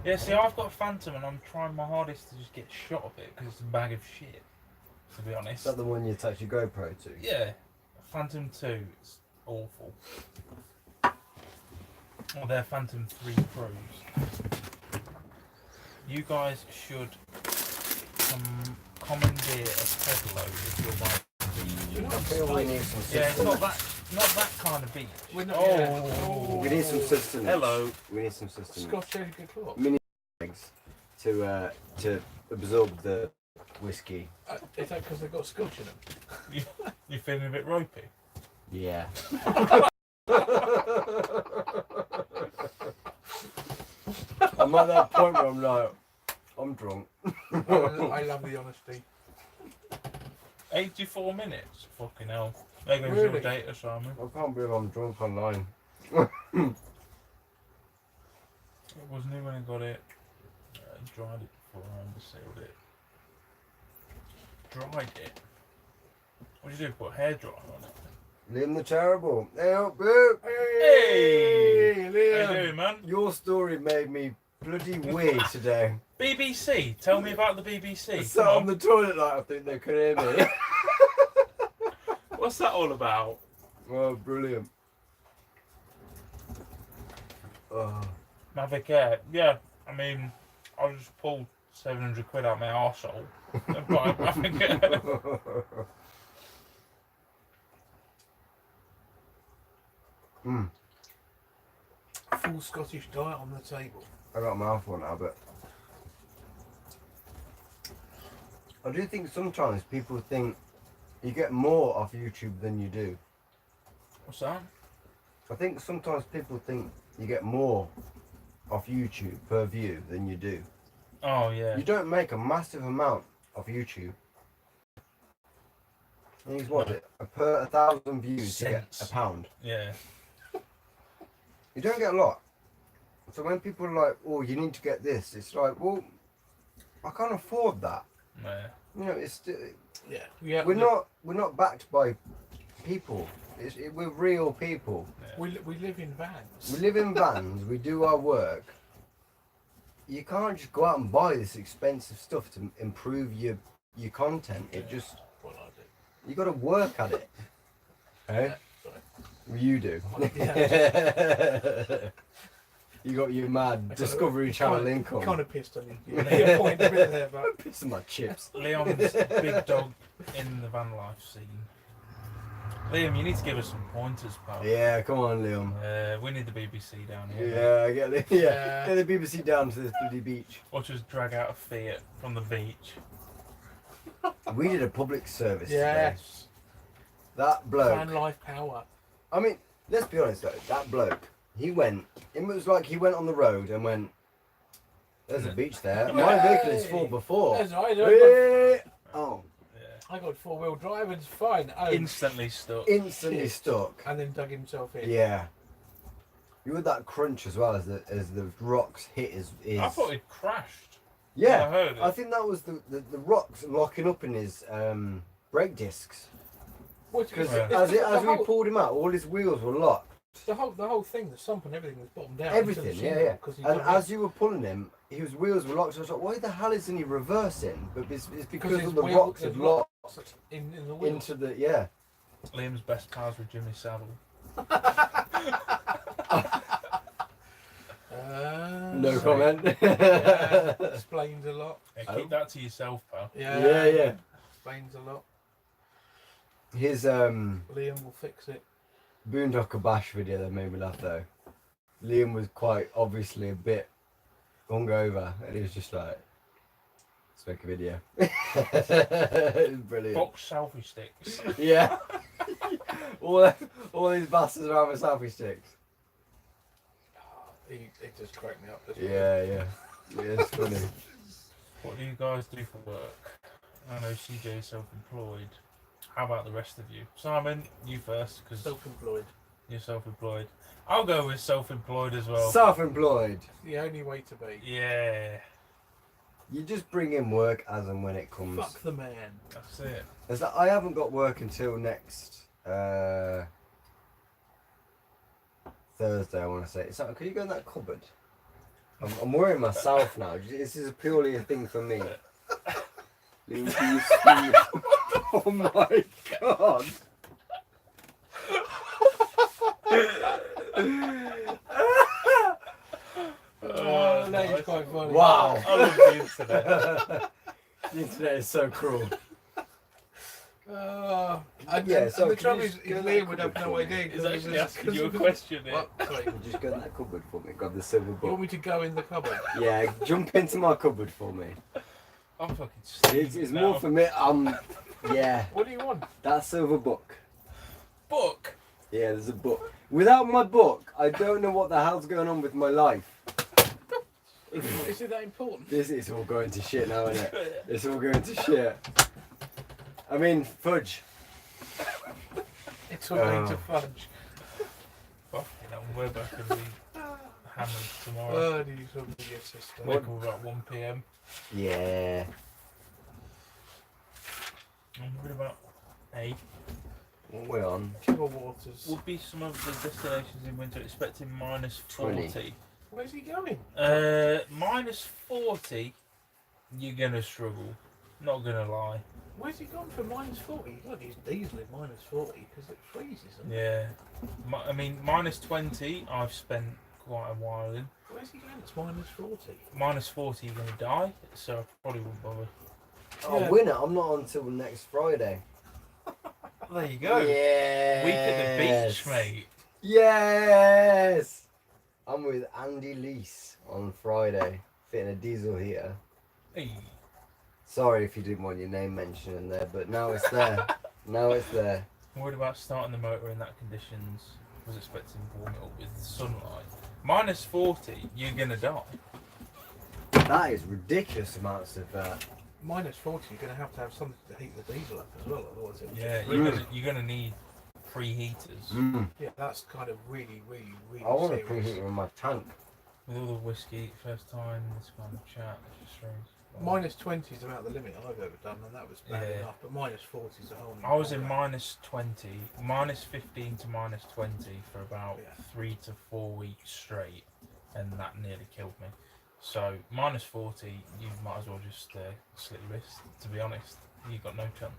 yeah, see, I've got a Phantom and I'm trying my hardest to just get shot of it because it's a bag of shit, to be Is honest. that the one you attach your GoPro to? Yeah, Phantom 2, it's awful. Or they're Phantom 3 Pros. You guys should commandeer a pedalo if you're buying. I feel we need some Yeah, it's systems. not that kind of beach. We're not- Oh, We need some systems. hello. We need some systems. Scotch etiquette clock. Mini eggs. to absorb the whiskey. Is that because they've got scotch in them? You feeling a bit ropey? Yeah. I'm at that point where I'm like, I'm drunk. I love the honesty. 84 minutes? Fucking hell. There goes Really? your data, Simon. I can't believe I'm drunk online. It wasn't it when I got it? Dried it before I undersealed it. Dried it? What did you do? Put hair dryer on it? Liam the Terrible. Help, boo. Hey! Hey, How Liam. you doing, man? Your story made me bloody weird today. BBC, tell me about the BBC. I sat on the toilet like I think they could hear me. What's that all about? Oh, brilliant. Oh. Mavic Air. Yeah, I mean, I just pulled 700 quid out my arsehole and buy a Mavic Air. Mm. Full Scottish diet on the table. I got a mouthful now, but I do think sometimes people think you get more off YouTube than you do. What's that? I think sometimes people think you get more off YouTube per view than you do. Oh, yeah. You don't make a massive amount off YouTube. I think it's what, per 1,000 views you get Cents. £1. Yeah. You don't get a lot. So when people are like, oh, you need to get this, it's like, well, I can't afford that. Yeah. You know, it's Yeah. we're not backed by people. We're real people. We live in vans. We live in vans. We do our work. You can't just go out and buy this expensive stuff to improve your content. It just Well, I do. you got to work at it. Eh? Sorry. Well, you do. Yeah. You got your mad Discovery Channel income. Kind of pissed on you. You point a bit there, but I'm pissing my chips. Leon's big dog in the van life scene. Liam, you need to give us some pointers, pal. Yeah, come on, Liam. We need the BBC down here. Yeah, get the BBC down to this bloody beach. Watch us drag out a Fiat from the beach. We did a public service today. yes. That bloke. Van life power. I mean, let's be honest though. That bloke. He went. It was like he went on the road and went. There's a beach there. My vehicle is full before. That's right. Oh, I got 4-wheel drive and it's fine. Oh, Instantly stuck. instantly shit. stuck. And then dug himself in. Yeah. You had that crunch as well as the rocks hit his. I thought he'd crashed. Yeah, I heard it. I think that was the rocks locking up in his brake discs. Because as we pulled him out, all his wheels were locked. The whole thing, the sump and everything was bottomed down. Everything, yeah. And as as you were pulling him, his wheels were locked. So I was like, why the hell isn't he reversing? But it's because his of the wheel- rocks his had locked in the wheel. into the yeah. Liam's best pals with Jimmy Savile. No comment. Yeah, explains a lot. Yeah, keep that to yourself, pal. Yeah. Explains a lot. His Liam will fix it. Boondocker Bash video that made me laugh though. Liam was quite obviously a bit hungover, and he was just like, "Let's make a video." It was brilliant. Box selfie sticks. Yeah. all these bastards are having selfie sticks. It just cracked me up. Yeah, it's funny. What do you guys do for work? I know CJ is self-employed. How about the rest of you? Simon, you first, because Self-employed. you're self-employed. I'll go with self-employed as well. Self-employed. The only way to be. Yeah, You just bring in work as and when it comes. Fuck the man. that's it. It's like, I haven't got work until next Thursday, I want to say. It's like, can you go in that cupboard? I'm worrying myself now. This is purely a thing for me. Liam, can you speak? Oh my god. Oh, that is nice. quite funny. Wow. I love the internet. The internet is so cruel. And, Yeah, and, so and the can trouble you is, just go in Liam that would have cupboard no for me? idea. He's 'cause actually it was- asking you a 'cause of- question here. What? Sorry. Can you just go in that cupboard for me? Grab the silver You want book. me to go in the cupboard? Yeah, jump into my cupboard for me. I'm fucking It's steaming now. more for me. Yeah, What do you want? that silver book. Book. Yeah, there's a book. Without my book, I don't know what the hell's going on with my life. Is it that important? This is all going to shit now, isn't it? It's all going to shit. I mean, fudge. It's all going to fudge. Fucking hell, we're back in the Hammonds tomorrow. Oh, do you talk to your sister? Wake up about 1 p.m. Yeah. I'm worried about 8. What we're on? Pure waters. Would be some of the destinations in winter expecting minus 20. 40. Where's he going? Minus 40, you're gonna struggle. Not gonna lie. Where's he gone for minus 40? God, he's diesel at minus 40 because it freezes. Doesn't it? Yeah. I mean, minus 20, I've spent quite a while in. Where's he going? It's minus 40. Minus 40, you're gonna die, so I probably wouldn't bother. Oh, Yeah. winner. I'm not until next Friday. There you go. Yeah. Week at the beach, mate. Yes. I'm with Andy Leese on Friday, fitting a diesel heater. Hey. Sorry if you didn't want your name mentioned in there, but now it's there. Now it's there. I'm worried about starting the motor in that conditions. I was expecting to warm it up with sunlight. Minus 40, you're gonna die. That is ridiculous amounts of Minus 40, you're going to have something to heat the diesel up as well, otherwise it'll Yeah, just you're freeze. gonna need preheaters. Yeah, that's kind of really, really, really I want a serious. preheater in my tank. With all the whiskey, first time, this kind of chat, it's just strange. Minus 20 is about the limit I've ever done, and that was bad Yeah. enough, but minus 40 is a whole new I was in ballgame. minus 20, minus 15 to minus 20 for about Yeah. 3 to 4 weeks straight, and that nearly killed me. So, minus 40, you might as well just slit your wrist, to be honest. You've got no chance.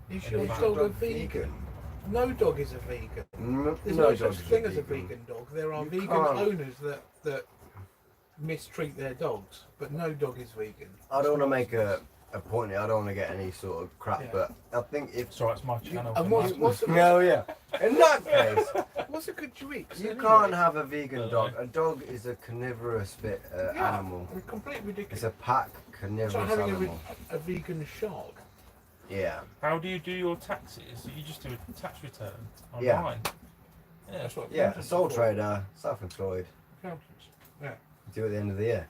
Is in your a van. dog a vegan? No dog is a vegan. There's no such thing as a vegan dog. There are You vegan can't. owners that mistreat their dogs, but no dog is vegan. I don't want to make a point here. I don't want to get any sort of crap, Yeah. but I think if Sorry, it's my channel. and for what's that. a- no, yeah. In that case, What's a good tweak? you can't have a vegan dog. A dog is a carnivorous animal. It's completely ridiculous. It's a pack It's carnivorous like having animal. a vegan shark. Yeah. How do you do your taxes? You just do a tax return Yeah. online. Yeah. That's what Yeah. accountants Sole are for. trader, self-employed. Accountants. Yeah. Do it at the end of the year.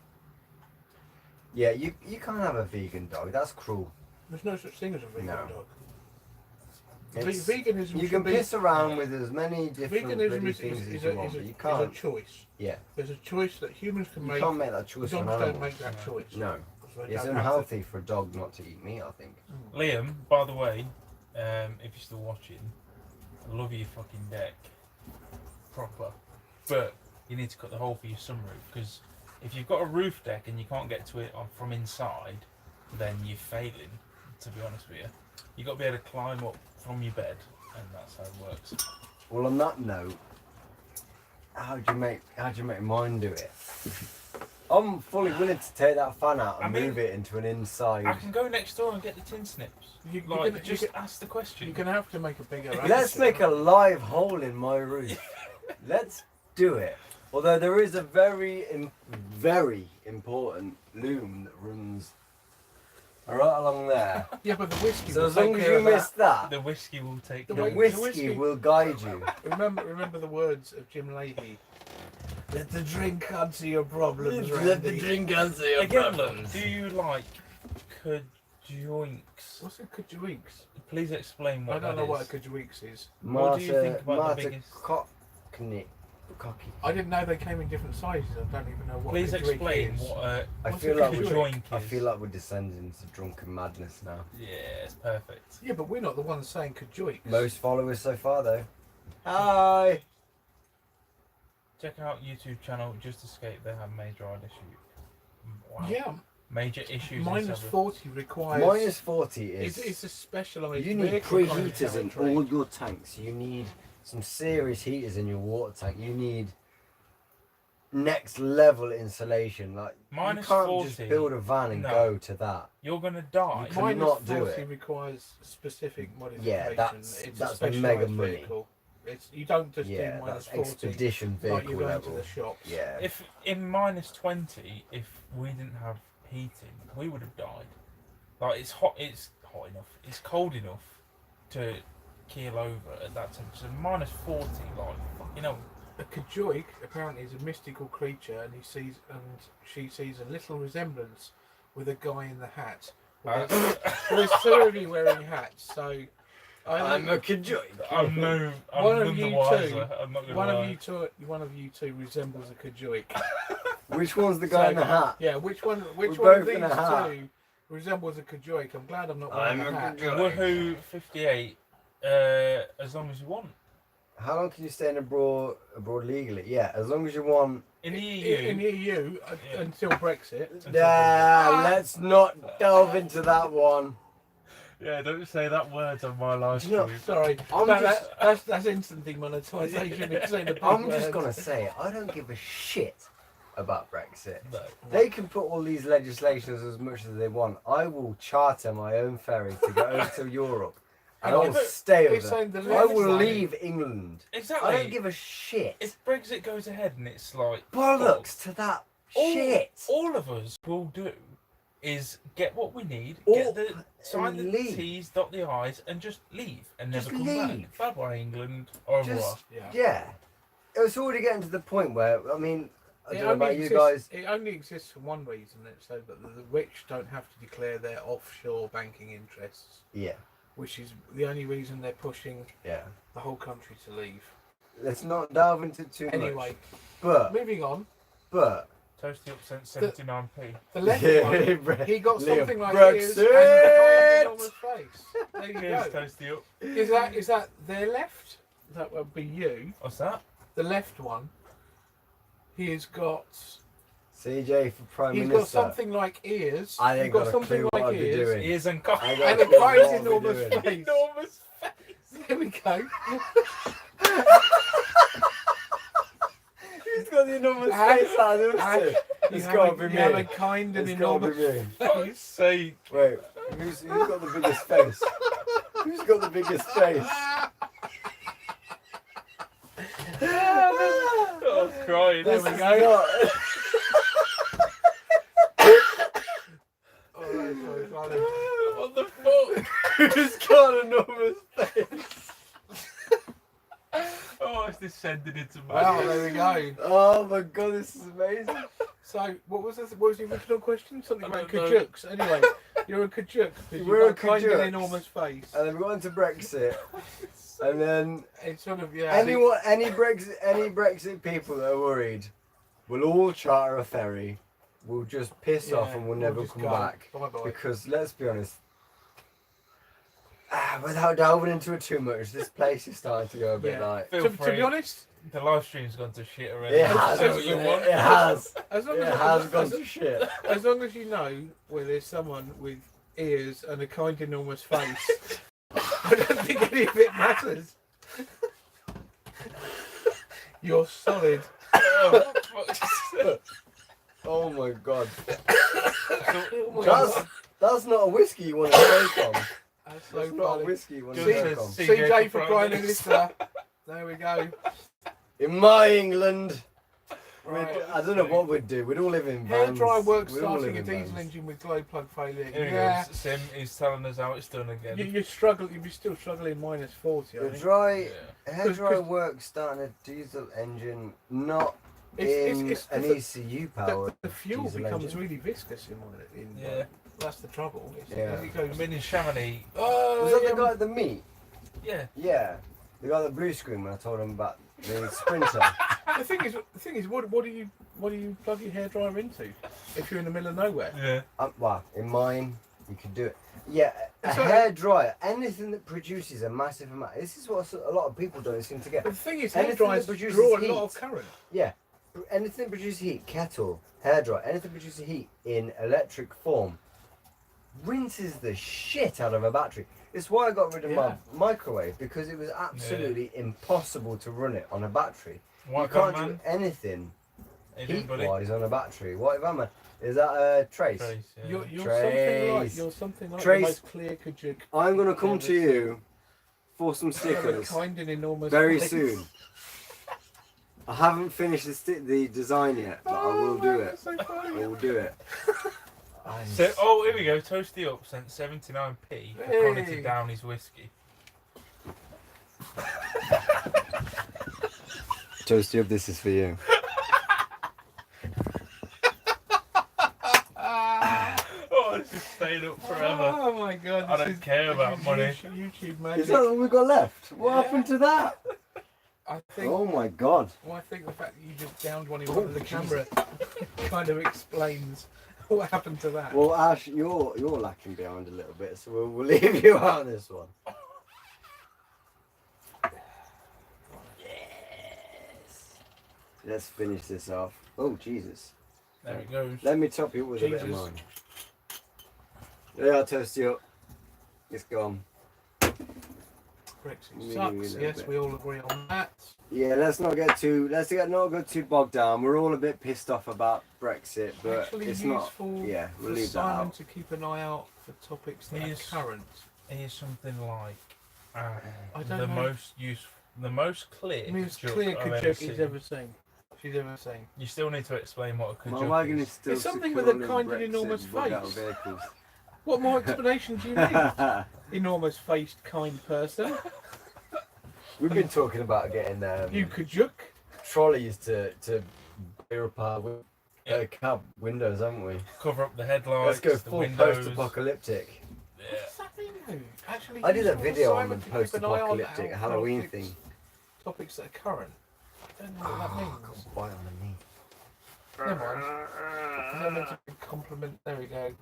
Yeah, you can't have a vegan dog. That's cruel. There's no such thing as a vegan No. dog. It's- Veganism You should can be, piss around with as many different veganism bloody is, things is, as is, you a, want, is, but a, you is a can't. choice. Yeah. There's a choice that humans can You make. can't make that choice Dogs on don't animals. make that choice. No. So they It's don't have unhealthy for a dog not to eat meat, I think. to- Liam, by the way, if you're still watching, I love your fucking deck. Proper. But you need to cut the hole for your sunroof, because if you've got a roof deck and you can't get to it from inside, then you're failing, to be honest with you. You've got to be able to climb up from your bed, and that's how it works. Well, on that note, how do you make mine do it? I'm fully willing to take that fan out and I mean, move it into an inside. I can go next door and get the tin snips. You Like, can- just ask the question. You're going to have to make a bigger. Let's make a live hole in my roof. Let's do it. Although there is a very important loom that runs right along there. Yeah, but the whiskey. So will as long take as care you of that. miss that, The whiskey will take The care way- of the it. whiskey whiskey- will guide you. Remember the words of Jim Leahy. Let the drink answer your problems, Let the Randy. drink answer your Again, problems. look, do you like kajoinks? What's a kajweeks? Please explain what I don't that know what a is. kajweeks is. What do you think about the Martha biggest- Cockney. Cocky. I didn't know they came in different sizes. I don't even know what. Please a kajweek explain is. what I What's feel a like kajweek? kajoink I is. feel like we're descending into drunken madness now. Yeah, it's perfect. Yeah, but we're not the ones saying kajweeks. Most followers so far, though. Hi. Check out YouTube channel Just Escape. They have major issue. Wow. Yeah, Major issues. in minus several- 40 requires. Minus 40 is. It's a specialised. You need vehicle kind of preheaters in carry all trade. your tanks. You need some serious heaters in your water tank. You need next level insulation. Like Minus you can't 40. just build a van and No. go to that. You're gonna die. You cannot do -40 it. requires specific modification. Yeah, that's it's mega a specialised money. vehicle. You don't just Yeah, do that's -40 expedition like vehicle you go level. into the shops. Yeah. If in minus 20, if we didn't have heating, we would have died. Like it's hot enough. It's cold enough to keel over at that temperature. Minus 40, like you know. A Kajoik apparently is a mystical creature, and she sees a little resemblance with a guy in the hat. Well, there's two of you wearing hats, so I'm a Kajoik. I'm One of none the you wiser. two- I'm not gonna one lie. of you two resembles a Kajoik. Which one's the guy in the hat? Yeah, which one of both these in a hat. two resembles a Kajoik? I'm glad I'm not wearing I'm a a hat. Kajoik. Woohoo 58. As long as you want. How long can you stay abroad legally? Yeah, as long as you want. In the EU. In the EU Yeah. until Brexit. Yeah, let's not delve into that one. Yeah, don't say that word on my live Do you know- stream. Sorry, I'm that's instant demonetisation. It's saying the big I'm just words. gonna say, I don't give a shit about Brexit. No. They can put all these legislations as much as they want. I will charter my own ferry to go over to Europe. And Hang I on, will stay it's over. saying the I left will one- leave England. Exactly. I don't give a shit. If Brexit goes ahead and it's like Bollocks to that shit. all of us will do is get what we need, Or- get the sign the and leave. T's, dot the I's, and just leave and Just never come leave. back. Bye bye England. Au revoir. Just Yeah. yeah. It's already getting to the point where I mean, I don't know about you guys. It only exists for one reason, it's so that the rich don't have to declare their offshore banking interests, Yeah, which is the only reason they're pushing yeah. the whole country to leave. Let's not delve into too Anyway, much. moving on. But Toasty up sent 79p. The left one, he got Liam, something like Brexit! ears and a on his face. There you Cheers, go. Toasty up. Is that their left? That would be you. What's that? The left one. He has got. CJ for Prime He's Minister. got something like ears. I He's ain't got got a something clue what like I'd be ears. doing. Ears and cock. I And don't a know what quite I'd be enormous doing. face. Enormous face. There we go. Who's got the enormous And- face out of and it? It's You got to be have a me. kind and It's got to enormous be me. face. Say Wait, who's got the biggest face? Who's got the biggest face? oh crying. There This we is go. not- Oh, that's so funny. What the fuck? Who's got an enormous face? Oh, it's descended into my Wow, there we go. Oh my god, this is amazing. So, what was the original question? Something I about don't know. Kajuks. Anyway, you're a Kajuk because We're you've got a kind Kajuks. and enormous face. And then we got into Brexit. And then It's sort of, yeah. any Brexit people that are worried will all charter a ferry. We'll just piss yeah, off and we'll never just come go. back. Bye-bye. Because let's be honest, without delving into it too much, this place is starting to go a bit Yeah. like. Feel To free. be honest, The live stream's gone to shit already. It has, Say what you want. it has. as long It as, has gone to shit. as long as you know where there's someone with ears and a kind enormous face, I don't think any of it matters. You're solid. Oh, fuck. Oh my god. That's That's not a whiskey you want to take on. so That's not a funny. whiskey you want to Good take to on. see. CJ for Prime Minister. There we go. In my England, Right. I don't know what we'd do. We'd all live in vans. Hairdryer works We'd all starting live a in diesel vans. engine with glow plug failure. Here he Yeah. goes. Sim is telling us how it's done again. You're struggling. You're still struggling minus 40. I The think. dry Yeah. hairdryer works starting a diesel engine, not It's in an the, ECU powered the fuel diesel becomes engine. really viscous in one. In Yeah. That's the trouble. Yeah. It I goes, mean, in Chamonix. oh, Was that yeah, the guy at the meet? Yeah. Yeah, the guy at the blue screen when I told him about the Sprinter. the thing is, what do you plug your hairdryer into if you're in the middle of nowhere? Yeah. Well, in mine, you could do it. Yeah, a So- hairdryer, anything that produces a massive amount. This is what a lot of people don't seem to get. But the thing is, Anything that hairdryers produces draw a heat. lot of current. Yeah, anything that produces heat, kettle, hairdryer, anything that produces heat in electric form, rinses the shit out of a battery. It's why I got rid of Yeah. my microwave, because it was absolutely impossible to run it on a battery. White You can't gun do man. anything heat wise on a battery. What if I'm a... Is that a Trace? Trace, yeah. You're something like Trace. the most clear Kajuk. I'm going to come ever to you for some seen. You're stickers the kind and enormous very face. soon. I haven't finished the design yet, but I will do it. That's so I funny. will do it. So, oh, here we go. Toasty Up sent 79p for Connie to down his whiskey. Toasty Up, this is for you. Oh, this is staying up forever. Oh my god. I don't care about money. YouTube magic. Is that all we got left? What Yeah. happened to that? I think. Oh my god. Well, I think the fact that you just downed one in front of the camera kind of explains what happened to that. Well, Ash, you're lacking behind a little bit, so we'll leave you out of this one. Yes. Let's finish this off. Oh Jesus. There it goes. Let me top you up with a bit of Jesus. mine. Yeah, I'll toast you up. It's gone. Brexit Maybe a sucks. little Yes, bit. we all agree on that. Yeah, let's not get too bogged down. We're all a bit pissed off about Brexit, but Actually it's not. useful Yeah, we'll for leave that Simon out. to keep an eye out for topics that Yes. are current. Here's something like I don't the know. most useful, the most clear. Most Kajuk clear I've Kajuk seen. he's ever seen. She's ever seen. You still need to explain what a My Kajuk wagon is. is still It's something with secure a in kind of Brexit enormous bug out face. vehicles. What more explanation do you need? Enormous faced kind person. We've been talking about getting You Kajuk. trolleys to clear up our Yeah. cab windows, haven't we? Cover up the headlights, Let's go the full windows. post-apocalyptic. Yeah. What's that thing do? Actually, I did a useful for video on Simon the to keep an eye on post-apocalyptic how Halloween topics- thing. Topics that are current. I don't know what that means. Bite on the knee. Never mind. Is that meant to be a compliment? There we go.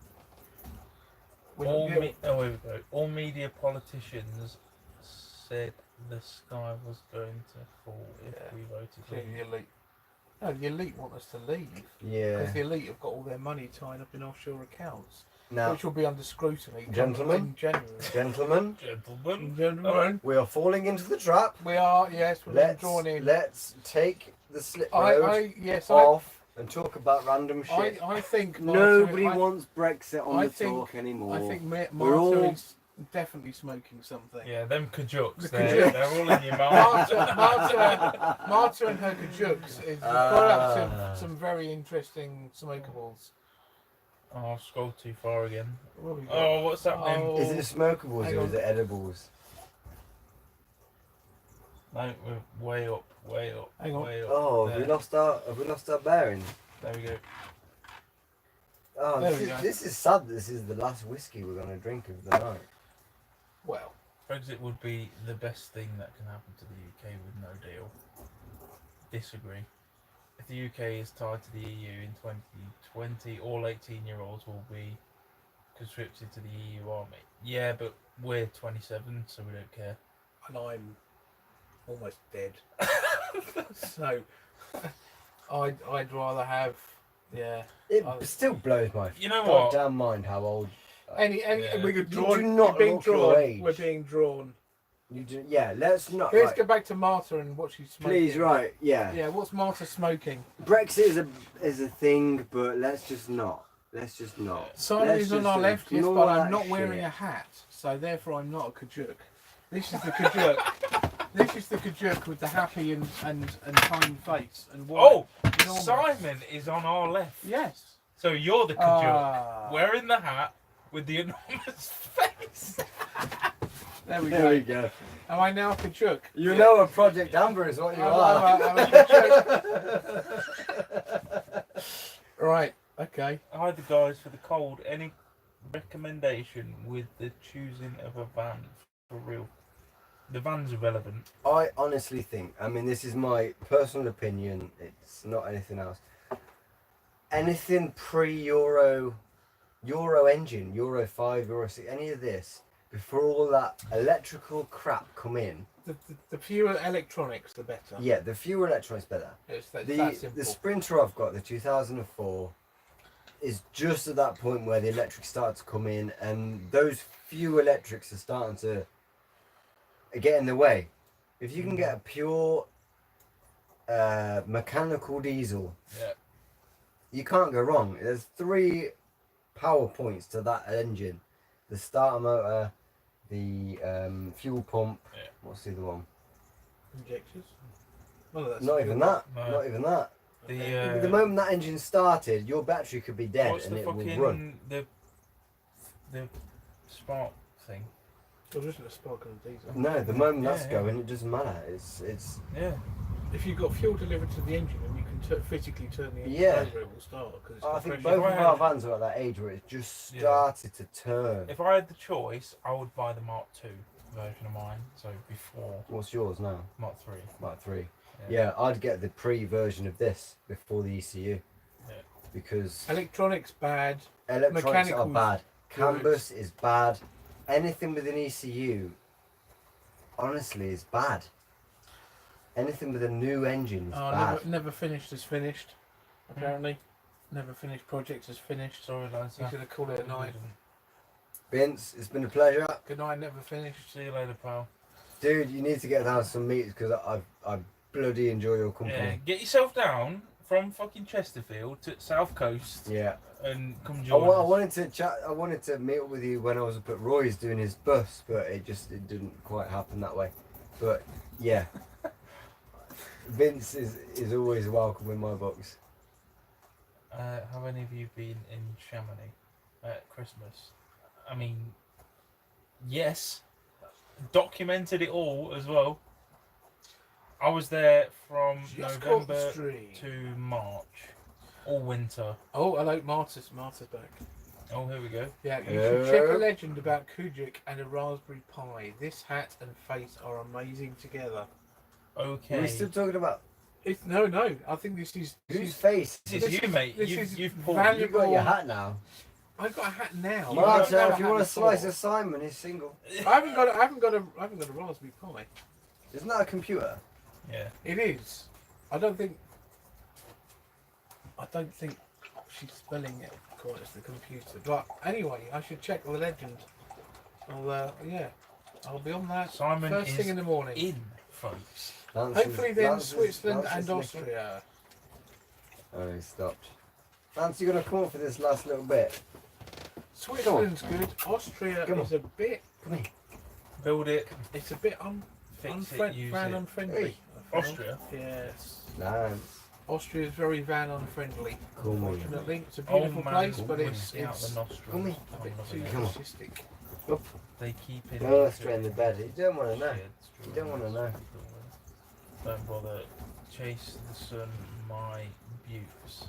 We're not All, getting- here we go. All media politicians said the sky was going to fall if Yeah. we voted Clearly leave. the elite. No, the elite want us to leave. Yeah. Because the elite have got all their money tied up in offshore accounts. Now, Which will be under scrutiny come Gentlemen? in January. gentlemen, Gentlemen, Gentlemen, we are falling into the trap. we are, yes, we're being Let's drawn in. let's take the slip road I off and talk about random shit. I think Nobody Martin, wants Brexit on I the think- talk anymore. I think We're all- Martin's definitely smoking something. yeah, them Kajuks, The they're, Kajuk. they're all in your mouth. Marta and her Kajuks is got up some very interesting smokables. Oh, I've scrolled too far again. What have we got? Oh, what's happening? Oh, Is it smokables hang or on. is it edibles? No, we're way up, way up, Hang on. way up. Oh, there. have we lost our bearings? There we go. Oh, There this we is, go. this is sad. This is the last whiskey we're gonna drink of the night. Well, Brexit would be the best thing that can happen to the UK with no deal. Disagree. If the UK is tied to the EU in 2020, all 18-year-olds will be conscripted to the EU army. Yeah, but we're 27, so we don't care. and I'm almost dead. So I'd rather have It Oh. still blows my You know what? goddamn mind how old. any Yeah. we're You drawn. do not we're being look your drawn. age. We're being drawn. You do, yeah, let's not. Let's right, go back to Marta and what she's smoking. please, right? Yeah. Yeah, what's Marta smoking? Brexit is a thing, but let's just not. Let's just not. Simon Let's is on just our left, yes, ignore but I'm that not wearing shit. a hat, so therefore I'm not a Kajuk. This is the Kajuk. This is the Kajuk with the happy and kind face and white. Oh, enormous. Simon is on our left. Yes. So you're the Kajuk, Ah. wearing the hat with the enormous face. There we There we go. go. Am I now a Kajuk? You know a Project Amber is what you I'm are. a Kajuk. Right. Okay. Hi, the guys for the cold. Any recommendation with the choosing of a van for real? The van's irrelevant. I honestly think, I mean, this is my personal opinion, it's not anything else. Anything pre-Euro, Euro engine, Euro 5, Euro 6, any of this, before all that electrical crap come in, The fewer electronics, the better. yeah, the fewer electronics better. It's that The simple. Sprinter I've got, the 2004, is just at that point where the electrics start to come in, and those few electrics are starting to get in the way. If you can get a pure mechanical diesel, Yeah. you can't go wrong. There's 3 power points to that engine: the starter motor, the fuel pump. Yeah. What's the other one? Injectors. Well, that's Not even that. No. Not even that. The The moment that engine started, your battery could be dead what's and the it would run. fucking the spark thing? There isn't a spark on a diesel. No, the moment that's Yeah. going, it doesn't matter. It's Yeah. If you've got fuel delivered to the engine and you can physically turn the engine Yeah. over, it will start. Because I think pressure. both If of I our had- vans are at that age where it just Yeah. started to turn. If I had the choice, I would buy the Mark II version of mine. So before What's yours now? Mark III. Mark 3. Yeah, I'd get the pre-version of this before the ECU. Yeah. Because Electronics bad. electronics are mechanicals bad. good. Canvas is bad. Anything with an ECU, honestly, is bad. Anything with a new engine is Oh, bad. never finished is finished. Apparently, never finished project is finished. Sorry, lads. He's gonna call it a night. Vince, it's been a pleasure. Good night, never finished. See you later, pal. Dude, you need to get down some meets because I bloody enjoy your Yeah, company. get yourself down from fucking Chesterfield to South Coast Yeah. and come I join us. wanted to chat. I wanted to meet up with you when I was up at Roy's doing his bus, but it didn't quite happen that way. But yeah, Vince is always welcome in my books. Have any of you been in Chamonix at Christmas? I mean, yes. Documented it all as well. I was there from Just caught the November stream. to March, all winter. Oh, hello, Marta's back. Oh, here we go. Yeah, you should check a legend about Kujic and a Raspberry Pi. This hat and face are amazing together. Okay. We're still talking about No. I think this is whose face. This is you, mate. this You've, is you've pulled. valuable. You got your hat now. I've got a hat now. Mark, I've if you got want a to slice hat of Simon, he's single. before. I haven't got a Raspberry Pi. Isn't that a computer? Yeah. It is. I don't think she's spelling it quite as the computer. But anyway, I should check the legend. I'll be on that Simon first is thing in the morning. in, folks. Hopefully then Switzerland and Austria. Oh, he stopped. Lance, you gonna come up for this last little bit? Switzerland's good. Austria Come on. is a bit. Come here. Build it. It's a bit Fix it. Use it. unfriendly. Hey. I feel. Austria? Yes. Lance, Austria is very van unfriendly. come here. Unfortunately, it's a Oh, beautiful man, place, but when it's see out the nostrils. Come here. a bit too Come on. fascistic. They keep it. Oh, straight in the bed. You don't want to know. Sheds, You don't wanna know. Don't bother. Chase the sun, my bukes.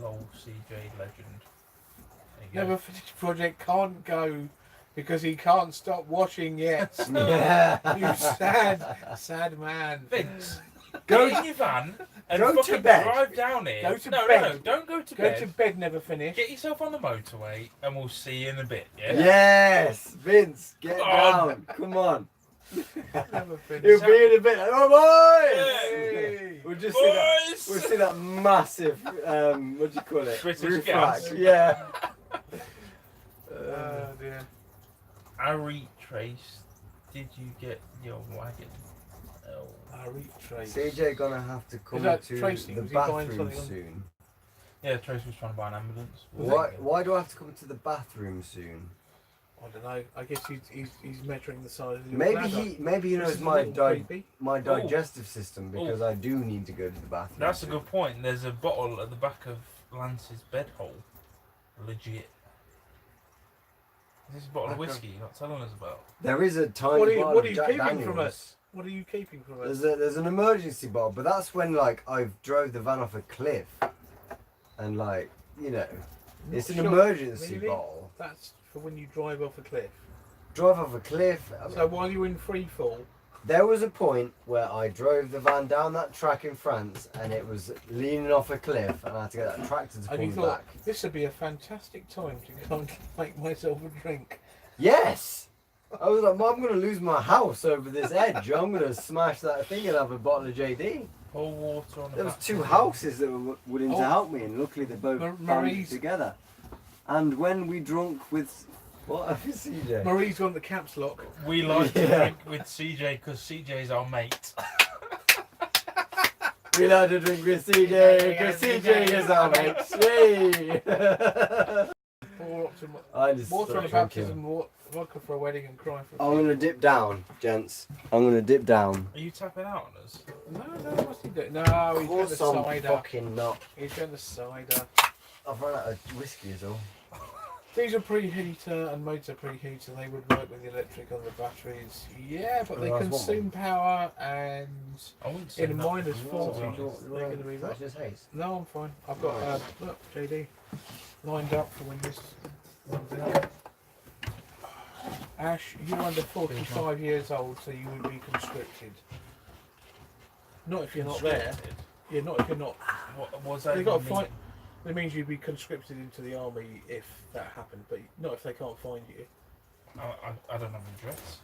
Lol, CJ legend. There you go. Never finished project can't go because he can't stop watching yet. Yeah. You sad man. Vince, Go get in your van and go to fucking bed. drive down here. Go to no, bed. no, don't go to Go bed. to bed, never finish. Get yourself on the motorway and we'll see you in a bit, yeah? Yes, Vince, get Come on. down. Come on. Never finish. He'll be in a bit. Oh, boys! Hey. We'll just see that. Boys! We'll see that massive. What do you call it? British Roof gas. rack. Yeah. Oh dear. Ari Trace, did you get your wagon? Oh. I retrace. CJ gonna have to come that to Tracy? the Was he buying bathroom something on- soon. Yeah, Trace was trying to buy an ambulance. Why do I have to come to the bathroom soon? I don't know. I guess he's measuring the size of your Maybe he This knows is a my little creepy. my digestive system because I do need to go to the bathroom. That's a soon. good point. There's a bottle at the back of Lance's bed hole. Legit. This is a bottle of Okay. whiskey you're not telling us about. There is a tiny What are you- bottle what are of you Jack keeping Daniels. from us? What are you keeping from us? There's an emergency bottle, but that's when like I've drove the van off a cliff, and like it's an Sure. emergency Really? bottle. That's for when you drive off a cliff. Drive off a cliff. I mean, So while you're in free fall, there was a point where I drove the van down that track in France, and it was leaning off a cliff, and I had to get that tractor to and pull you me thought back. this would be a fantastic time to go and make myself a drink. Yes. I was like, Mum, I'm going to lose my house over this edge. I'm going to smash that thing and have a bottle of JD. Pour water on the There was back 2 of the- houses that were willing to Oh. help me, and luckily they both Mar- found Marie's- it together. And when we drunk with what CJ? Marie's on the caps lock. We like to Yeah. drink with CJ because CJ's our mate. We like to drink with CJ, because CJ is our mates. Yay! I just Water on a stopped baptism, drinking. vodka for a wedding, and crying for a I'm gonna dip down, gents. I'm gonna dip down. Are you tapping out on us? No, what's he doing? No, Of he's doing the course I'm cider. fucking not. He's doing the cider. I've run out of whiskey as well. These are preheater and motor preheater. They would work with the electric on the batteries. Yeah, but they Well, that's consume power, and I wouldn't say in nothing minus more, 40, to be honest. they're going to be That's what? just haze. No, I'm fine. I've got look, JD lined up for when this runs out. Ash, you're under 45 years old, so you would be conscripted. Not if you're not there. Conscripted? Yeah, not if you're not. What was that? They got to even fight. That means you'd be conscripted into the army if that happened, but not if they can't find you. mean? I don't have an address.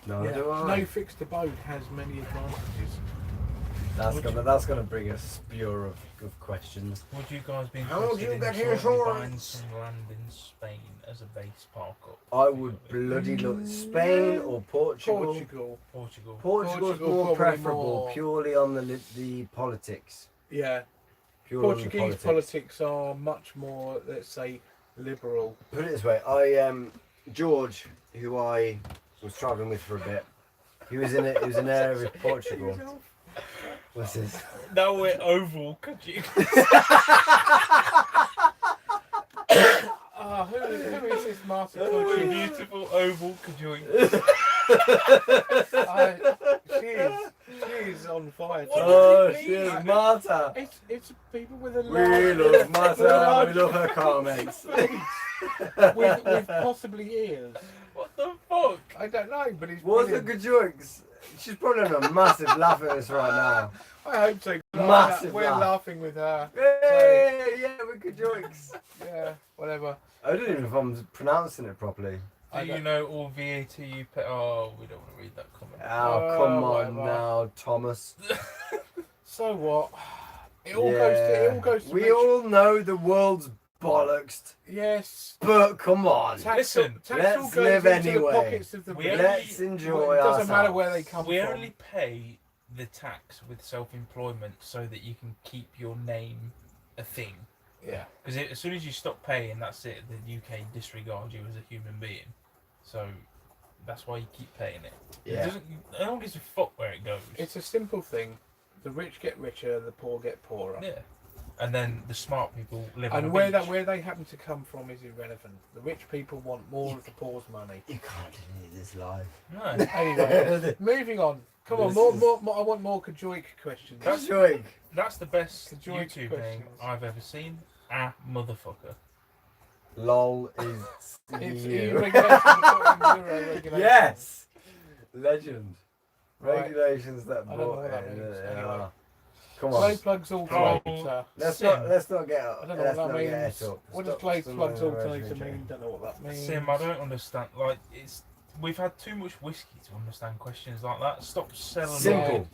No, Yeah. do I? No fixed abode has many advantages. That's gonna bring a spew of questions. Would you guys be How would interested you in get here, shortly buying insurance? some land in Spain as a base park up? I would bloody look Spain or Portugal. Portugal. Portugal's Portugal more probably preferable, more. purely on the politics. Yeah. Purely on the Portuguese politics are much more, let's say, liberal. Put it this way, I George, who I was travelling with for a bit, he was in an area with Portugal. What's this? No, we're oval, could you? Who is this Martin? Your beautiful oval conjoint. She is on fire. Oh shit, Marta! It's people with a We love Marta, we love her comments. with possibly ears. What the fuck? I don't know, but it's What's the brilliant. good jokes? She's probably having a massive laugh at us right now. I hope so. Massive We're laugh. laughing with her. Hey, yeah, we're good jokes. Yeah, whatever. I don't even know if I'm pronouncing it properly. Do you know all VAT you pay? Oh, we don't want to read that comment. Oh, come on whatever. now, Thomas. So what? It all goes to We rich- all know the world's bollocks, Yes. but come on. Listen, tax let's all goes live into anyway. the pockets of the We rich. only- Let's enjoy It doesn't ourselves. matter where they come we from. only pay the tax with self-employment so that you can keep your name a thing. Yeah. Because as soon as you stop paying, that's it. The UK disregards you as a human being. So that's why you keep paying it. Yeah. No one gives a fuck where it goes. It's a simple thing. The rich get richer, the poor get poorer. Yeah. And then the smart people live on And a where beach. where they happen to come from is irrelevant. The rich people want more of the poor's money. You can't deny this live. No. Anyway, moving on. Come on, This more. is- I want more Kajoik questions. That's joy. That's the best The joint YouTube name questions. I've ever seen. Motherfucker. LOL is It's you. regulations according to zero regulations. Yes. Legend. Right. Regulations that I don't know brought what that in. means. Yeah. Anyway. Come Play on. plugs Oh. alternator. Let's Sim. not get up. I don't know Let's what not that get means. it up. What does Stop play some plugs of the alternator rest of mean? Don't know what that means. Sim, I don't understand. Like, we've had too much whiskey to understand questions like that. Stop selling Simple. it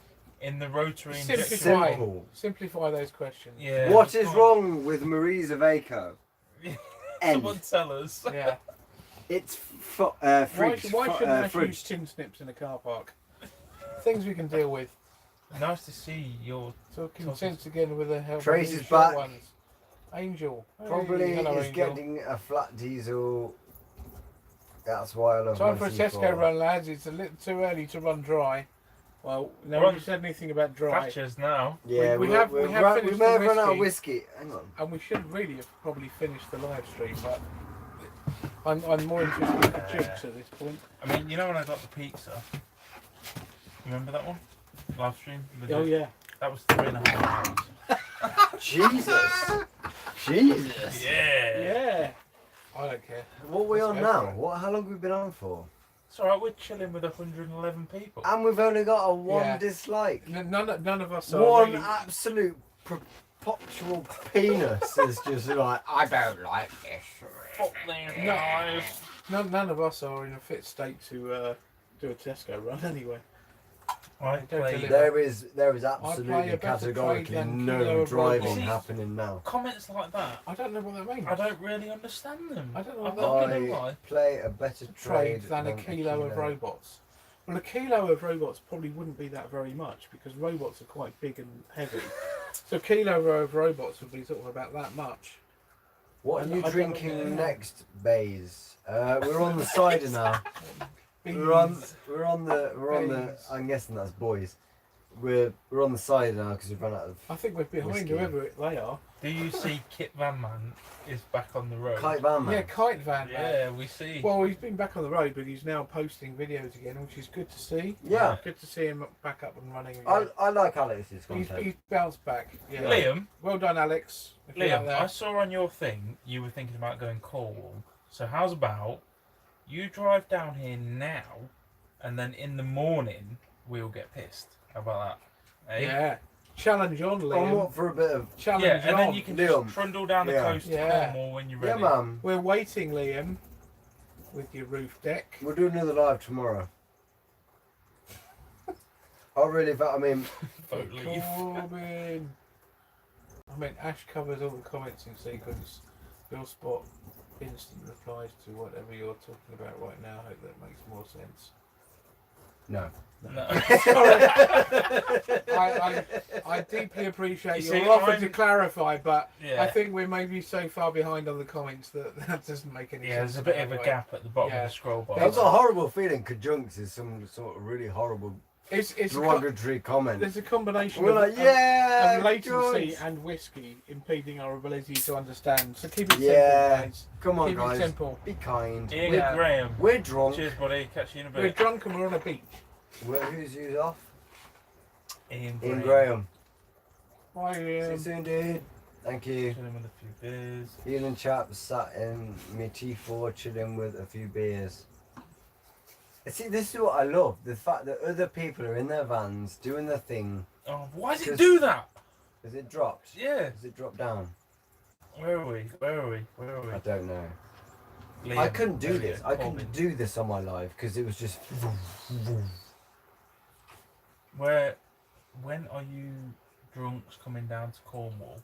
in the rotary Simplify. injection. Simple. Simplify those questions. Yeah. What is fine. wrong with Marie's Iveco? End. Someone tell us. Yeah. It's Why fridge. shouldn't Ash use fridge. tin snips in a car park? Things we can deal with. Nice to see your. Talking sense again with the help Trace of is the short back. ones. Angel. Hey, Probably hello, is Angel. getting a flat diesel. That's why I love Time my for a C4. Tesco run, lads. It's a little too early to run dry. Well, no Run. one said anything about dry. Thatchers now. Yeah, We we have we finished may the have run out of whiskey. whiskey. Hang on. And we should really have probably finished the live stream, but I'm more interested in the jokes at this point. I mean, you know when I got the pizza? Remember that one? Live stream? Oh yeah. That was 3.5 hours. Jesus. Jesus. Yeah. Yeah. I don't care. What are we Let's on go now? for it. What? How long have we been on for? It's alright, we're chilling with 111 people. And we've only got a one Yeah. dislike. None of us are One really, absolute perpetual penis is just like, I don't like this. Fuck them No. guys. none of us are in a fit state to do a Tesco run anyway. I Don't play deliver. There is play absolutely a better trade categorically than Kilo no of driving robots. happening now. comments like that. I don't know what that means. I don't really understand them. I don't know I'm what not that gonna I lie. play a better Trade trade than a kilo of robots. Well, a kilo of robots probably wouldn't be that very much because robots are quite big and heavy. So a kilo of robots would be sort of about that much. What And are you I don't drinking know. next, Bays? We're on the cider now. We're on the. Bees. I'm guessing that's boys. We're on the cider now because we've run out of. I think we're behind Whiskey. whoever they are. Do you see Kit Van Man is back on the road? Kite Van Man. Yeah, Kite Van. Yeah, we see. Well, he's been back on the road, but he's now posting videos again, which is good to see. Yeah. Good to see him back up and running again. I like Alex's He's content. bounced back. Yeah. Liam, Well done, Alex. If you're out Liam, there. I saw on your thing you were thinking about going Cornwall. So how's about you drive down here now, and then in the morning we'll get pissed. How about that? Eh? Yeah. Challenge on, I'm Liam. up for a bit of. Challenge Yeah, and on. then you can Liam. just trundle down the Yeah. coast to Yeah. Cornwall when you're Yeah, ready. man. We're waiting, Liam, with your roof deck. We'll do another live tomorrow. I really, I mean, Vote leave. Corbin. I mean, Ash covers all the comments in sequence. Bill Spot instant replies to whatever you're talking about right now. I hope that makes more sense. no. No. I deeply appreciate You your see, offer I'm- to clarify, but Yeah. I think we're maybe so far behind on the comments that doesn't make any Yeah, sense. there's a bit of a anyway. gap at the bottom Yeah. of the scroll bar. I've got a horrible feeling conjuncts is some sort of really horrible It's a derogatory comment. there's a combination We're of, like, yeah, of latency conjuncts. and whiskey impeding our ability to understand. So keep it Yeah. simple, guys. Come on, Keep it guys. simple. Be kind. Ian Yeah. Graham. We're drunk. Cheers, buddy. Catch you in a We're bit. drunk and we're on a beach. Who's off? Ian Ian Graham. Graham. Bye, See you Ian. soon, dude. Thank you. Chilling with a few beers. Ian and Chap sat in my T4 chilling with a few beers. See, this is what I love. The fact that other people are in their vans doing their thing. Oh, why does it 'Cause- do that? Has it dropped? Yeah. Has it dropped down? Where are we? Where are we? Where are we? I don't know. Liam, I couldn't do there we this. go, I Corbin. couldn't do this on my live because it was just. When are you drunks coming down to Cornwall?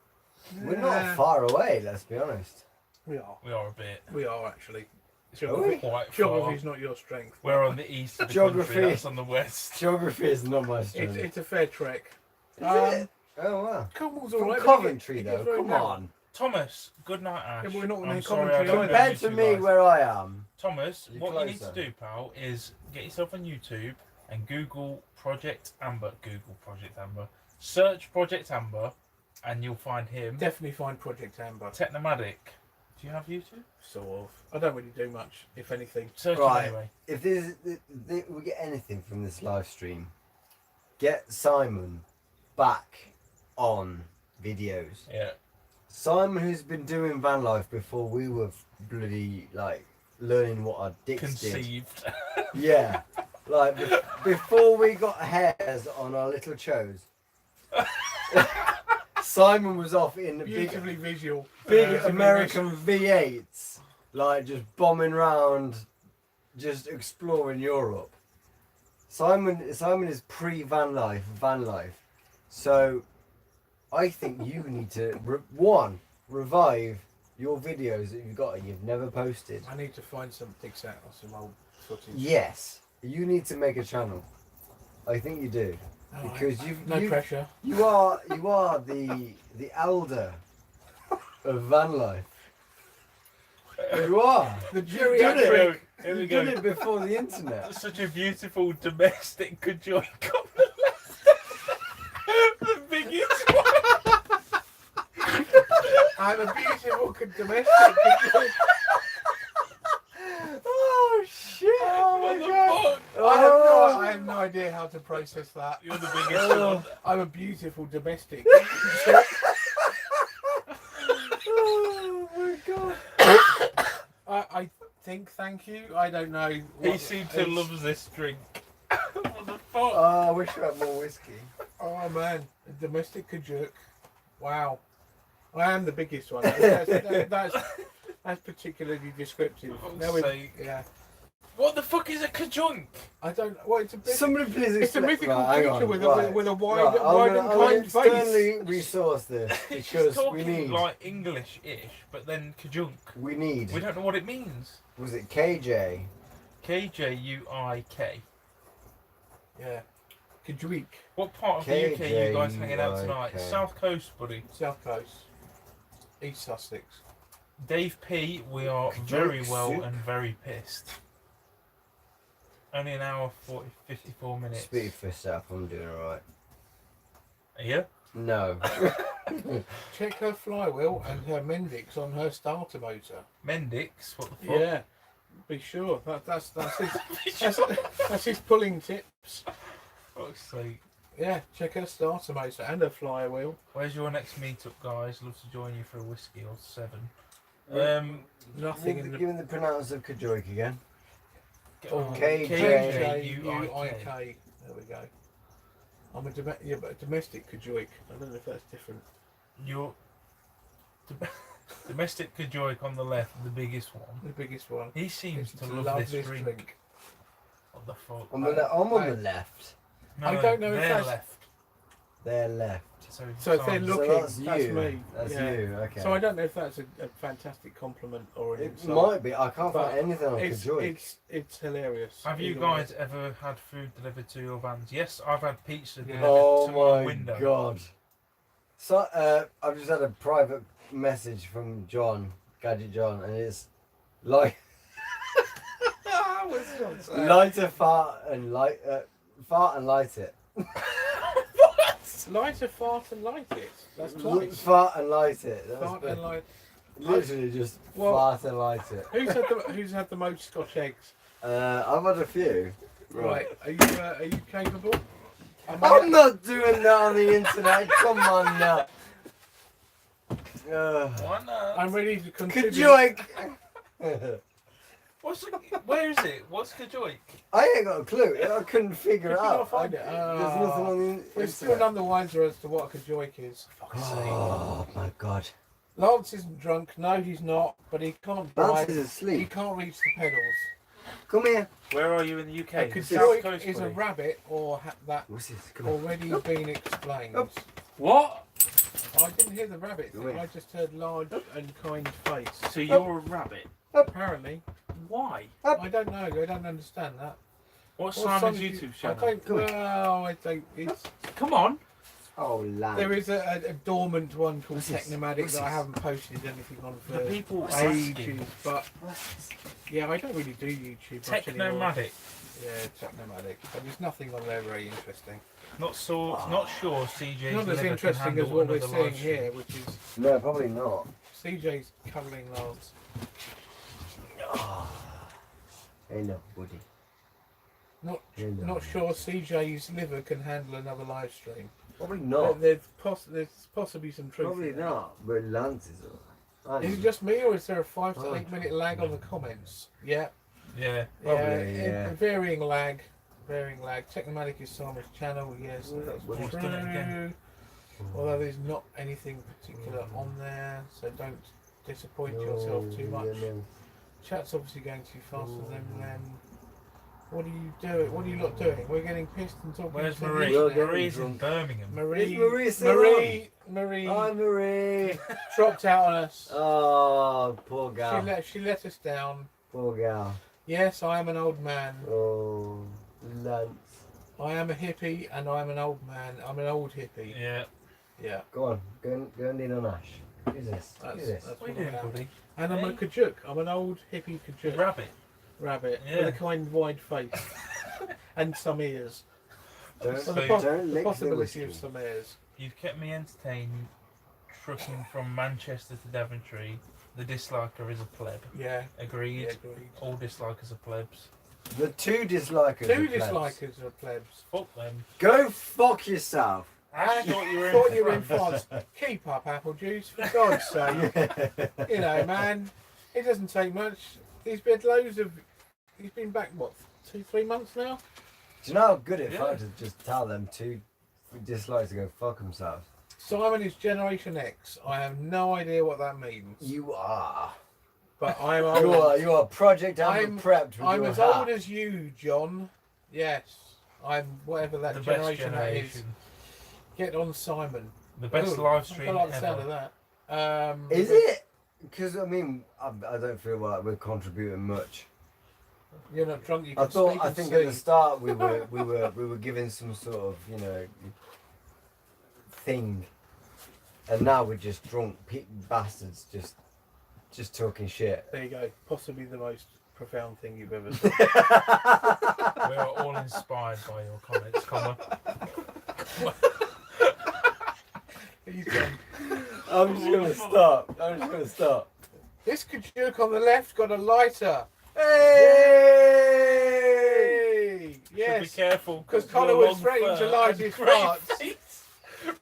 We're not far away, let's be honest. We are. We are a bit. We are actually. Are we? Quite far. Geography's not your strength. We're on the east of the Geography. country. That's on the west. Geography is not my strength. It's a fair trek. Is it? Oh wow. Cornwall's From alright. Coventry though, come on. Thomas, good night, Ash. Yeah, but we're not I'm near sorry Coventry, I don't know Compared you to two me guys. where I am. Thomas, You're what you need to closer. do, pal, is get yourself on YouTube and Google Project Amber. Search Project Amber, and you'll find him. Definitely find Project Amber. Technomatic. Do you have YouTube? Sort of. I don't really do much, if anything. Search Right. him anyway. If we get anything from this live stream, get Simon back on videos. Yeah. Simon, who's been doing van life before we were bloody like learning what our dicks did. Conceived. Yeah, like before we got hairs on our little chos. Simon was off in the Beautifully visual. big Beautifully American V8s, like just bombing round, just exploring Europe. Simon is pre-van life, So I think you need to revive your videos that you've got and you've never posted. I need to find some digs out of some old footage. Yes, you need to make a channel. I think you do. Alright. Because No pressure. you are the elder of van life. You are. The You've done it. geriatric. Here we You've go. done it before the internet. That's such a beautiful domestic conjoined couple. The biggest one. I'm a beautiful domestic. Oh shit! Oh What my the god! fuck? I have no idea how to process that. You're the biggest one. I'm a beautiful domestic. Oh my god! I think, thank you. I don't know. He what- seems to it's- love this drink. What the fuck? Oh, I wish I had more whiskey. Oh man, a domestic kajuk. Wow. I am the biggest one. That's particularly descriptive. For fuck's No, it- sake. yeah. What the fuck is a kajunk? I don't. Well, it's a bit. Somebody please It's a explain. mythical Right, hang creature on, with right. a with a wide, Right, wide and I'm gonna kind externally face. resource this She's because we talking need. like English-ish, but then kajunk. We need. We don't know what it means. Was it KJ? KJUIK. Yeah. Kedgewick, What part of the UK are you guys hanging out tonight? KJYK. South Coast, buddy. South Coast, East Sussex. Dave P, we are Kedgewick very well soup. and very pissed. Only an hour 54 minutes. Speed for South, I'm doing alright. Are you? No. Check her flywheel and her Mendix on her starter motor. Mendix, what the fuck? Yeah, be sure. That's that's his pulling tips. Fuck's sake. Yeah, check her starter motor and her flywheel. Where's your next meetup, guys? Love to join you for a whiskey or 7. Nothing in the Give me the pronounce of Kedgewick again. Oh, KJUIK. There we go. I'm a domestic Kedgewick. I don't know if that's different. Your domestic Kedgewick on the left, the biggest one. The biggest one. He seems to Love love this drink. What the fuck? I'm on the left. No, I don't know if they're that's- left. They're left. So if they're Simon's- looking, So that's that's you. me. That's Yeah. you, okay. So I don't know if that's a fantastic compliment or an It insult. might be. I can't But find anything on It's, Kedgewick. it's hilarious. Have you Either guys way. ever had food delivered to your vans? Yes, I've had pizza Yeah. delivered Oh to my my window. god. So I've just had a private message from John, Gadget John, and it's like What's John saying? light a fart and light it. Light a fart and light it. That's twice. Fart and light it. That's Fart and light. literally just Well- fart and light it. Who's had the most Scotch eggs? I've had a few. Right. Are you capable? I'm not doing that on the internet. Come on now. Why not? I'm ready to contribute. Kedgewick. Where is it? What's Kedgewick? I ain't got a clue. I couldn't figure You it can't out. find it. There's nothing on the We're still internet. none the wiser as to what a Kedgewick is. Oh my god. Lance isn't drunk. No, he's not. But he can't Lance drive. is He asleep. can't reach the pedals. Come here. Where are you in the A UK? Kedgewick is a rabbit or that What's this? Come on. already been explained. Up. What? I didn't hear the rabbit Go thing. in. I just heard large and kind face. So you're a rabbit? Apparently, Why? I don't know. I don't understand that. What's Well, Simon's some- YouTube I channel? don't. Come on. Well, I don't. It's Come on. Oh, land. there is a dormant one called What's this? Technomatic What's that I this? haven't posted anything on The for people ages. asking. But yeah, I don't really do YouTube much anymore. Technomatic. Yeah, Technomatic. But there's nothing on there very interesting. Not sure CJ's Not as liver can interesting as handle what we're another seeing live stream. here, which is No, probably not. CJ's cuddling Lance. Hello, buddy. Not Hello. not sure CJ's liver can handle another live stream. Probably not. There's possibly some truth. Probably in that. not. But Lance is alright. Is it just me, or is there a 5 to Oh. 8 minute lag on the comments? Yeah, Yeah. Probably, yeah. Varying lag. Technomatic is Simon's channel. Yes, Well, that's well, he's true. done it again. Although there's not anything particular on there, so don't disappoint yourself too much. Chat's obviously going too fast for them. Then what are you doing? What are you lot doing? We're getting pissed and talking. Where's to the Marie? You're internet. Marie's in drunk. Birmingham. Marie, Is Marie still Marie Hi, Marie. dropped out on us. Oh, poor gal. She let us down. Poor gal. Yes, I am an old man. Oh, Lance. I am a hippie and I'm an old man. I'm an old hippie. Yeah. Yeah. Go on, go and lean on Ash. Who's this? That's, Who's this? that's What are what you I doing, am. buddy? And I'm a Hey? kajuk. I'm an old hippie kajuk. Rabbit. Rabbit Yeah. with a kind wide face and some ears. Don't, So the, don't the lick the possibility whiskey. of some ears. You've kept me entertained trucking from Manchester to Daventry. The disliker is a pleb. Yeah. Agreed. Yeah, agreed. All dislikers are plebs. The two dislikers. Two are plebs. dislikers are plebs. Fuck them. Go fuck yourself. I thought you were Thought in you were in France. France. Keep up, apple juice, for God's sake. You know, man, it doesn't take much. He's been back, what, 2-3 months now? Do you know how good it Yeah. felt to just tell them two dislikes to go fuck themselves? Simon is Generation X. I have no idea what that means. You are. But I'm You old. are. You are Project Amber I'm- prepped with I'm your as hat. old as you, John. Yes. I'm whatever that The best generation that is. generation. Get on Simon. The best Ooh, live I stream like the sound of ever. that. Is it? Because I mean, I don't feel like we're contributing much. You're not drunk. You I can speak I and think see. at the start we were given some sort of, you know, thing, and now we're just drunk bastards, just talking shit. There you go. Possibly the most profound thing you've ever said. We are all inspired by your comments, Connor. He's done. I'm just gonna stop. This Kajuk on the left got a lighter. Hey! Should be Yes, careful. because You've Connor got a was long threatening to fur light and his great farts. face.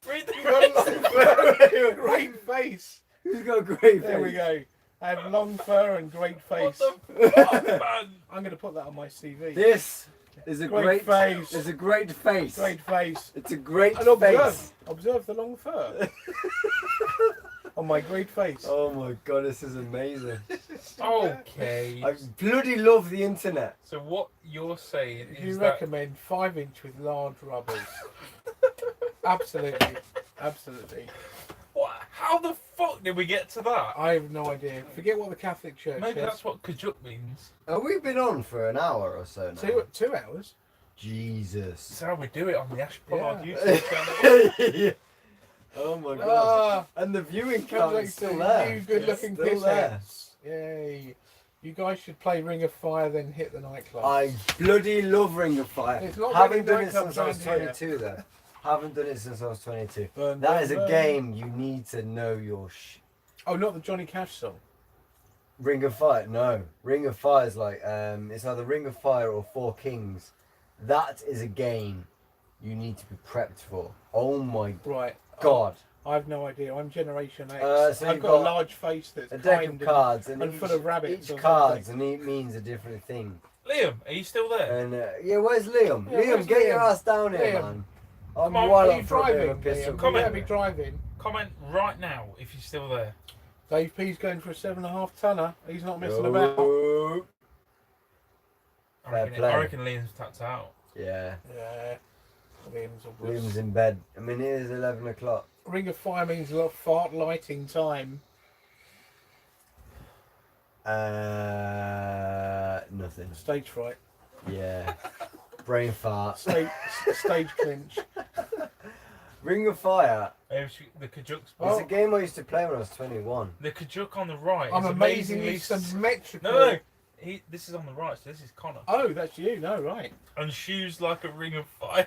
Breathe the You got a long fur, great face. Who's got a great There we face? go. I have long fur and great face. What the fuck, man? I'm going to put that on my CV. This is a Great face. It's a great face. Great face. It's a great And face. observe the long fur on my great face. Oh my god, this is amazing. Okay. I bloody love the internet. So what you're saying You is that recommend 5-inch with large rubbers? Absolutely, absolutely. what? How the fuck did we get to that? I have no idea. Forget what the Catholic Church Maybe says. that's what Kajuk means. Have we been on for an hour or so now? 2 hours. Jesus. That's how we do it on the Ashpod Yeah. YouTube channel. Oh my god. Ah, And the viewing count congratulations is still to there. you good-looking It's still there. pissheads. Yay! You guys should play Ring of Fire, then hit the nightclub. I bloody love Ring of Fire. It's not Haven't really done it nightclubs since I was around here. 22 though. Haven't done it since I was 22. Burn, That burn, is a burn. game you need to know your Oh, not the Johnny Cash song. Ring of Fire, no. Ring of Fire is like, it's either Ring of Fire or Four Kings. That is a game you need to be prepped for. Oh my Right. god. I have no idea. I'm Generation X. So I've you've got a got large face that's A deck kind of cards and and each, full of rabbits each or cards something. and it means a different thing. Liam, are you still there? And yeah, where's Liam? Yeah, Liam, where's get your Liam? ass down here, Liam. man. I'm Come on, wild Are up you for a bit of a driving? piss. Liam? up. You Come better in. be driving. Comment right now if you're still there. Dave P's going for a 7.5 tonner. He's not messing about. Oh, Fair play. I reckon Liam's tapped out. yeah, Yeah. Liam's a Liam's wuss. in bed. I mean, it is 11 o'clock. Ring of Fire means a lot of fart lighting time. Nothing. Stage fright. Yeah. Brain fart. Stage clinch. Ring of Fire. The Kajuk's Oh. It's a game I used to play when I was 21. The Kajuk on the right I'm is amazingly amazingly symmetrical. No. This is on the right, so this is Connor. Oh, that's you. No, right. And shoes like a ring of fire.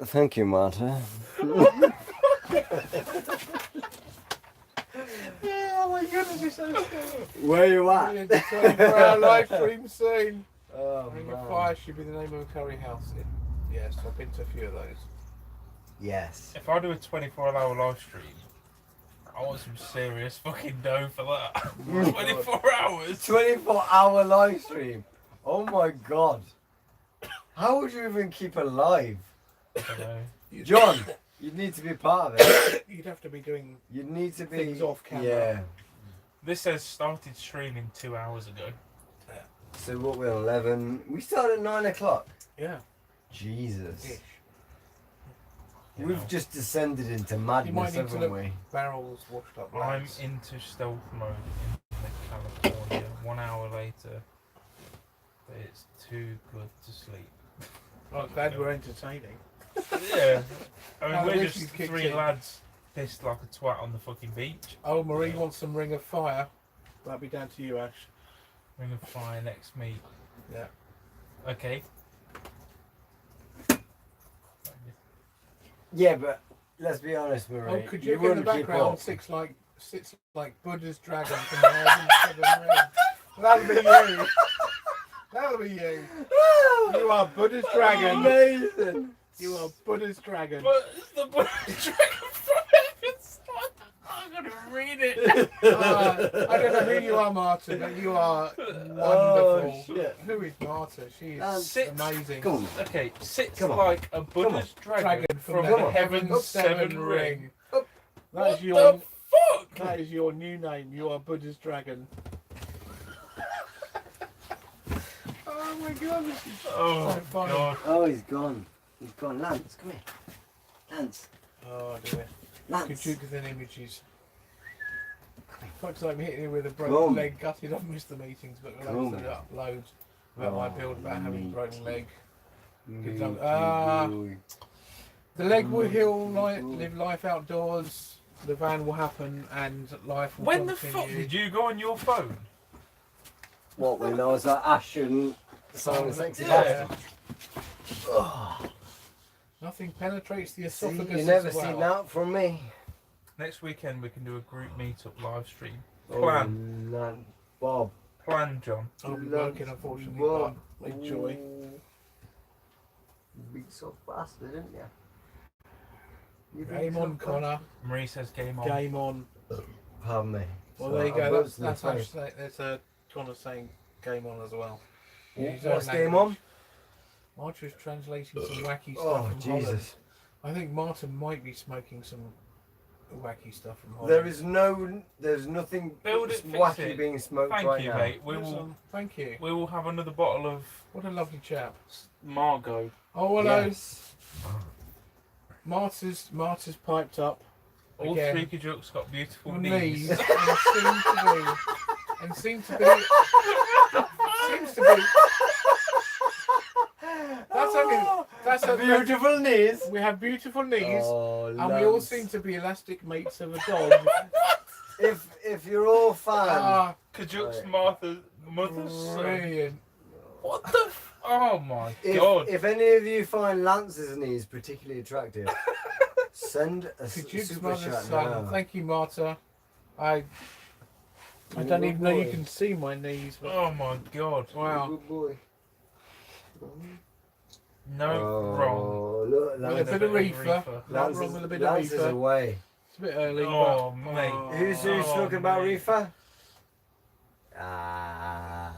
Thank you, Marta. Oh my goodness, you're so scary. Where you at? 24-hour live stream soon. Oh, Ring man. of Fire should be the name of a curry house. Yes, I've been to a few of those. Yes. If I do a 24-hour live stream, I want some serious fucking dough for that. 24 hours. 24-hour live stream. Oh my god. How would you even keep alive? I don't know. John, you'd need to be part of it. You'd have to be doing. You'd need to be Things off camera. Yeah. This says started streaming 2 hours ago. So what we're on 11. We started at 9 o'clock. Yeah. Jesus. Ish. You We've know. just descended into You might madness, need to haven't look we? barrels washed up. I'm lads. into stealth mode in California. 1 hour later, but it's too good to sleep. I'm glad we're entertaining. Yeah. I mean, Oh, we're this just is kicked 3 in. lads pissed like a twat on the fucking beach. Oh, Marie wants some Ring of Fire. That'll be down to you, Ash. Ring of Fire next meet. Yeah. Okay. Yeah, but let's be honest, Marie. Oh, could you in the wouldn't keep background up. sits like Buddha's dragon from the Heaven Seven Rings? That'll be you. That'll be you. You are Buddha's dragon. Amazing. You are Buddha's dragon. But it's the dragon from heaven's side. I'm gonna read it. I don't know who you are, Martin, but you are wonderful. Oh, shit. Who is Marta? She is Sit. amazing. Come on. Okay, sits Come on. like a Buddha's dragon, Dragon from the the Heaven's Seven Ring. That What is your. the fuck? That is your new name. You are Buddha's dragon. Oh my god, this is Oh so funny. god. Oh, he's gone. He's gone. Lance, come here. Lance. Oh dear. Lance. Kajuk then images. Looks like I'm hitting you with a Come broken on. leg, gutted. I've missed the meetings, but Come loads on. of it up loads about my build, about having a mate. broken leg. Matey The leg will heal, live life outdoors. The van will happen, and life will When the continue. fuck did you go on your phone? What, when I was like Ash and Simon Sexy Yeah. Bastard? Nothing penetrates the See, esophagus you never as well. seen that from me. Next weekend we can do a group meetup live stream. Oh, Plan. man. Bob. Plan, John. I'll be Love working, unfortunately, Bob. but enjoy. Big soft bastard, didn't you? You big Game on, soft Connor. Marie says game on. Game on. bastard. Pardon me. Well, So there you I go. buzzed in the That's how face. there's a Connor saying game on as well. What's game on? Marta's translating some wacky stuff Oh, from Holland. Jesus. I think Marta might be smoking some wacky stuff from Holland. There's nothing Build it, fix wacky it. being smoked Thank right you, now. mate. Thank you. We will have another bottle of What a lovely chap. Margot. Oh, hello. Yes. Marta's piped up. All Again. three Kajuks got beautiful Your knees. knees and seem to be that's a Beautiful knees. we have beautiful knees Oh, and we all Lance. seem to be elastic mates of a dog. If you're all fan, Ah, Kajuk's Right. mother's son. brilliant. What the oh my if, god. if any of you find Lance's knees particularly attractive, send a Kajuke's super mother's chat son. now. Thank you, Marta. I don't even know you can see my knees. But Oh my god. wow. Good boy. No wrong. Look, With a Lance, bit of reefer. Not Lance wrong is, with a bit Lance of is reefer. away. It's a bit early. Oh, but, mate. Who's Oh, talking about mate. reefer? Ah,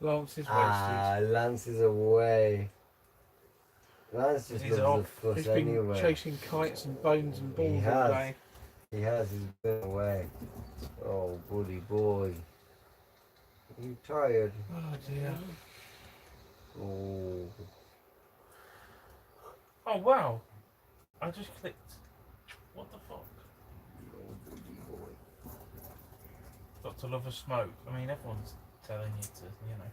Lance is wasted. Lance is away. Lance just He's loves off. the fuss He's been anyway. chasing kites and bones and balls all has. day. He has. He's been away. Oh, buddy boy. Are you tired? Oh dear. Oh. Oh wow. I just clicked. What the fuck? Buddy boy. Got to love a smoke. I mean everyone's telling you to, you know.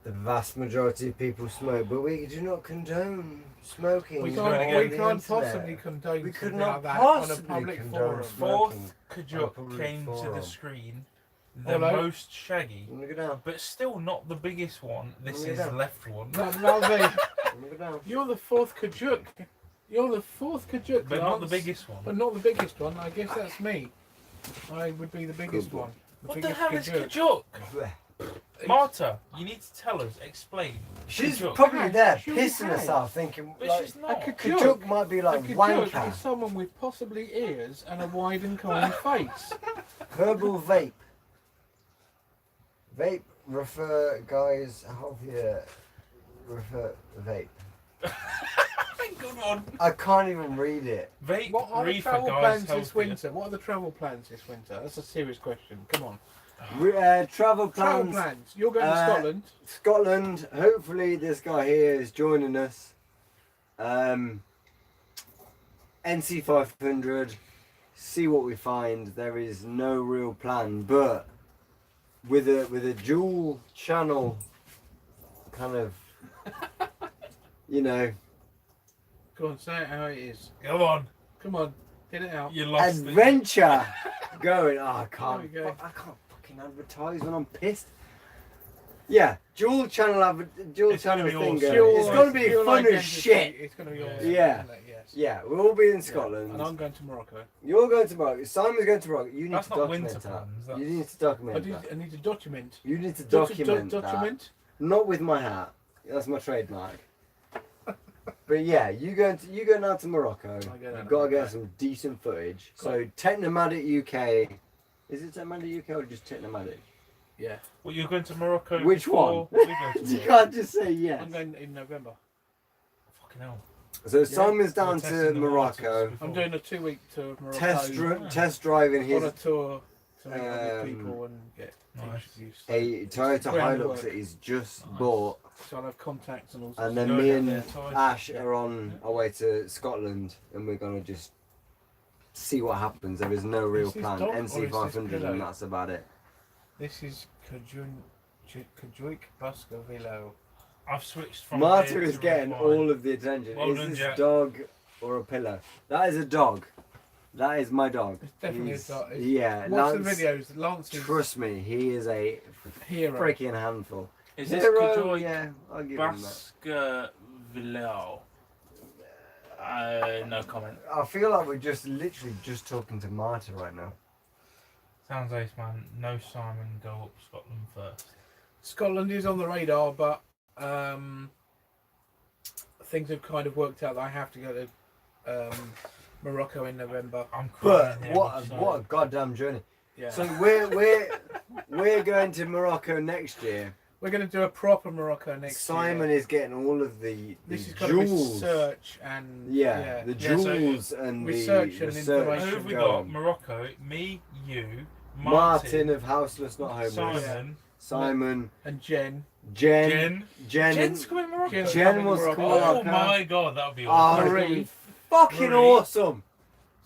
The vast majority of people smoke, but we do not condone smoking. We gonna can't, get we on the can't internet. possibly condone We could something not like that on a possibly public condone forum. smoking. Fourth on a Kajuk public came to forum. the screen. The Hello? most shaggy. Let me go down. But still not the biggest one. This Look at is that. the left one. No, lovely. Let me go down. You're the fourth Kajuk. You're the fourth Kajuk, But not the Lance. biggest one. But not the biggest one. I guess that's me. I would be the biggest Good boy. one. What the biggest hell is Kajuk. Kajuk? Marta, you need to tell us, explain. She's Kajuk. probably there She'll pissing be herself thinking But like she's not. A Kajuk might be A like Kajuk wanker. is someone with possibly ears and a wide and kind face. Herbal vape. Vape refer guys healthier refer vape. Good one. I can't even read it. Vape What are the reefer travel guys plans this healthier. winter? What are the travel plans this winter? That's a serious question. Come on. Travel Travel plans. plans. You're going to Scotland. Scotland. Hopefully this guy here is joining us. NC 500. See what we find. There is no real plan, but with a dual channel kind of, you know, Go on, say it how it is. Come on. Come on, get it out. You lost it. adventure going. Oh, I can't. There we go. I can't fucking advertise when I'm pissed. Yeah, dual channel It's gonna be thing awesome. going. It's gonna be Pure fun as identity. shit. It's going to be Yeah. awesome. Yeah. isn't it? Yes. Yeah, we'll all be in Yeah. Scotland. And I'm going to Morocco. You're going to Morocco. Simon's going to Morocco. You need That's to not document winter that. plans, that's- You need to document that. I need to document. You need to document that. Document. Not with my hat. That's my trademark. But yeah, you go now to Morocco. I go down You've to got to get Morocco. some decent footage. So Technomatic UK. Is it Technomatic UK or just Technomatic? Yeah. Well, you're going to Morocco. Which before one? we go to You Morocco. can't just say yes. I'm going in November. Fucking hell. So Simon's down We're to testing the Morocco. waters before. I'm doing a 2-week tour of Morocco. Test driving on his a tour to meet other um, people and get Nice. introduced. a Toyota Groundwork. Hilux that he's just Nice. bought, So I'll have contacts and all sorts and of then Go me down and there, Toyota. Ash Yeah. are on our way to Scotland, and we're gonna just see what happens. There is no real Is this plan. dog or NC is this 500 pillow? and that's about it. This is Kajuik Baskervillo. I've switched from. Marta beer is to getting red wine. all of the attention. Well Is done, this Jack. dog or a pillow? That is a dog. That is my dog. It's definitely He's- a dog. Yeah, Watch Lance, the videos. Lance is trust me, he is a hero. freaking handful. Is this Hero, Kajoy yeah, I'll give him that. Baskervillo? No comment. I feel like we're just literally just talking to Marta right now. Sounds ace, man. No Simon, go up Scotland first. Scotland is on the radar, but things have kind of worked out that I have to go to Morocco in November. I'm But crying. what a goddamn journey. Yeah. So we're going to Morocco next year. We're going to do a proper Morocco next Simon year. is getting all of the This is going to be jewels. research and Yeah, the Yeah, so jewels and research the and research information. Who have we going. got? Morocco, me, you, Martin of Houseless Not Homeless. Simon, Simon, and Jen. Jen. Jen's coming to Morocco. Jen's Jen coming to was Morocco. coming. Oh Morocco. my god, that would be Oh, awesome. it's gonna be Marie. fucking Marie. awesome.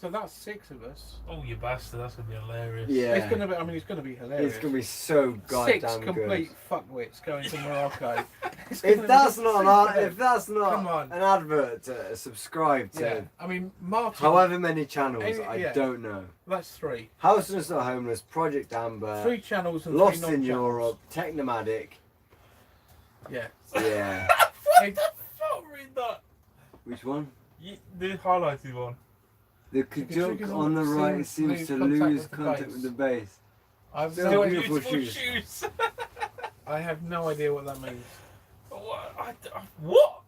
So that's 6 of us. Oh, you bastard, that's going to be hilarious. Yeah. It's going to be. I mean, it's going to be hilarious. It's gonna be so 6 goddamn complete good. fuckwits going to Morocco. It's gonna If be that's not super. if that's Come not on. an advert to subscribe to Yeah. I mean, Martin. however many channels, I Yeah. don't know. That's 3. Houseless Not Homeless, Project Amber, 3 channels and Lost 3 in non-channels. Europe, Technomatic. Yeah. Yeah. It- Don't read that. Which one? The highlighted one. The Kajuk Kajuk on the right seems to lose contact with the base. I've So no, beautiful Beautiful shoes. shoes. I have no idea what that means. What?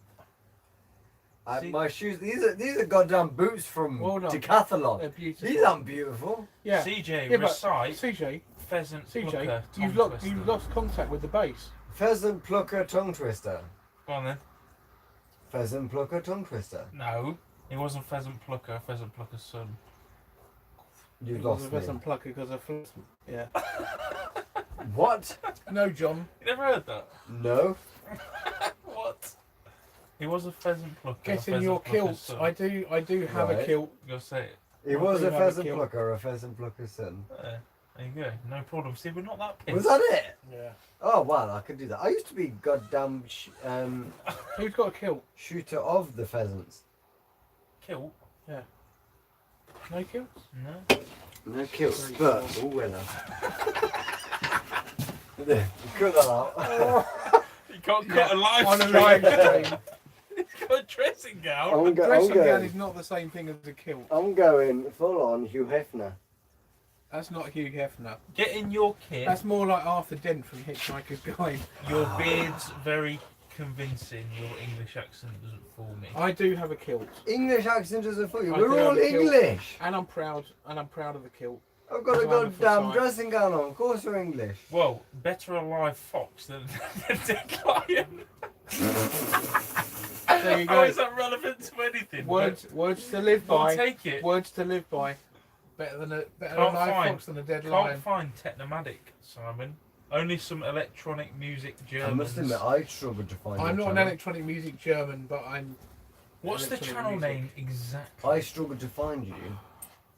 See- My shoes. These are goddamn boots from Well done. Decathlon. They're beautiful. These aren't beautiful. Yeah. CJ, Yeah, but recite CJ, pheasant CJ, plucker, you've tongue lost twister. contact with the base. Pheasant plucker tongue twister. Go on then. Pheasant plucker tongue twister. No, it wasn't pheasant plucker's son. You've It was lost a me. pheasant plucker because of yeah. What? No, John. You never heard that? No. What? He was a pheasant plucker. Get in pheasant your plucker's kilt. son. I do have a Right. kilt. Go say it. It I was do a have a pheasant kilt. plucker, a pheasant plukker's son. There you go. No problem. See, we're not that pissed. Was that it? Yeah. Oh wow, I could do that. I used to be goddamn Who's got a kilt? shooter of the pheasants. Kilt? No kilts? No. No kills, Very but cool. oh winner. Cut that out. You can't Yeah, cut a live on a stream. live stream. He's got a dressing gown. I'm Dressing gown going. is not the same thing as a kilt. I'm going full on Hugh Hefner. That's not Hugh Hefner. Get in your kit. That's more like Arthur Dent from Hitchhiker's Guide. Your beard's very convincing. Your English accent doesn't fool me. I do have a kilt, English accent doesn't fool you. I We're do all have a kilt. English. and I'm proud of the kilt. I've got a It's wonderful goddamn sight. dressing gown on. Of course we're English. Well, better a live fox than a dead lion. There you How go. is that relevant to anything? Words to live We'll by. take it. Words to live by. Better a Can't live find- fox than a dead Can't lion. find Technomatic, Simon. Only some electronic music I Germans. must admit, I struggled to find. I'm your not an channel. electronic music German, but I'm. What's the electronic channel music. name exactly? I struggled to find you.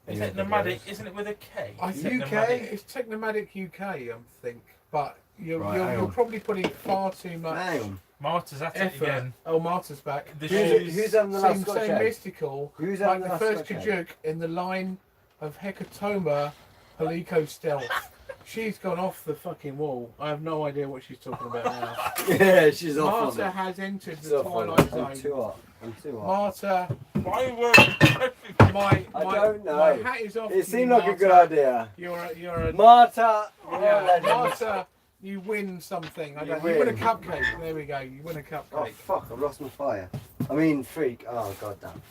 in your Technomatic, videos. isn't it with a K? I think UK? it's Technomatic UK, I think, but you're Right, hang you're on. probably putting far too much Hang on. Marta's at it effort. again. Oh, Marta's back. The Who's, shoes. who's having the last Seems Scotch so egg? mystical, Who's like having the last first Scotch egg? Kajuk in the line of Hecatoma Helico Stealth. She's gone off the fucking wall. I have no idea what she's talking about now. Yeah, she's off on Marta it. has entered She's the off on Twilight it. I'm Zone. too hot. I'm too hot. Marta, Why were my I don't know. my hat is off. to It you, seemed like a Marta. good idea. You're a Marta! yeah, you're a legend. Marta. You win something. You You win a win. cupcake. There we go. You win a Oh cupcake. fuck, I've lost my fire. I mean, freak. Oh, goddamn.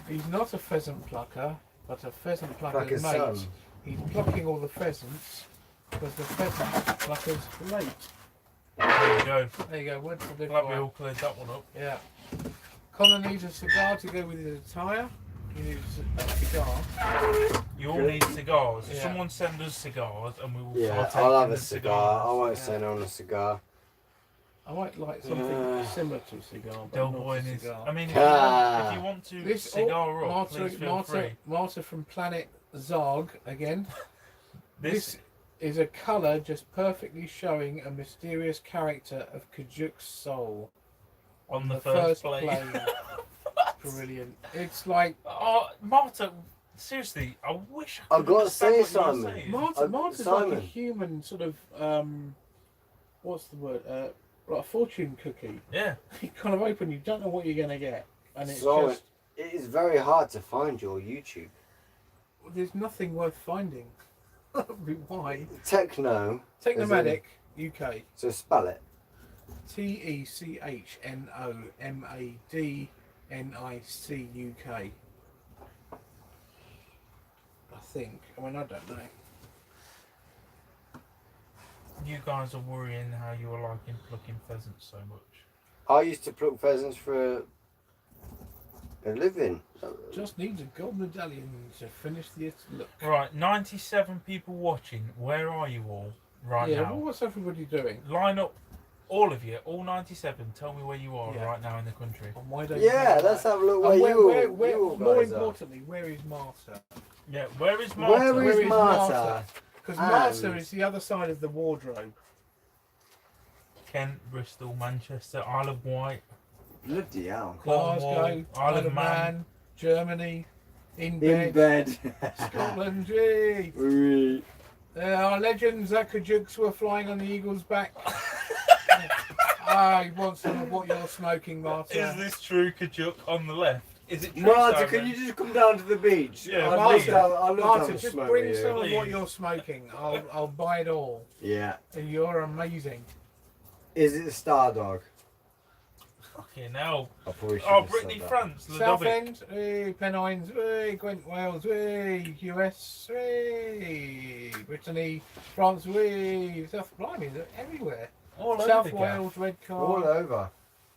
He's not a pheasant plucker, but a pheasant Plucker's plucker's mate. son. He's plucking all the pheasants because the pheasant plucker's late. There you go. There you go. Word to live Glad we by. all cleared that one up. Yeah. Connor needs a cigar to go with his attire. He needs a cigar. You all need cigars. Yeah. Someone send us cigars and we will Yeah, partake I'll have in a the cigar. I cigars. won't Yeah. send on a cigar. I might like something similar to a cigar, but Del not Boy a is. cigar. I mean, Ah. if you want to This cigar up, please feel free. Marta from Planet Zarg again. This This is a colour just perfectly showing a mysterious character of Kajuk's soul on the first plane. Brilliant. It's like Oh, Marta, seriously, I wish I I've could got to say, understand what you were Simon. saying. Marta's like a Simon. human sort of what's the word? Like a fortune cookie. Yeah. You kind of open, you don't know what you're gonna get, and it's So just it is very hard to find your YouTube. there's nothing worth finding. Why? Techno. Technomatic UK. So spell it. TECHNOMADNIC UK. I think. I mean, I don't know. You guys are worrying how you are liking plucking pheasants so much. I used to pluck pheasants for a living. Just needs a gold medallion to finish the look. Right, 97 people watching. Where are you all right Yeah, now? well, what's everybody doing? Line up, all of you, all 97. Tell me where you are Yeah. right now in the country. And why don't Yeah, you know let's that? have a look And where where, you all more guys are. importantly, where is Marta? Yeah, where is Marta? Where Where is is Marta? Marta? Because Marta And- is the other side of the wardrobe. Kent, Bristol, Manchester, Isle of Wight, Bloody hell. Glasgow, Isle of Man, Germany, in In bed, bed. Scotland. Gee. Oui. Our legends, Zakajukes were flying on the eagle's back. I want some of what you're smoking, Marta. Is this true, Kajuk, on the left? Is it true, Marta, Simon? can you just come down to the beach? Yeah, I'd Marta, love to Marta, have a just smoke bring with you. some of what Please. you're smoking. I'll buy it all. Yeah. And you're amazing. Is it Star Dog? Fucking hell. I probably should Oh, have Brittany, said that. France, Southend, Ludovic. Pennines, Gwent, Wales, US, Brittany, France, South Blimey, they're everywhere. All over South the gaff. Wales, Red All Car. over.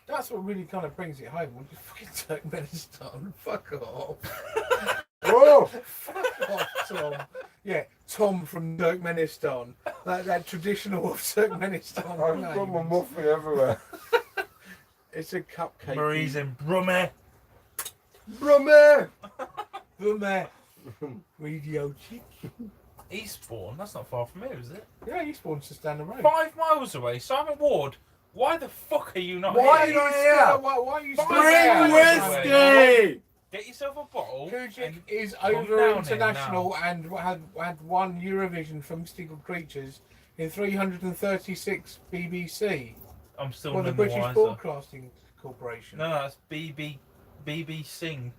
That's what really kind of brings it home. When you fucking Turkmenistan, fuck off. Whoa! Fuck off, Tom. Yeah, Tom from Turkmenistan. That traditional of Turkmenistan I've got my name. muffin everywhere. It's a cupcake. Marie's in Brummie. Brummer! Boomer. Radio chick. Eastbourne, that's not far from here, is it? Yeah, Eastbourne's just down the road. 5 miles away. Simon Ward, why the fuck are you not Why here? are you here? Why are you Bring still there? Bring whiskey! Get yourself a bottle. Kujic and is come over down international here and had won Eurovision for Mystical Creatures in 336 BBC. I'm still Well, the none British wiser. Broadcasting Corporation. No, that's BB Sing.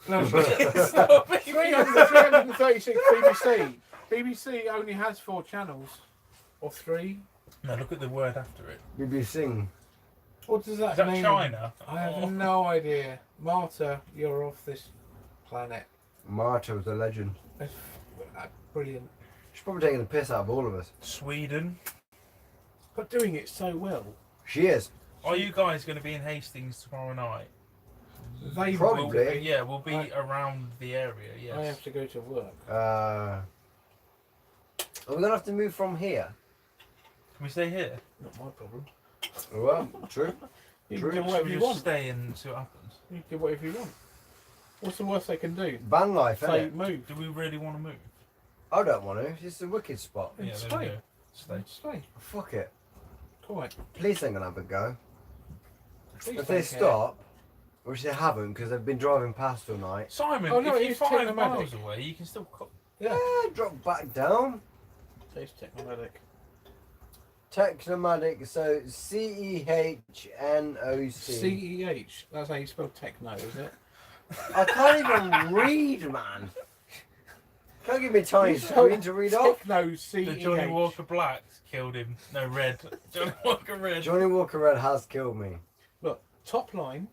No, It's not BB 336 BBC. BBC only has 4 channels. Or 3. No, look at the word after it. BBC. What does that Is that mean? China? I have Oh. no idea. Marta, you're off this planet. Marta was a legend. That's brilliant. She's probably taking the piss out of all of us. Sweden. But doing it so well. She is. Are you guys going to be in Hastings tomorrow night? They Probably. will be. Yeah, we'll be I- around the area, yes. I have to go to work. Are we going to have to move from here? Can we stay here? Not my problem. Well, true. You True. can do Should whatever we you just want. stay and see what happens? You can do whatever you want. What's the worst they can do? Van life, Say innit? move. Do we really want to move? I don't want to. It's a wicked spot. Then Yeah, there stay. we go. Stay. Stay. Fuck it. Quite. Police ain't going to have a go. Please If don't they care. stop, which they haven't because they've been driving past all night, Simon, Oh, no, if it you're is 5 Technomatic. miles away, you can still cut. Yeah. drop back down. Taste Technomatic. Technomatic, so CEHNOC. CEH. That's how you spell techno, is it? I can't even read, man. Can't give me a tiny screen to read off. Techno The CEH. Johnny Walker Black killed him. No, Red. Johnny Walker Red. Johnny Walker Red has killed me. Look, top line.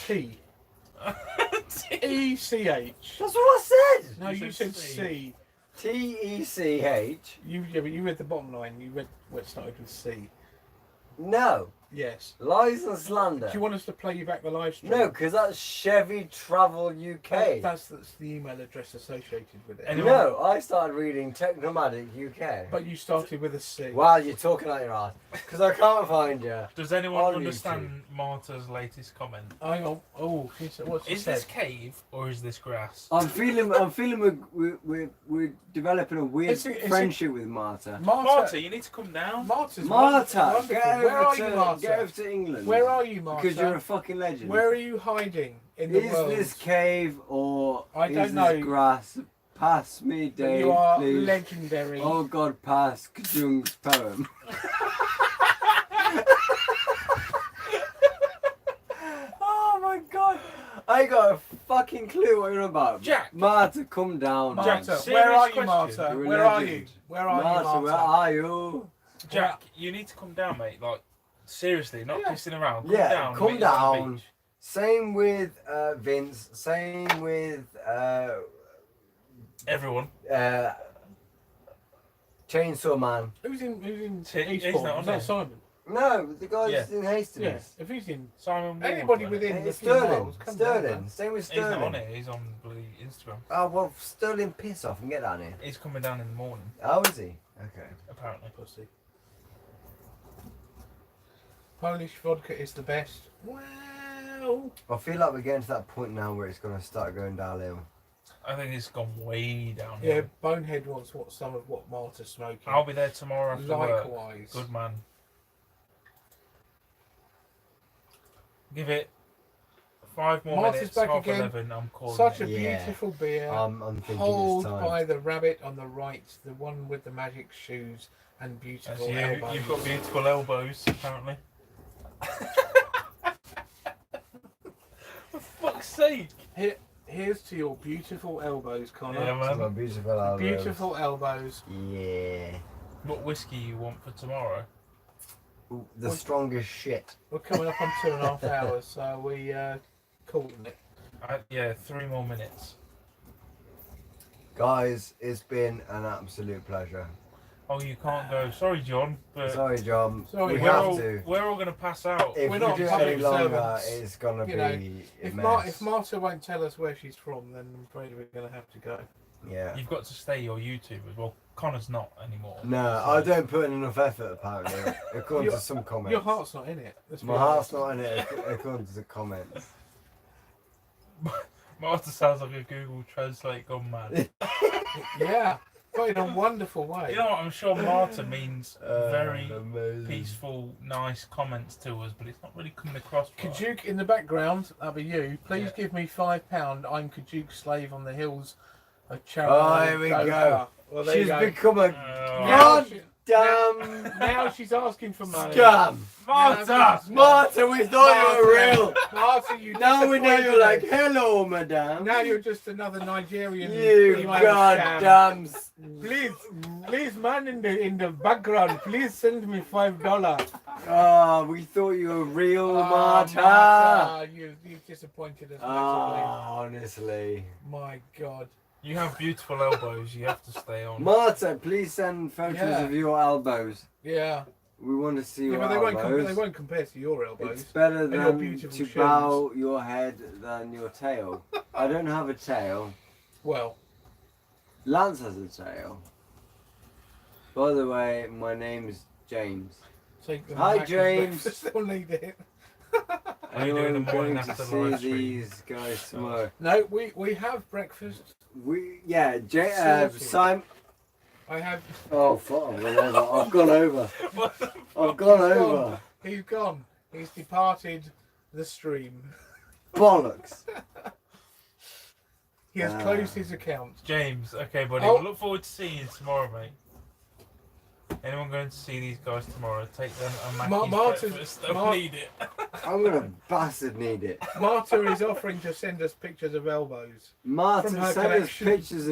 T. ECH. That's what I said. No, You you said said C. C. TECH. Yeah, but you read the bottom line. You read where it started with C. No. Yes. Lies and slander. Do you want us to play you back the live stream? No, because that's Chevy Travel UK. That's the email address associated with it. Anyone- No, I started reading Technomatic UK. But you started with a C. Wow, you're talking out your ass. Because I can't find you. Does anyone On understand Marta's latest comment? Hang on. Oh, what's Is this cave or is this grass? I'm feeling we're developing a weird Is it- friendship with Marta. Marta, you need to come down. Marta's Marta, wonderful. get Where are over, you, to, Marta? get over to England. Where are you, Marta? Because you're a fucking legend. Where are you hiding in the Is world? this cave or I is don't this know. grass? Pass me, Dave, You are please. legendary. Oh God, pass Kajung's poem. Oh my God, I ain't got a fucking clue what you're about. Jack. Marta, come down. man. Marta, Serious where are you, question. Marta? You're a Where are you? legend. Where are Marta, you, Marta? where are you? Jack, you need to come down, mate. Like, seriously, not Yeah. pissing around. Come Yeah, down. and come meet us on the down. beach. Same with Vince. Same with Everyone. Chainsaw Man. Who's in He's Eastbourne? not on Is there. that Simon? No, the guy's Yeah. in Hastings. Yeah. If he's in Simon Ward. anybody wasn't within Hey, the it's few Sterling. miles, come down, Sterling. man. Same with it? He's not on Sterling. it. He's on bloody Instagram. Oh well, Sterling, piss off and get down here. He's coming down in the morning, Oh, is he? Okay. apparently. Pussy. Polish vodka is the best. Wow. I feel like we're getting to that point now where it's going to start going downhill. I think it's gone way down. Yeah, Bonehead wants some of what Marta's smoking. I'll be there tomorrow after work. Likewise. Good man. Give it 5 more Marta's minutes. back Half again. 11. I'm calling Such it. a Yeah. beautiful beer. I'm thinking Hold it's time. by the rabbit on the right, the one with the magic shoes and That's beautiful you. elbows. You've got beautiful elbows, apparently. For fuck's sake. Here's to your beautiful elbows, Connor. Yeah, It's my man. beautiful elbows. Beautiful elbows. Yeah. What whiskey you want for tomorrow? Ooh, the strongest shit. We're coming up on 2.5 hours, so we calling it. Yeah, 3 more minutes. Guys, it's been an absolute pleasure. Oh, you can't go. Sorry, John, but Sorry, John. Sorry, we we're have all, to. we're all going to pass out. If We're we not do it public any longer, servants. it's going to You know, be a If mess. Marta won't tell us where she's from, then I'm afraid we're going to have to go. Yeah. You've got to stay your YouTubers. Well, Connor's not anymore. No, I don't put in enough effort, apparently, according to some comments. Your heart's not in it. let's be My heart's honest. not in it, according to the comments. Marta sounds like a Google Translate gone mad. Yeah, but in a wonderful way. You know what? I'm sure Marta means very Amazing. peaceful, nice comments to us, but it's not really coming across. right. Kajuk in the background, that'll be you. Please Yeah. give me £5. I'm Kajuk's slave on the hills of Oh, here we go. Well, there She's you go. become a Oh. God she- damn now she's asking for money. scam. Marta! Marta, we thought you were real. Marta, you Now we know you're like, disappointed us. hello, madame. Now you're just another Nigerian. You email scam. goddamn. Please, man in the background, please send me $5. Oh, we thought you were real, Marta. Marta, you've disappointed us Oh, massively. honestly. My God. You have beautiful elbows. You have to stay on. Marta, please send photos Yeah. of your elbows. Yeah. We want to see Yeah, your but elbows. they won't compare to your elbows. It's better And your than beautiful to shoes. bow your head than your tail. I don't have a tail. Well, Lance has a tail. By the way, my name is James. take them Hi, back as James. breakfast, they'll need it. Are you doing the I'm morning going to after see live stream? these guys tomorrow. No, we have breakfast. Simon. I have. Oh fuck! I've gone over. I've gone over. He's gone. He's departed the stream. Bollocks. He has closed his account. James, okay, buddy. Oh. We'll look forward to seeing you tomorrow, mate. Anyone going to see these guys tomorrow? Take them a Mackey's Martin's- breakfast. They'll Mar- need it. I'm gonna bastard need it. Marta is offering to send us pictures of elbows. Martin, From her send us collection. pictures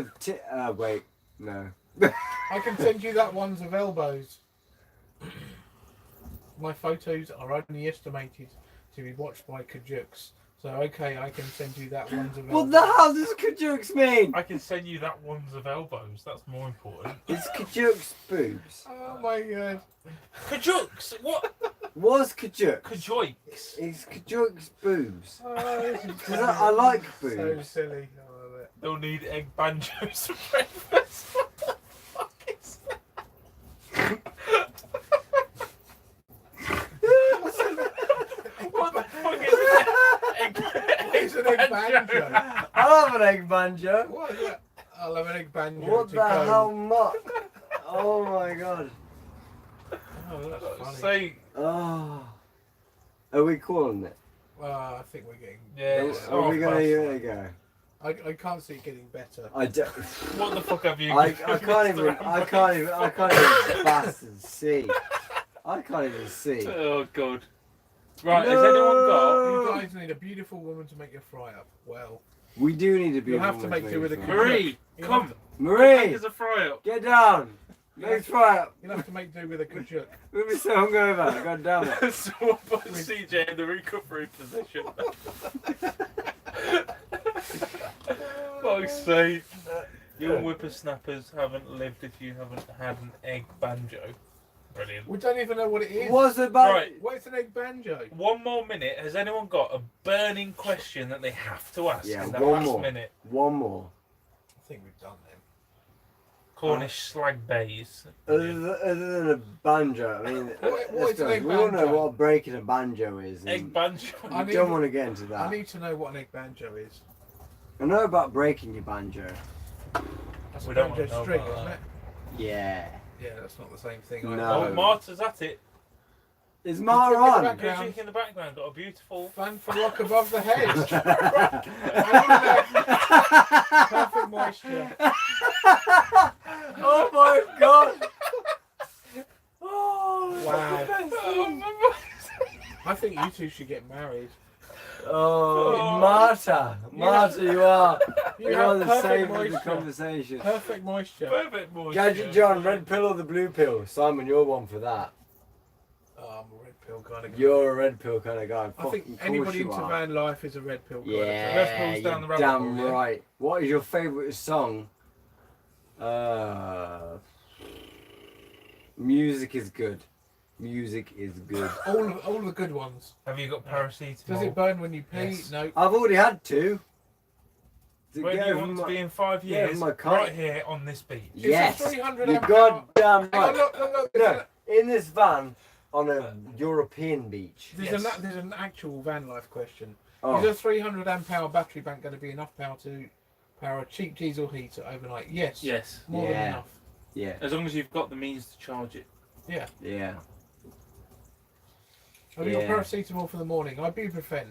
of wait, no. I can send you that ones of elbows. My photos are only estimated to be watched by Kajuks. So okay, I can send you that ones of What elbows. the hell does Kajuk's mean? I can send you that ones of elbows. That's more important. It's Kajuk's boobs. Oh my God. Kajooks! What? Was Kajuk? Kajoiks. It's Kajuk's boobs. Oh, this is Because I like so boobs. silly. I love it. They'll need egg banjos for breakfast. What the fuck is that? What the fuck is that? It's an egg banjo. I love an egg banjo. What is that? I love an egg banjo. What to the go. hell, muck? Oh my god. Oh, that's funny. Say, Oh. Are we calling it? I think we're getting. yeah, it's Are we gonna half give past. it a go? I can't see it getting better. I don't. What the fuck have you? I can't even bastard see. I can't even see. Oh god. Right, has anyone got? You guys need a beautiful woman to make your fry up. Well, We do need to be. You'll have to make do with a Marie, You come. have to- Marie, Make us a fry up. get down. Let's try it. you'll have to make do with a kajuk. We'll be so hungover. God damn it. Someone put CJ in the recovery position. Fuck's sake. Young whippersnappers haven't lived if you haven't had an egg banjo. Brilliant. We don't even know what it is. What's the ban? Right. What's an egg banjo? One more minute. Has anyone got a burning question that they have to ask Yeah, in the one last more. minute? One more. I think we've done them. Cornish slag bays. Other than a banjo, I mean, What's an egg we all know banjo? what breaking a banjo is. and Egg banjo. I You need- don't want to get into I that. need to know what an egg banjo is. I know about breaking your banjo. That's We a don't banjo wanna know string, about isn't that. it? Yeah. Yeah, that's not the same thing. No. Oh, Marta's at it. Is Look Mar at on? that. Music in the background got a beautiful. Fan for rock above the head. Perfect moisture. Oh my god! Oh, Wow. I think you two should get married. Oh, Marta, you are. You You're have on the perfect same with the moisture. conversation. Perfect moisture. Perfect moisture. Gadget John, red pill or the blue pill? Simon, you're one for that. Oh, I'm a red pill kind of guy. You're a red pill kind of guy. I think Fucking anybody course you into are. van life is a red pill kind of Yeah, Red pill's down the you're rabbit damn hole, yeah? right. What is your favourite song? Music is good. Music is good. all the good ones. Have you got paracetamol? Does it burn when you pee? Yes. No. I've already had two. To Where do get you over want to my- be in 5 yeah, years? my car. Right here on this beach. Yes, It's a 300 you're amp hour. goddamn Hang on, right. look. No, in this van on a European beach. There's, Yes. there's an actual van life question. Oh, Is a 300 amp hour battery bank going to be enough power to power a cheap diesel heater overnight? Yes. Yes. More than Yeah. enough. yeah, As long as you've got the means to charge it. Yeah. yeah. Have you got Yeah. paracetamol for the morning? Ibuprofen.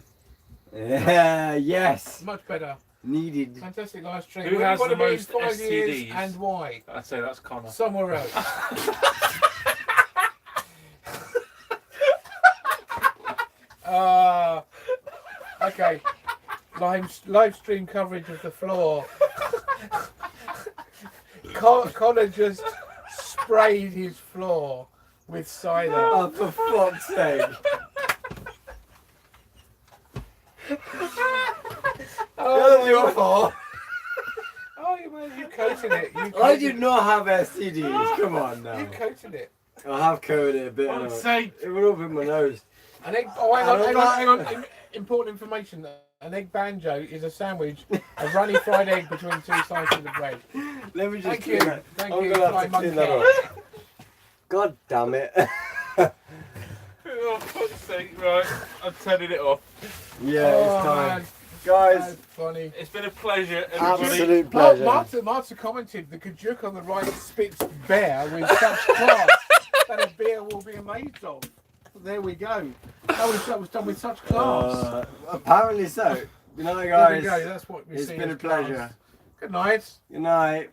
Yeah, yes. Much better. Needed. Fantastic live stream. Who Where has do you the want to be in most 5 years STDs? and why? I'd say that's Connor. Somewhere else. Okay. Live stream coverage of the floor. Connor just sprayed his floor with cider. Oh, for fuck's sake. That's your fault. Oh, you coated it. I did not have STDs. Come on You now. coated it. I have coated it a bit. Fuck's sake. It went up in my nose. An egg. Oh, hang on. Important information. An egg banjo is a sandwich, a runny fried egg between two slices of bread. Let me just Thank you. clean that. Thank I'm you. gonna have Fly to clean monkey. that up. God damn it. Oh, fuck's sake. Right, I'm turning it off. Yeah, Oh, it's time. man. Guys, That's funny. It's been a pleasure, everybody. absolute pleasure. Marta commented the kajuk on the right spits beer with such class that a beer will be made of. There we go. That was done with such class. Apparently so. Good night, There we guys. go. That's what we It's see been as a pleasure. class. Good night. Good night.